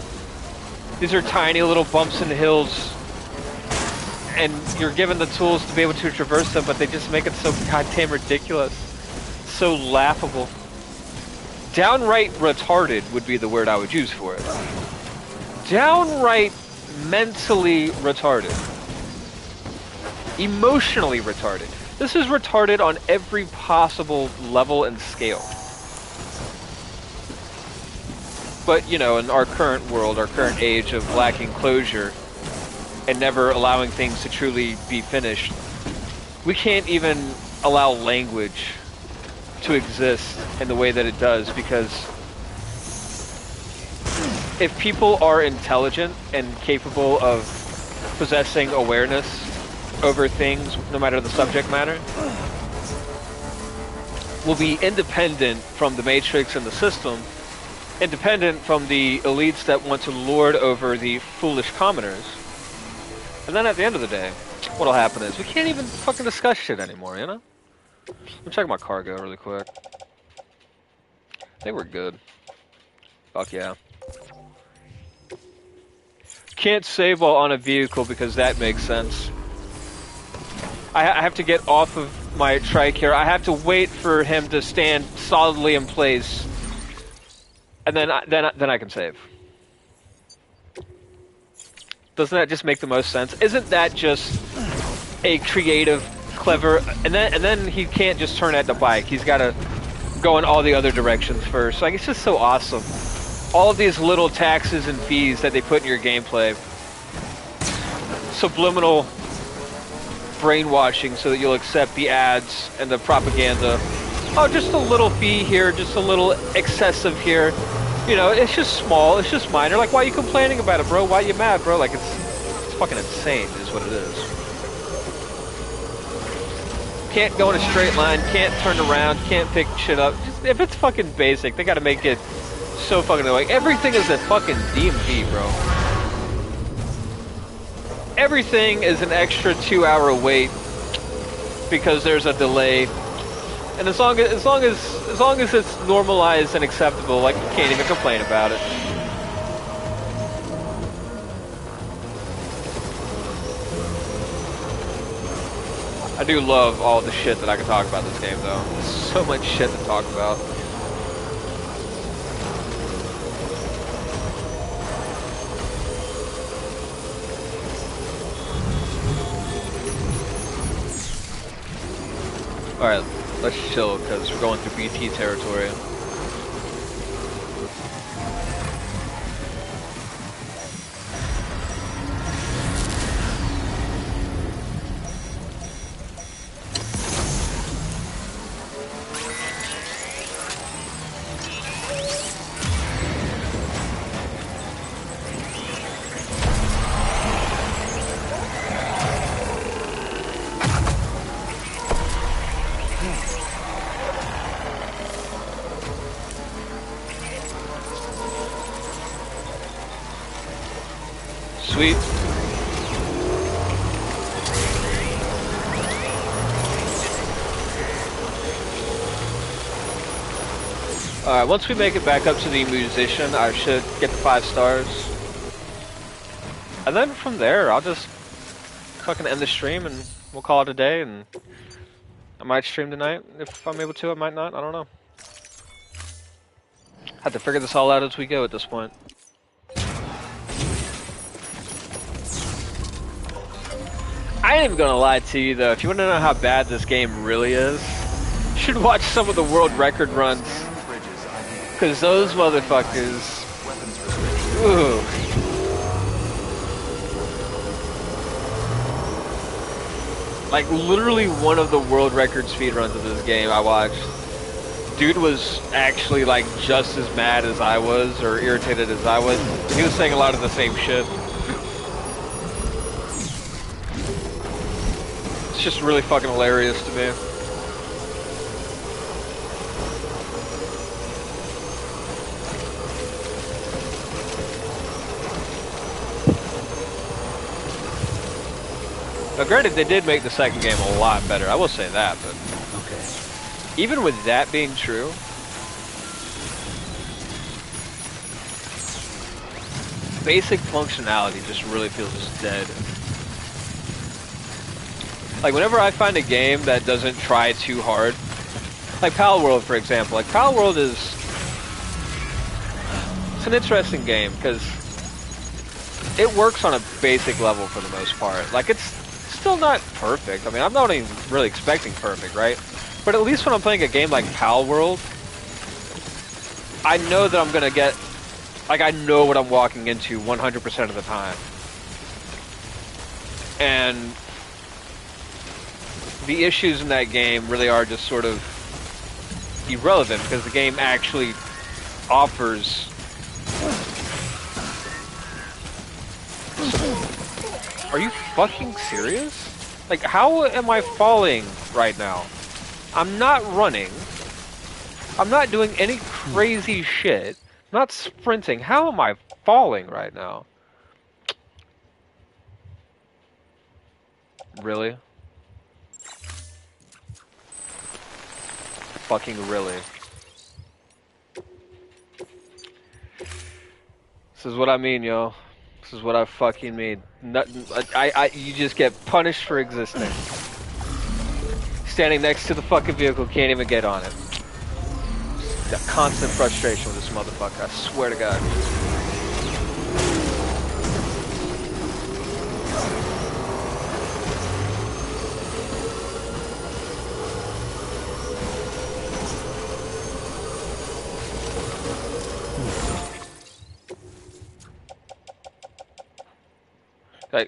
These are tiny little bumps and hills, and you're given the tools to be able to traverse them, but they just make it so goddamn ridiculous, so laughable. Downright retarded would be the word I would use for it. Downright mentally retarded. Emotionally retarded. This is retarded on every possible level and scale. But, you know, in our current world, our current age of lacking closure and never allowing things to truly be finished, we can't even allow language to exist in the way that it does, because if people are intelligent and capable of possessing awareness over things, no matter the subject matter, will be independent from the Matrix and the system, independent from the elites that want to lord over the foolish commoners. And then at the end of the day, what'll happen is we can't even fucking discuss shit anymore, you know? Let me check my cargo really quick. I think we're good. Fuck yeah. Can't save while on a vehicle because that makes sense. I have to get off of my trike here. I have to wait for him to stand solidly in place, and then I can save. Doesn't that just make the most sense? Isn't that just a creative, clever? And then he can't just turn at the bike. He's got to go in all the other directions first. Like, it's just so awesome. All of these little taxes and fees that they put in your gameplay. Subliminal brainwashing so that you'll accept the ads and the propaganda. Oh, just a little fee here, just a little excessive here. You know, it's just small, it's just minor. Like, why are you complaining about it, bro? Why are you mad, bro? Like, it's fucking insane is what it is. Can't go in a straight line, can't turn around, can't pick shit up. Just, if it's fucking basic, they gotta make it so fucking annoying. Everything is a fucking DMG, bro. Everything is an extra 2-hour wait because there's a delay, and as long as it's normalized and acceptable, like, you can't even complain about it. I do love all the shit that I can talk about this game, though. So much shit to talk about. Alright, let's chill, because we're going through BT territory. Sweet. Alright, once we make it back up to the musician, I should get the 5 stars. And then from there, I'll just fucking end the stream and we'll call it a day, and I might stream tonight. If I'm able to, I might not. I don't know. Have to figure this all out as we go at this point. I ain't even gonna lie to you though, if you want to know how bad this game really is, you should watch some of the world record runs. Because those motherfuckers... Ooh. Like, literally one of the world record speedruns of this game I watched. Dude was actually, like, just as mad as I was, or irritated as I was. He was saying a lot of the same shit. It's just really fucking hilarious to me. Now granted, they did make the second game a lot better, I will say that, but... Okay. Even with that being true... basic functionality just really feels dead. Like, whenever I find a game that doesn't try too hard, like Pal World, for example. Like, Pal World is... it's an interesting game, because it works on a basic level for the most part. Like, it's still not perfect. I mean, I'm not even really expecting perfect, right? But at least when I'm playing a game like Pal World, I know that I'm gonna get... like, I know what I'm walking into 100% of the time. And... the issues in that game really are just sort of irrelevant, because the game actually offers impossible. Are you fucking serious? Like, how am I falling right now? I'm not running. I'm not doing any crazy shit. I'm not sprinting. How am I falling right now? Really? Fucking really. This is what I mean, yo. This is what I fucking mean. You just get punished for existing. Standing next to the fucking vehicle, can't even get on it. Got constant frustration with this motherfucker, I swear to God.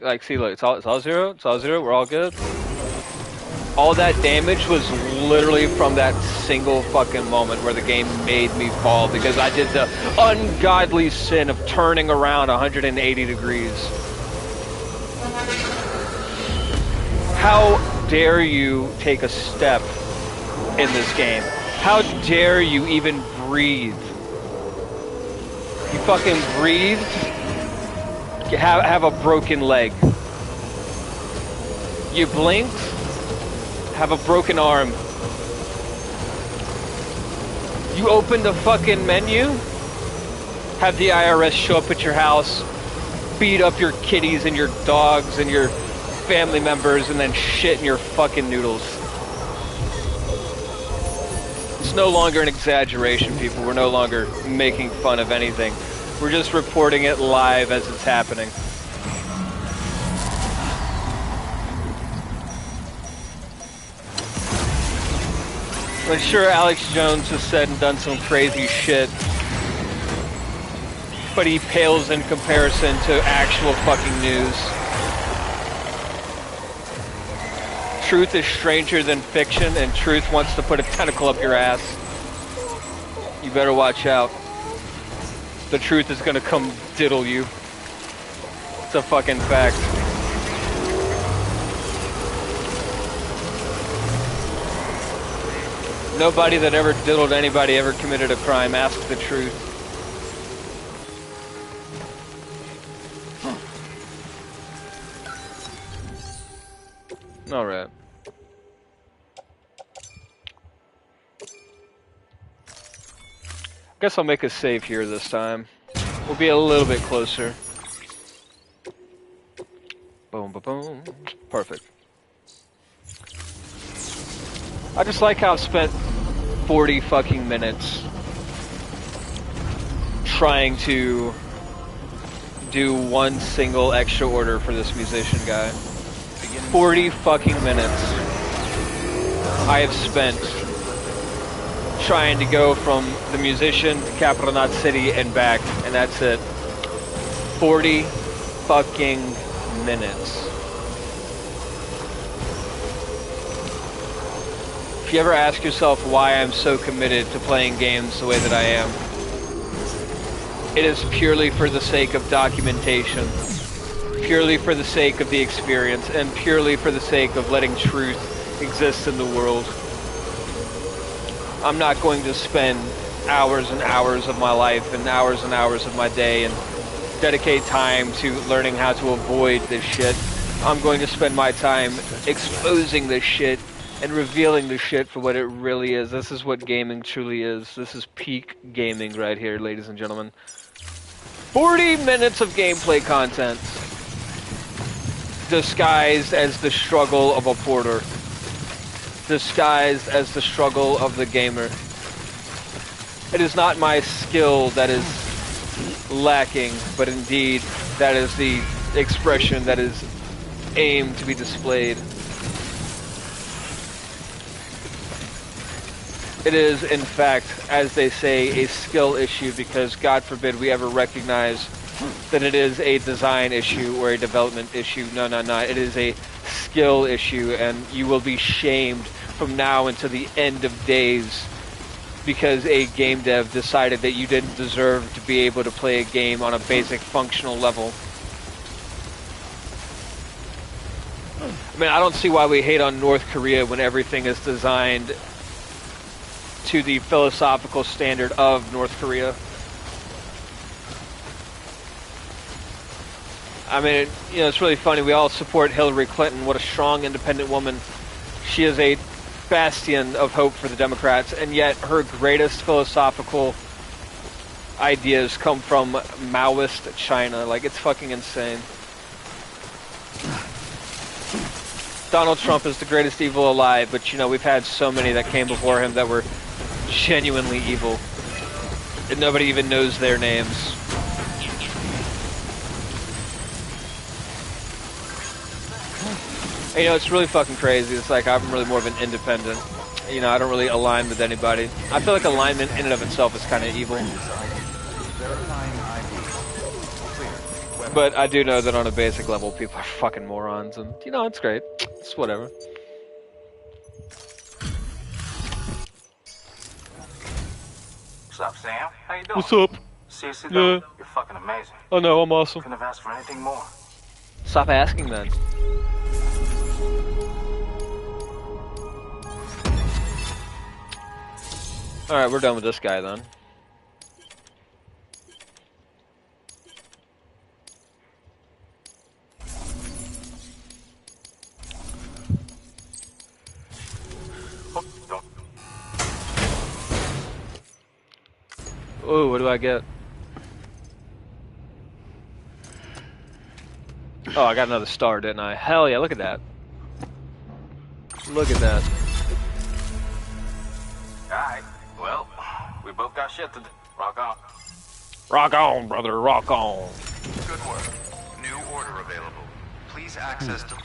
Like, see, look, it's all zero. It's all zero. We're all good. All that damage was literally from that single fucking moment where the game made me fall because I did the ungodly sin of turning around 180 degrees. How dare you take a step in this game? How dare you even breathe? You fucking breathed? Have a broken leg. You blinked, have a broken arm. You opened a fucking menu, have the IRS show up at your house, beat up your kitties and your dogs and your family members, and then shit in your fucking noodles. It's no longer an exaggeration, people. We're no longer making fun of anything. We're just reporting it live as it's happening. I'm sure Alex Jones has said and done some crazy shit, but he pales in comparison to actual fucking news. Truth is stranger than fiction, and truth wants to put a tentacle up your ass. You better watch out. The truth is gonna come diddle you. It's a fucking fact. Nobody that ever diddled anybody ever committed a crime. Ask the truth. Alright. Guess I'll make a save here this time. We'll be a little bit closer. Boom, boom, boom. Perfect. I just like how I've spent 40 fucking minutes trying to do one single extra order for this musician guy. 40 fucking minutes I have spent trying to go from the musician to Capital Knot City and back, and that's it. 40 fucking minutes. If you ever ask yourself why I'm so committed to playing games the way that I am, it is purely for the sake of documentation, purely for the sake of the experience, and purely for the sake of letting truth exist in the world. I'm not going to spend hours and hours of my life and hours of my day and dedicate time to learning how to avoid this shit. I'm going to spend my time exposing this shit and revealing the shit for what it really is. This is what gaming truly is. This is peak gaming right here, ladies and gentlemen. 40 minutes of gameplay content disguised as the struggle of a porter. Disguised as the struggle of the gamer. It is not my skill that is lacking, but indeed that is the expression that is aimed to be displayed. It is, in fact, as they say, a skill issue, because God forbid we ever recognize that it is a design issue or a development issue. No. It is a skill issue, and you will be shamed from now until the end of days because a game dev decided that you didn't deserve to be able to play a game on a basic functional level. I mean, I don't see why we hate on North Korea when everything is designed to the philosophical standard of North Korea. I mean, you know, it's really funny. We all support Hillary Clinton. What a strong, independent woman. She is a bastion of hope for the Democrats, and yet her greatest philosophical ideas come from Maoist China. Like, it's fucking insane. Donald Trump is the greatest evil alive, but, you know, we've had so many that came before him that were genuinely evil. And nobody even knows their names. And, you know, it's really fucking crazy. It's like I'm really more of an independent. You know, I don't really align with anybody. I feel like alignment in and of itself is kind of evil. But I do know that on a basic level, people are fucking morons, and, you know, it's great. It's whatever. What's up, Sam? How you doing? What's up? Seriously, though, Yeah. you're fucking amazing. Oh no, I'm awesome. Couldn't have asked for anything more. Stop asking then. Alright, we're done with this guy then. Ooh, what do I get? Oh, I got another star, didn't I? Hell yeah, look at that. Look at that. Alright, well, we both got shit to do. Rock on. Rock on, brother, rock on. Good work. New order available. Please access to... Alright,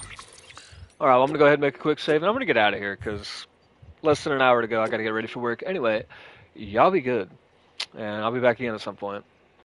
well, I'm gonna go ahead and make a quick save, and I'm gonna get out of here, because less than an hour to go, I gotta get ready for work. Anyway, y'all be good. And I'll be back again at some point.